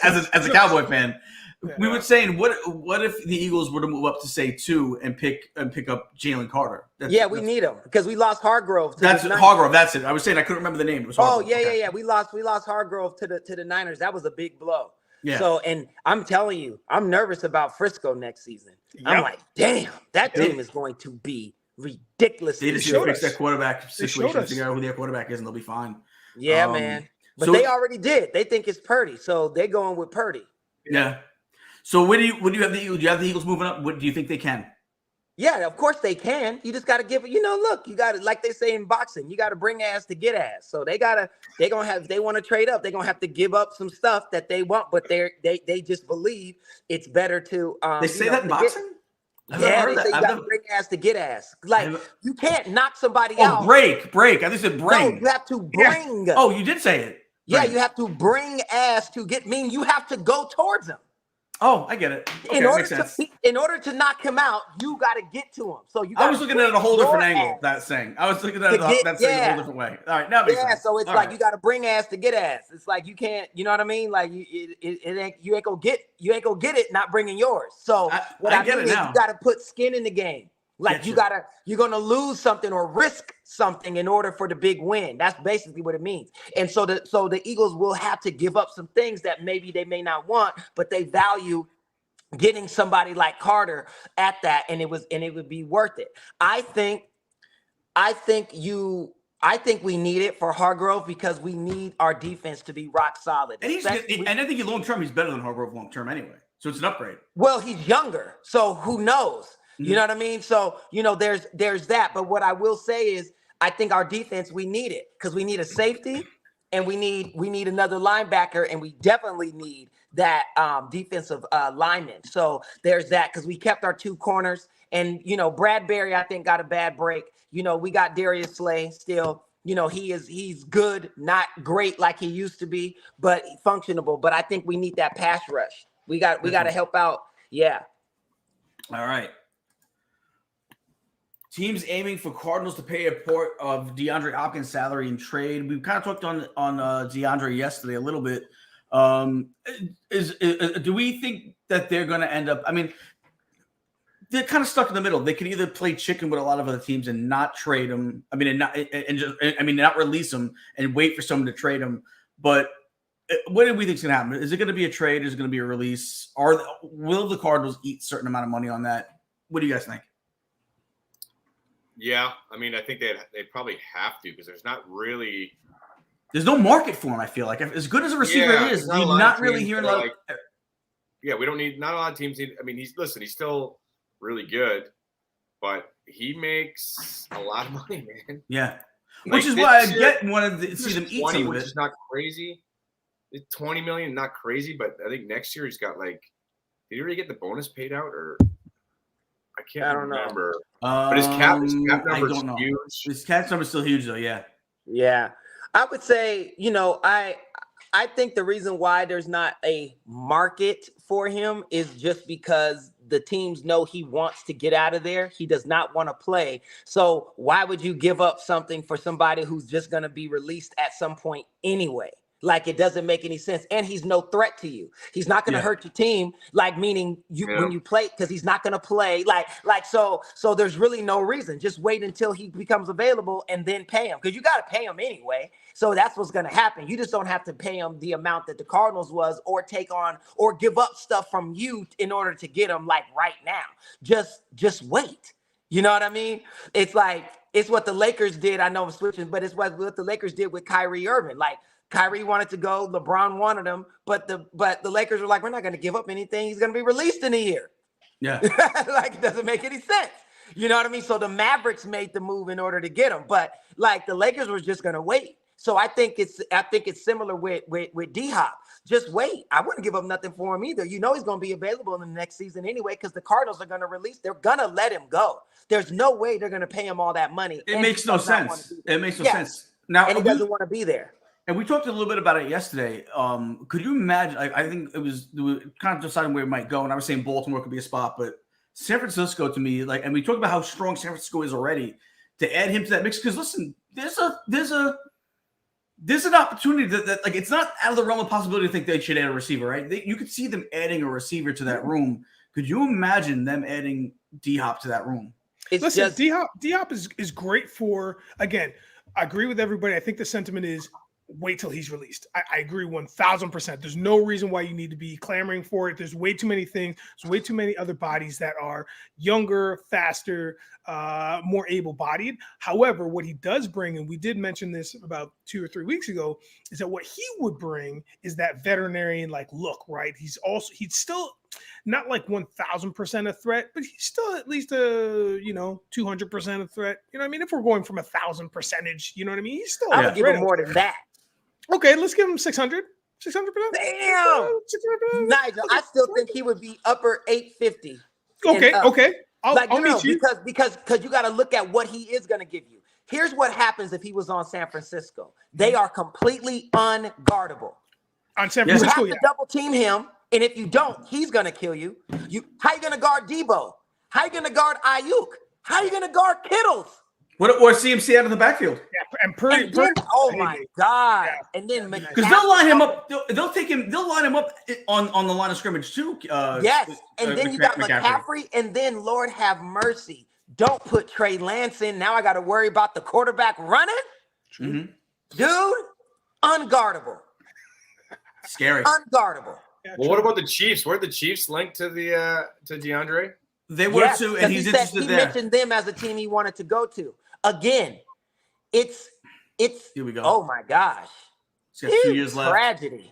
as a Cowboy fan. Yeah. We were saying, what if the Eagles were to move up to say 2 and pick up Jalen Carter? We need him because we lost Hargrove. That's Hargrove. That's it. I was saying I couldn't remember the name. It was Hargrove. Yeah. We lost Hargrove to the Niners. That was a big blow. Yeah. So, and I'm telling you, I'm nervous about Frisco next season. Yep. I'm like, damn, that team is going to be ridiculous. They just need to fix their quarterback situation, figure out who their quarterback is, and they'll be fine. Yeah, man. But they already did. They think it's Purdy, so they're going with Purdy. Yeah. So what do you have the Eagles? Do you have the Eagles moving up? What do you think they can? Yeah, of course they can. You just got to give it. Look, you got to, like they say in boxing, you got to bring ass to get ass. So they want to trade up. They're gonna have to give up some stuff that they want, but they just believe it's better to. They say that in boxing. They say you got to bring ass to get ass. Like you can't knock somebody out. Break. I think said bring. No, you have to bring. Yeah. Oh, you did say it. Yeah, you have to bring ass to get. Mean you have to go towards them. Oh, I get it. Okay, in order to knock him out, you got to get to him. So I was looking at it a whole different angle. That saying, I was looking at that saying a whole different way. All right, now makes sense. So it's all like you got to bring ass to get ass. It's like you can't. You know what I mean? Like you ain't gonna get it not bringing yours. So what I mean is you got to put skin in the game. Like you're gonna lose something or risk something in order for the big win. That's basically what it means. And so the Eagles will have to give up some things that maybe they may not want, but they value getting somebody like Carter at that, and it would be worth it. I think we need it for Hargrove because we need our defense to be rock solid. And I think long term he's better than Hargrove long term anyway. So it's an upgrade. Well, he's younger, so who knows? You know what I mean? So, there's that. But what I will say is I think our defense, we need it because we need a safety and we need another linebacker, and we definitely need that defensive lineman. So there's that because we kept our 2 corners. And, Bradbury, I think, got a bad break. We got Darius Slay still. He's good, not great like he used to be, but functionable. But I think we need that pass rush. We got to help out. Yeah. All right. Teams aiming for Cardinals to pay a part of DeAndre Hopkins' salary in trade. We kind of talked on DeAndre yesterday a little bit. Do we think that they're going to end up? I mean, they're kind of stuck in the middle. They could either play chicken with a lot of other teams and not trade them. I mean, not release them and wait for someone to trade them. But what do we think is going to happen? Is it going to be a trade? Is it going to be a release? Will the Cardinals eat a certain amount of money on that? What do you guys think? Yeah, I mean, I think they probably have to because there's no market for him. I feel like as good as a receiver is, you're not really hearing a lot. We don't need not a lot of teams. I mean, he's still really good, but he makes a lot of money, man. Yeah, which is why I wanted to see them eat some of it. Which is not crazy. It's $20 million, not crazy, but I think next year he's got did he already get the bonus paid out or? I can't remember. But his cap number is huge. His cap number is still huge, though. Yeah. Yeah. I would say, I think the reason why there's not a market for him is just because the teams know he wants to get out of there. He does not want to play. So why would you give up something for somebody who's just going to be released at some point anyway? Like, it doesn't make any sense. And he's no threat to you. He's not going to hurt your team, like, meaning when you play, because he's not going to play. So there's really no reason. Just wait until he becomes available and then pay him, because you got to pay him anyway. So that's what's going to happen. You just don't have to pay him the amount that the Cardinals was, or take on or give up stuff from you in order to get him, like, right now. Just wait. You know what I mean? It's like, it's what the Lakers did. I know I'm switching, but it's what the Lakers did with Kyrie Irving. Like, Kyrie wanted to go, LeBron wanted him, but the Lakers were like, we're not going to give up anything. He's going to be released in a year. Yeah. Like, it doesn't make any sense. You know what I mean? So the Mavericks made the move in order to get him, but like, the Lakers were just going to wait. So I think it's similar with D-Hop. Just wait. I wouldn't give up nothing for him either. You know, he's going to be available in the next season anyway, because the Cardinals are going to release. They're going to let him go. There's no way they're going to pay him all that money. It makes no sense. It makes no sense. Now, and he doesn't want to be there. And we talked a little bit about it yesterday. Could you imagine? I think it was kind of deciding where it might go. And I was saying Baltimore could be a spot, but San Francisco to me, like, and we talked about how strong San Francisco is already, to add him to that mix. Because listen, there's an opportunity that like, it's not out of the realm of possibility to think they should add a receiver, right? You could see them adding a receiver to that room. Could you imagine them adding D-Hop to that room? Listen, D-Hop is great for, again, I agree with everybody. I think the sentiment is wait till he's released. I agree 1,000%. There's no reason why you need to be clamoring for it. There's way too many things. There's way too many other bodies that are younger, faster, more able-bodied. However, what he does bring, and we did mention this about 2 or 3 weeks ago, is that what he would bring is that veterinarian like look, right? He's still not like 1,000% a threat, but he's still at least 200% a threat. You know what I mean? If we're going from 1,000%, you know what I mean? He's still. I would give him more than that. Okay, let's give him 600. 600%. Damn. 600%. Nigel, I still think he would be upper 850. Okay. I'll meet you. Because you got to look at what he is going to give you. Here's what happens if he was on San Francisco. They are completely unguardable. On San Francisco, you have to double team him, and if you don't, he's going to kill you. How you going to guard Debo? How you going to guard Ayuk? How you going to guard Kittles? Or CMC out of the backfield? Yeah, oh my God! Yeah. And then because they'll line him up. They'll line him up on the line of scrimmage too. Yes, and then you got McCaffrey, and then Lord have mercy, don't put Trey Lance in. Now I got to worry about the quarterback running. Mm-hmm. Dude, unguardable. Scary. Unguardable. Well, what about the Chiefs? Were the Chiefs linked to the to DeAndre? They were too, and he's interested there. He mentioned them as a team he wanted to go to. Again, it's here we go. Oh my gosh. He's got 2 years left. Tragedy.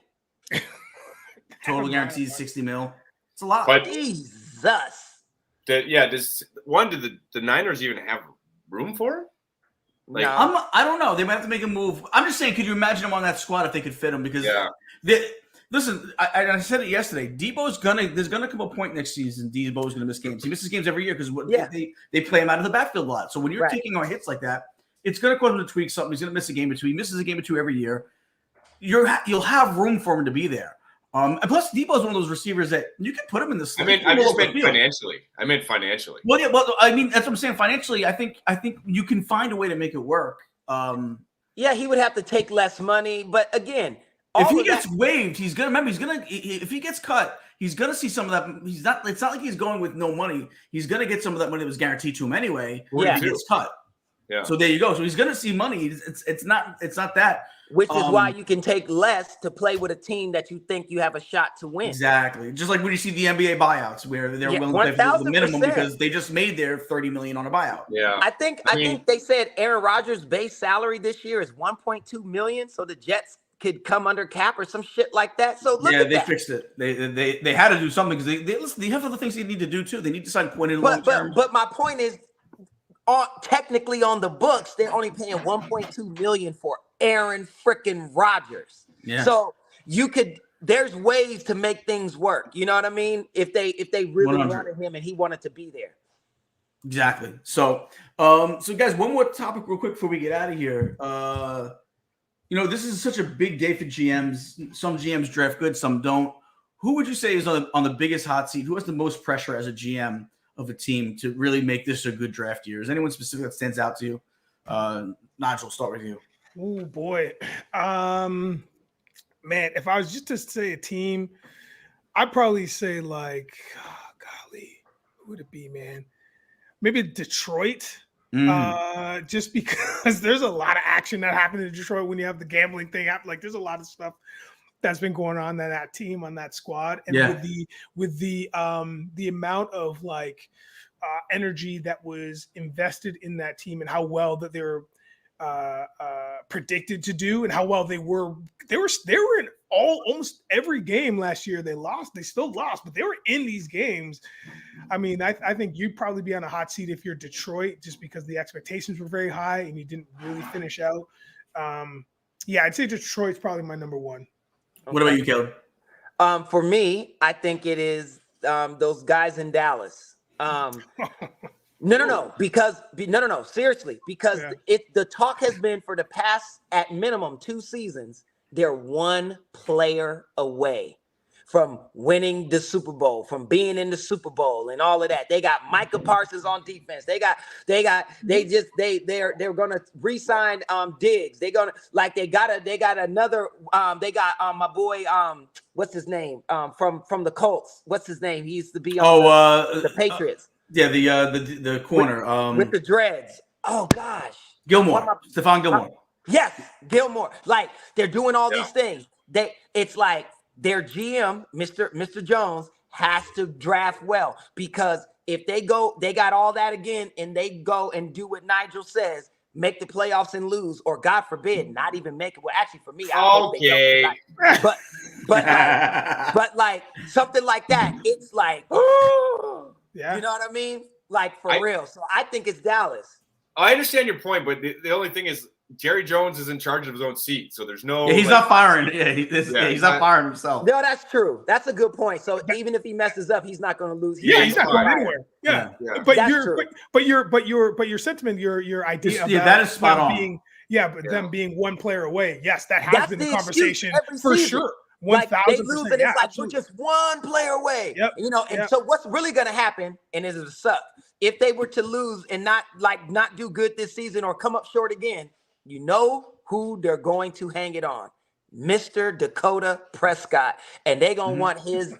Total guaranteed $60 million. It's a lot. But Jesus. Did the Niners even have room for him? Like, no. I don't know. They might have to make a move. I'm just saying, could you imagine him on that squad if they could fit him? Because listen, I said it yesterday. There's gonna come a point next season. Debo's gonna miss games. He misses games every year because they play him out of the backfield a lot. So when you're taking our hits like that, it's gonna cause him to tweak something. He's gonna miss a game or two. He misses a game or two every year. You'll have room for him to be there. And plus, Debo's one of those receivers that you can put him in the slot. I just meant financially. I meant financially. Well, yeah, I mean that's what I'm saying. Financially, I think you can find a way to make it work. He would have to take less money, but again. If he gets waived, if he gets cut, he's gonna see some of that. It's not like he's going with no money. He's gonna get some of that money that was guaranteed to him anyway. If he gets cut. Yeah. So there you go. So he's gonna see money. It's not that. Which is why you can take less to play with a team that you think you have a shot to win. Exactly. Just like when you see the NBA buyouts where they're willing to pay the minimum because they just made their $30 million on a buyout. Yeah. I think they said Aaron Rodgers' base salary this year is $1.2 million. So the Jets could come under cap or some shit like that. So look at they fixed it. They had to do something because they have other things they need to do too. They need to sign Quinn in long term. But my point is, technically on the books, they're only paying $1.2 million for Aaron freaking Rodgers. Yeah. So there's ways to make things work. You know what I mean? If they really 100. wanted him and he wanted to be there. Exactly. So guys, one more topic real quick before we get out of here. This is such a big day for GMs. Some GMs draft good, some don't. Who would you say is on the biggest hot seat? Who has the most pressure as a GM of a team to really make this a good draft year? Is anyone specific that stands out to you? Nigel, start with you. Oh boy. Man, if I was just to say a team, I'd probably say like, golly, who would it be, man? Maybe Detroit. Just because there's a lot of action that happened in Detroit when you have the gambling thing happen. Like, there's a lot of stuff that's been going on in that team, on that squad, and with the amount of like energy that was invested in that team and how well that they were predicted to do and how well they were in almost every game last year. They still lost, but they were in these games. I mean, I think you'd probably be on a hot seat if you're Detroit, just because the expectations were very high and you didn't really finish out. I'd say Detroit's probably my number one. What about you, Caleb? For me, I think it is those guys in Dallas. No, seriously, because the talk has been for the past, at minimum, 2 seasons, they're one player away from winning the Super Bowl, from being in the Super Bowl and all of that. They got Micah Parsons on defense. They're gonna re-sign Diggs. They got another my boy what's his name from the Colts. What's his name? He used to be on the Patriots. The corner with the dreads. Oh gosh, Gilmore, Stephon Gilmore. Yes, Gilmore. Like, they're doing all these things. It's like their GM, Mr. Jones, has to draft well, because if they got all that again and they go and do what Nigel says, make the playoffs and lose, or God forbid, not even make it. Well, actually, for me, I hope they don't. But like something like that, it's like, you know what I mean? Like, for real. So I think it's Dallas. I understand your point, but the only thing is, Jerry Jones is in charge of his own seat, so there's no. Yeah, he's not firing. He's not firing himself. No, that's true. That's a good point. So even if he messes up, he's not going to lose. He's not going anywhere. Yeah. But your sentiment, your idea about that is spot on. Being, them being one player away. Yes, that has been the conversation for sure. 1,000%. They lose, and it's like, we're just one player away. Yep. So what's really going to happen, and is it suck, if they were to lose and not do good this season or come up short again? You know who they're going to hang it on? Mr. Dakota Prescott. And they're going to want his,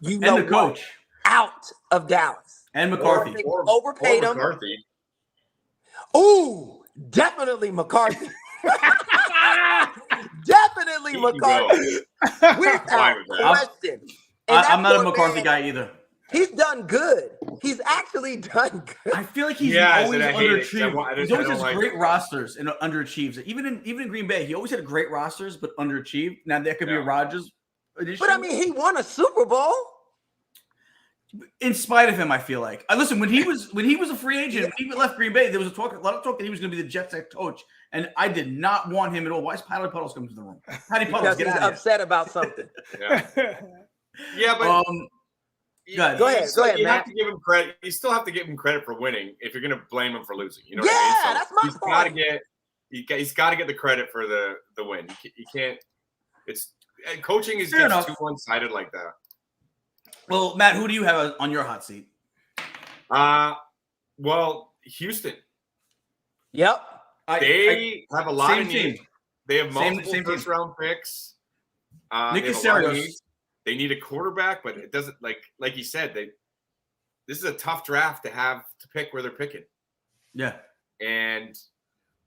and the coach out of Dallas. And McCarthy. Overpaid him. McCarthy. Ooh, definitely McCarthy. Definitely McCarthy. Without question. I'm not a McCarthy guy either. He's done good. He's actually done good. I feel like he's always underachieved. He always has great rosters and underachieves. Even in Green Bay, he always had great rosters but underachieved. Now that could be a Rodgers addition. But I mean, he won a Super Bowl. In spite of him, I feel like. Listen, when he was a free agent, when he left Green Bay, there was a lot of talk that he was going to be the Jets head coach, and I did not want him at all. Why is Patty Puddles coming to the room? Patty Puddles, because he's upset about something. But. Go ahead, you Matt. have to give him credit. You still have to give him credit for winning if you're going to blame him for losing. You know what I mean? So that's my point. He's got to get the credit for the win. You can't. It's coaching is too one-sided like that. Well, Matt, who do you have on your hot seat? Well, Houston. Yep. They have a lot of needs. Team. They have multiple first-round picks. Nick Caserio. They need a quarterback, but it doesn't like you said. This is a tough draft to have to pick where they're picking. Yeah, and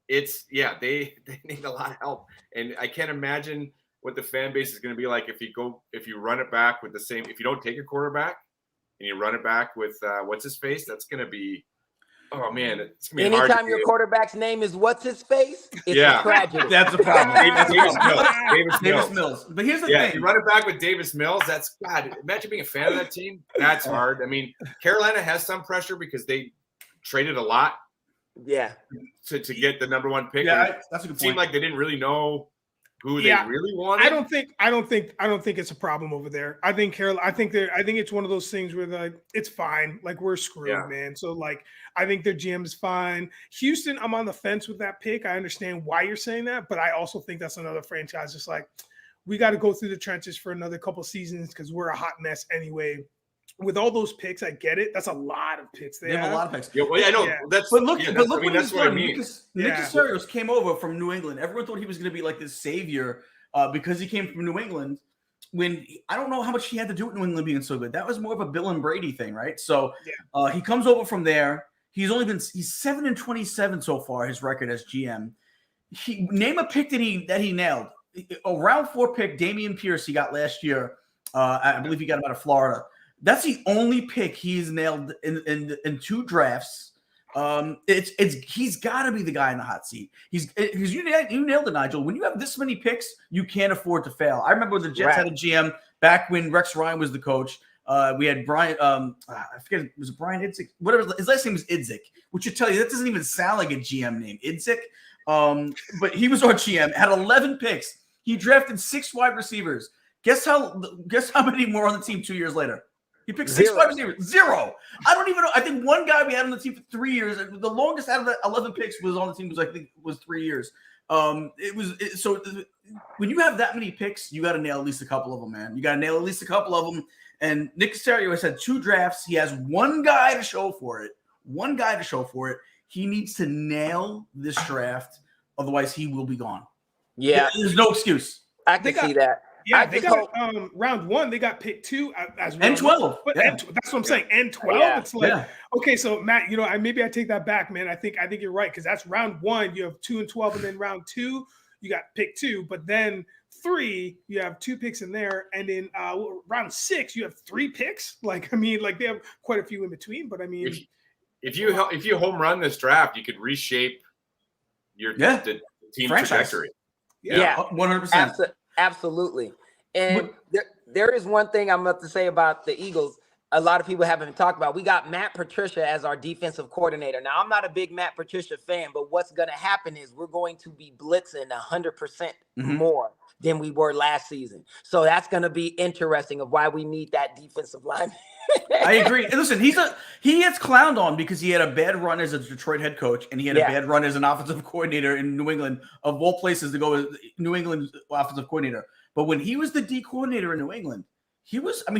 it's they need a lot of help, and I can't imagine what the fan base is going to be like if you run it back with the same. If you don't take a quarterback and you run it back with what's his face, that's going to be. Oh man, it's gonna be anytime your quarterback's name is what's his face, it's a tragedy. That's a problem. Davis Mills. But here's the thing: you run it back with Davis Mills. That's God. Imagine being a fan of that team. That's hard. I mean, Carolina has some pressure because they traded a lot. Yeah. To get the number 1 pick. Yeah, that's a good point. It seemed like they didn't really know who they really wanted. I don't think it's a problem over there. I think it's one of those things where it's fine. Like, we're screwed, man. So I think their GM is fine. Houston, I'm on the fence with that pick. I understand why you're saying that, but I also think that's another franchise. Just like, we got to go through the trenches for another couple seasons because we're a hot mess anyway. With all those picks, I get it. That's a lot of picks. They have a lot of picks. Yeah, well, I know. But look what he's done. Nick Caserio came over from New England. Everyone thought he was going to be like this savior because he came from New England. I don't know how much he had to do with New England being so good. That was more of a Bill and Brady thing, right? So he comes over from there. He's 7-27 so far. His record as GM. Name a pick that he nailed. A round 4 pick, Dameon Pierce, he got last year. I believe he got him out of Florida. That's the only pick he's nailed in 2 drafts. He's got to be the guy in the hot seat. You nailed it, Nigel. When you have this many picks, you can't afford to fail. I remember the Jets had a GM back when Rex Ryan was the coach. We had Brian. I forget, was it Brian Idzik? Whatever his last name was Idzik, which should tell you that doesn't even sound like a GM name, Idzik. But he was our GM. Had 11 picks. He drafted 6 wide receivers. Guess how many more on the team 2 years later? He picked 6 wide receivers. 0. I don't even know. I think one guy we had on the team for 3 years. The longest out of the 11 picks was on the team was 3 years. So when you have that many picks, you got to nail at least a couple of them, man. You got to nail at least a couple of them. And Nick Caserio has had 2 drafts. He has one guy to show for it. He needs to nail this draft. Otherwise, he will be gone. Yeah. There's no excuse. I can see that. Yeah, they got round 1. They got pick 2 as and 12. But that's what I'm saying. And 12. It's like okay. So Matt, maybe I take that back, man. I think you're right because that's round 1. You have 2 and 12, and then round 2 you got pick 2. But then 3 you have 2 picks in there, and in round 6 you have 3 picks. Like they have quite a few in between. But I mean, if you home run this draft, you could reshape your the team trajectory. Yeah, 100%. Absolutely. And there is one thing I'm about to say about the Eagles. A lot of people haven't talked about. We got Matt Patricia as our defensive coordinator. Now, I'm not a big Matt Patricia fan, but what's going to happen is we're going to be blitzing 100% more than we were last season. So that's going to be interesting of why we need that defensive line. I agree. And listen, he gets clowned on because he had a bad run as a Detroit head coach, and he had a bad run as an offensive coordinator in New England, of all places to go as New England's offensive coordinator. But when he was the D coordinator in New England, he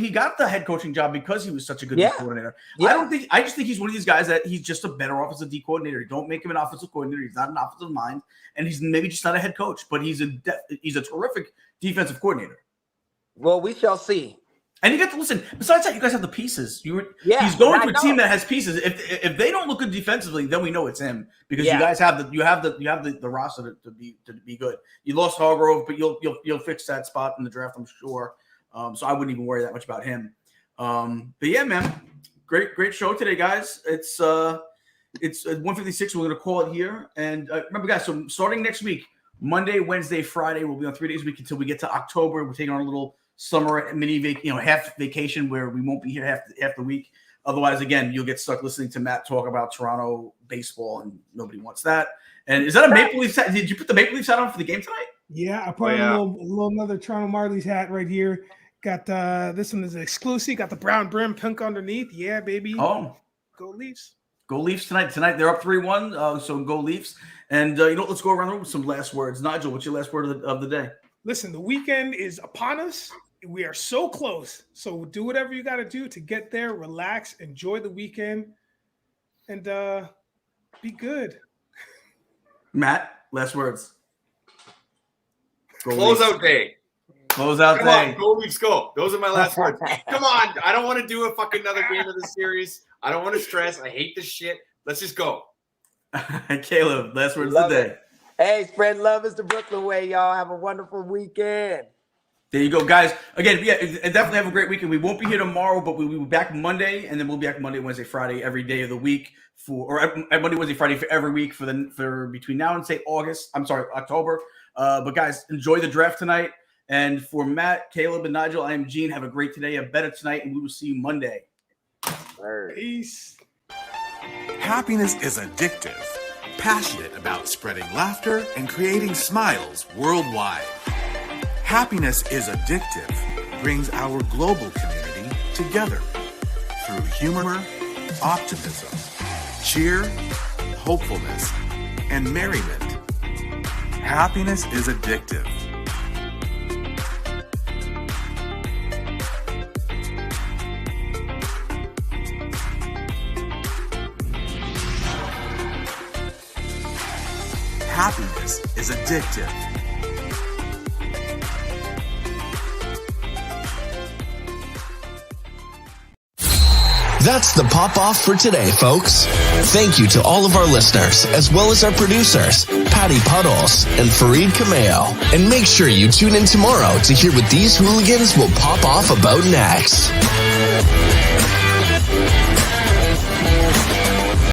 got the head coaching job because he was such a good D coordinator. Yeah. I just think he's one of these guys that he's just a better offensive D coordinator. Don't make him an offensive coordinator. He's not an offensive mind, and he's maybe just not a head coach, but he's a terrific defensive coordinator. Well, we shall see. And you get to listen. Besides that, you guys have the pieces. He's going to a team that has pieces. If they don't look good defensively, then we know it's him because you guys have the roster to be good. You lost Hargrove, but you'll fix that spot in the draft, I'm sure. So I wouldn't even worry that much about him. But yeah, man, great show today, guys. It's 1:56. We're gonna call it here. And remember, guys. So starting next week, Monday, Wednesday, Friday, we'll be on 3 days a week until we get to October. We're taking on a little summer mini half vacation where we won't be here half the week. Otherwise, again, you'll get stuck listening to Matt talk about Toronto baseball, and nobody wants that. And is that a Maple Leafs hat? Did you put the Maple Leafs hat on for the game tonight? Yeah, I put a little another Toronto Marlies hat right here. Got this one is exclusive. Got the brown brim, pink underneath. Yeah, baby. Oh, go Leafs! Go Leafs tonight. Tonight they're up 3-1. So go Leafs. And let's go around the room with some last words. Nigel, what's your last word of the day? Listen, the weekend is upon us. We are so close. So do whatever you got to do to get there. Relax, enjoy the weekend, and be good. Matt, last words. Closeout day. Closeout Come day. On, go Leafs, go. Those are my last words. Come on. I don't want to do a fucking another game of the series. I don't want to stress. I hate this shit. Let's just go. Caleb, last words of the day. Hey, spread love is the Brooklyn way, y'all. Have a wonderful weekend. There you go, guys. Again, definitely have a great weekend. We won't be here tomorrow, but we'll be back Monday, and then we'll be back Monday, Wednesday, Friday, every day of the week Monday, Wednesday, Friday for every week for between now and October. But guys, enjoy the draft tonight. And for Matt, Caleb, and Nigel, I am Gene. Have a great today, a better tonight, and we will see you Monday. Peace. Happiness is addictive. Passionate about spreading laughter and creating smiles worldwide. Happiness is addictive. Brings our global community together through humor, optimism, cheer, hopefulness, and merriment. Happiness is addictive. Happiness is addictive. That's the pop-off for today, folks. Thank you to all of our listeners, as well as our producers, Patty Puddles and Fareed Kameo. And make sure you tune in tomorrow to hear what these hooligans will pop off about next.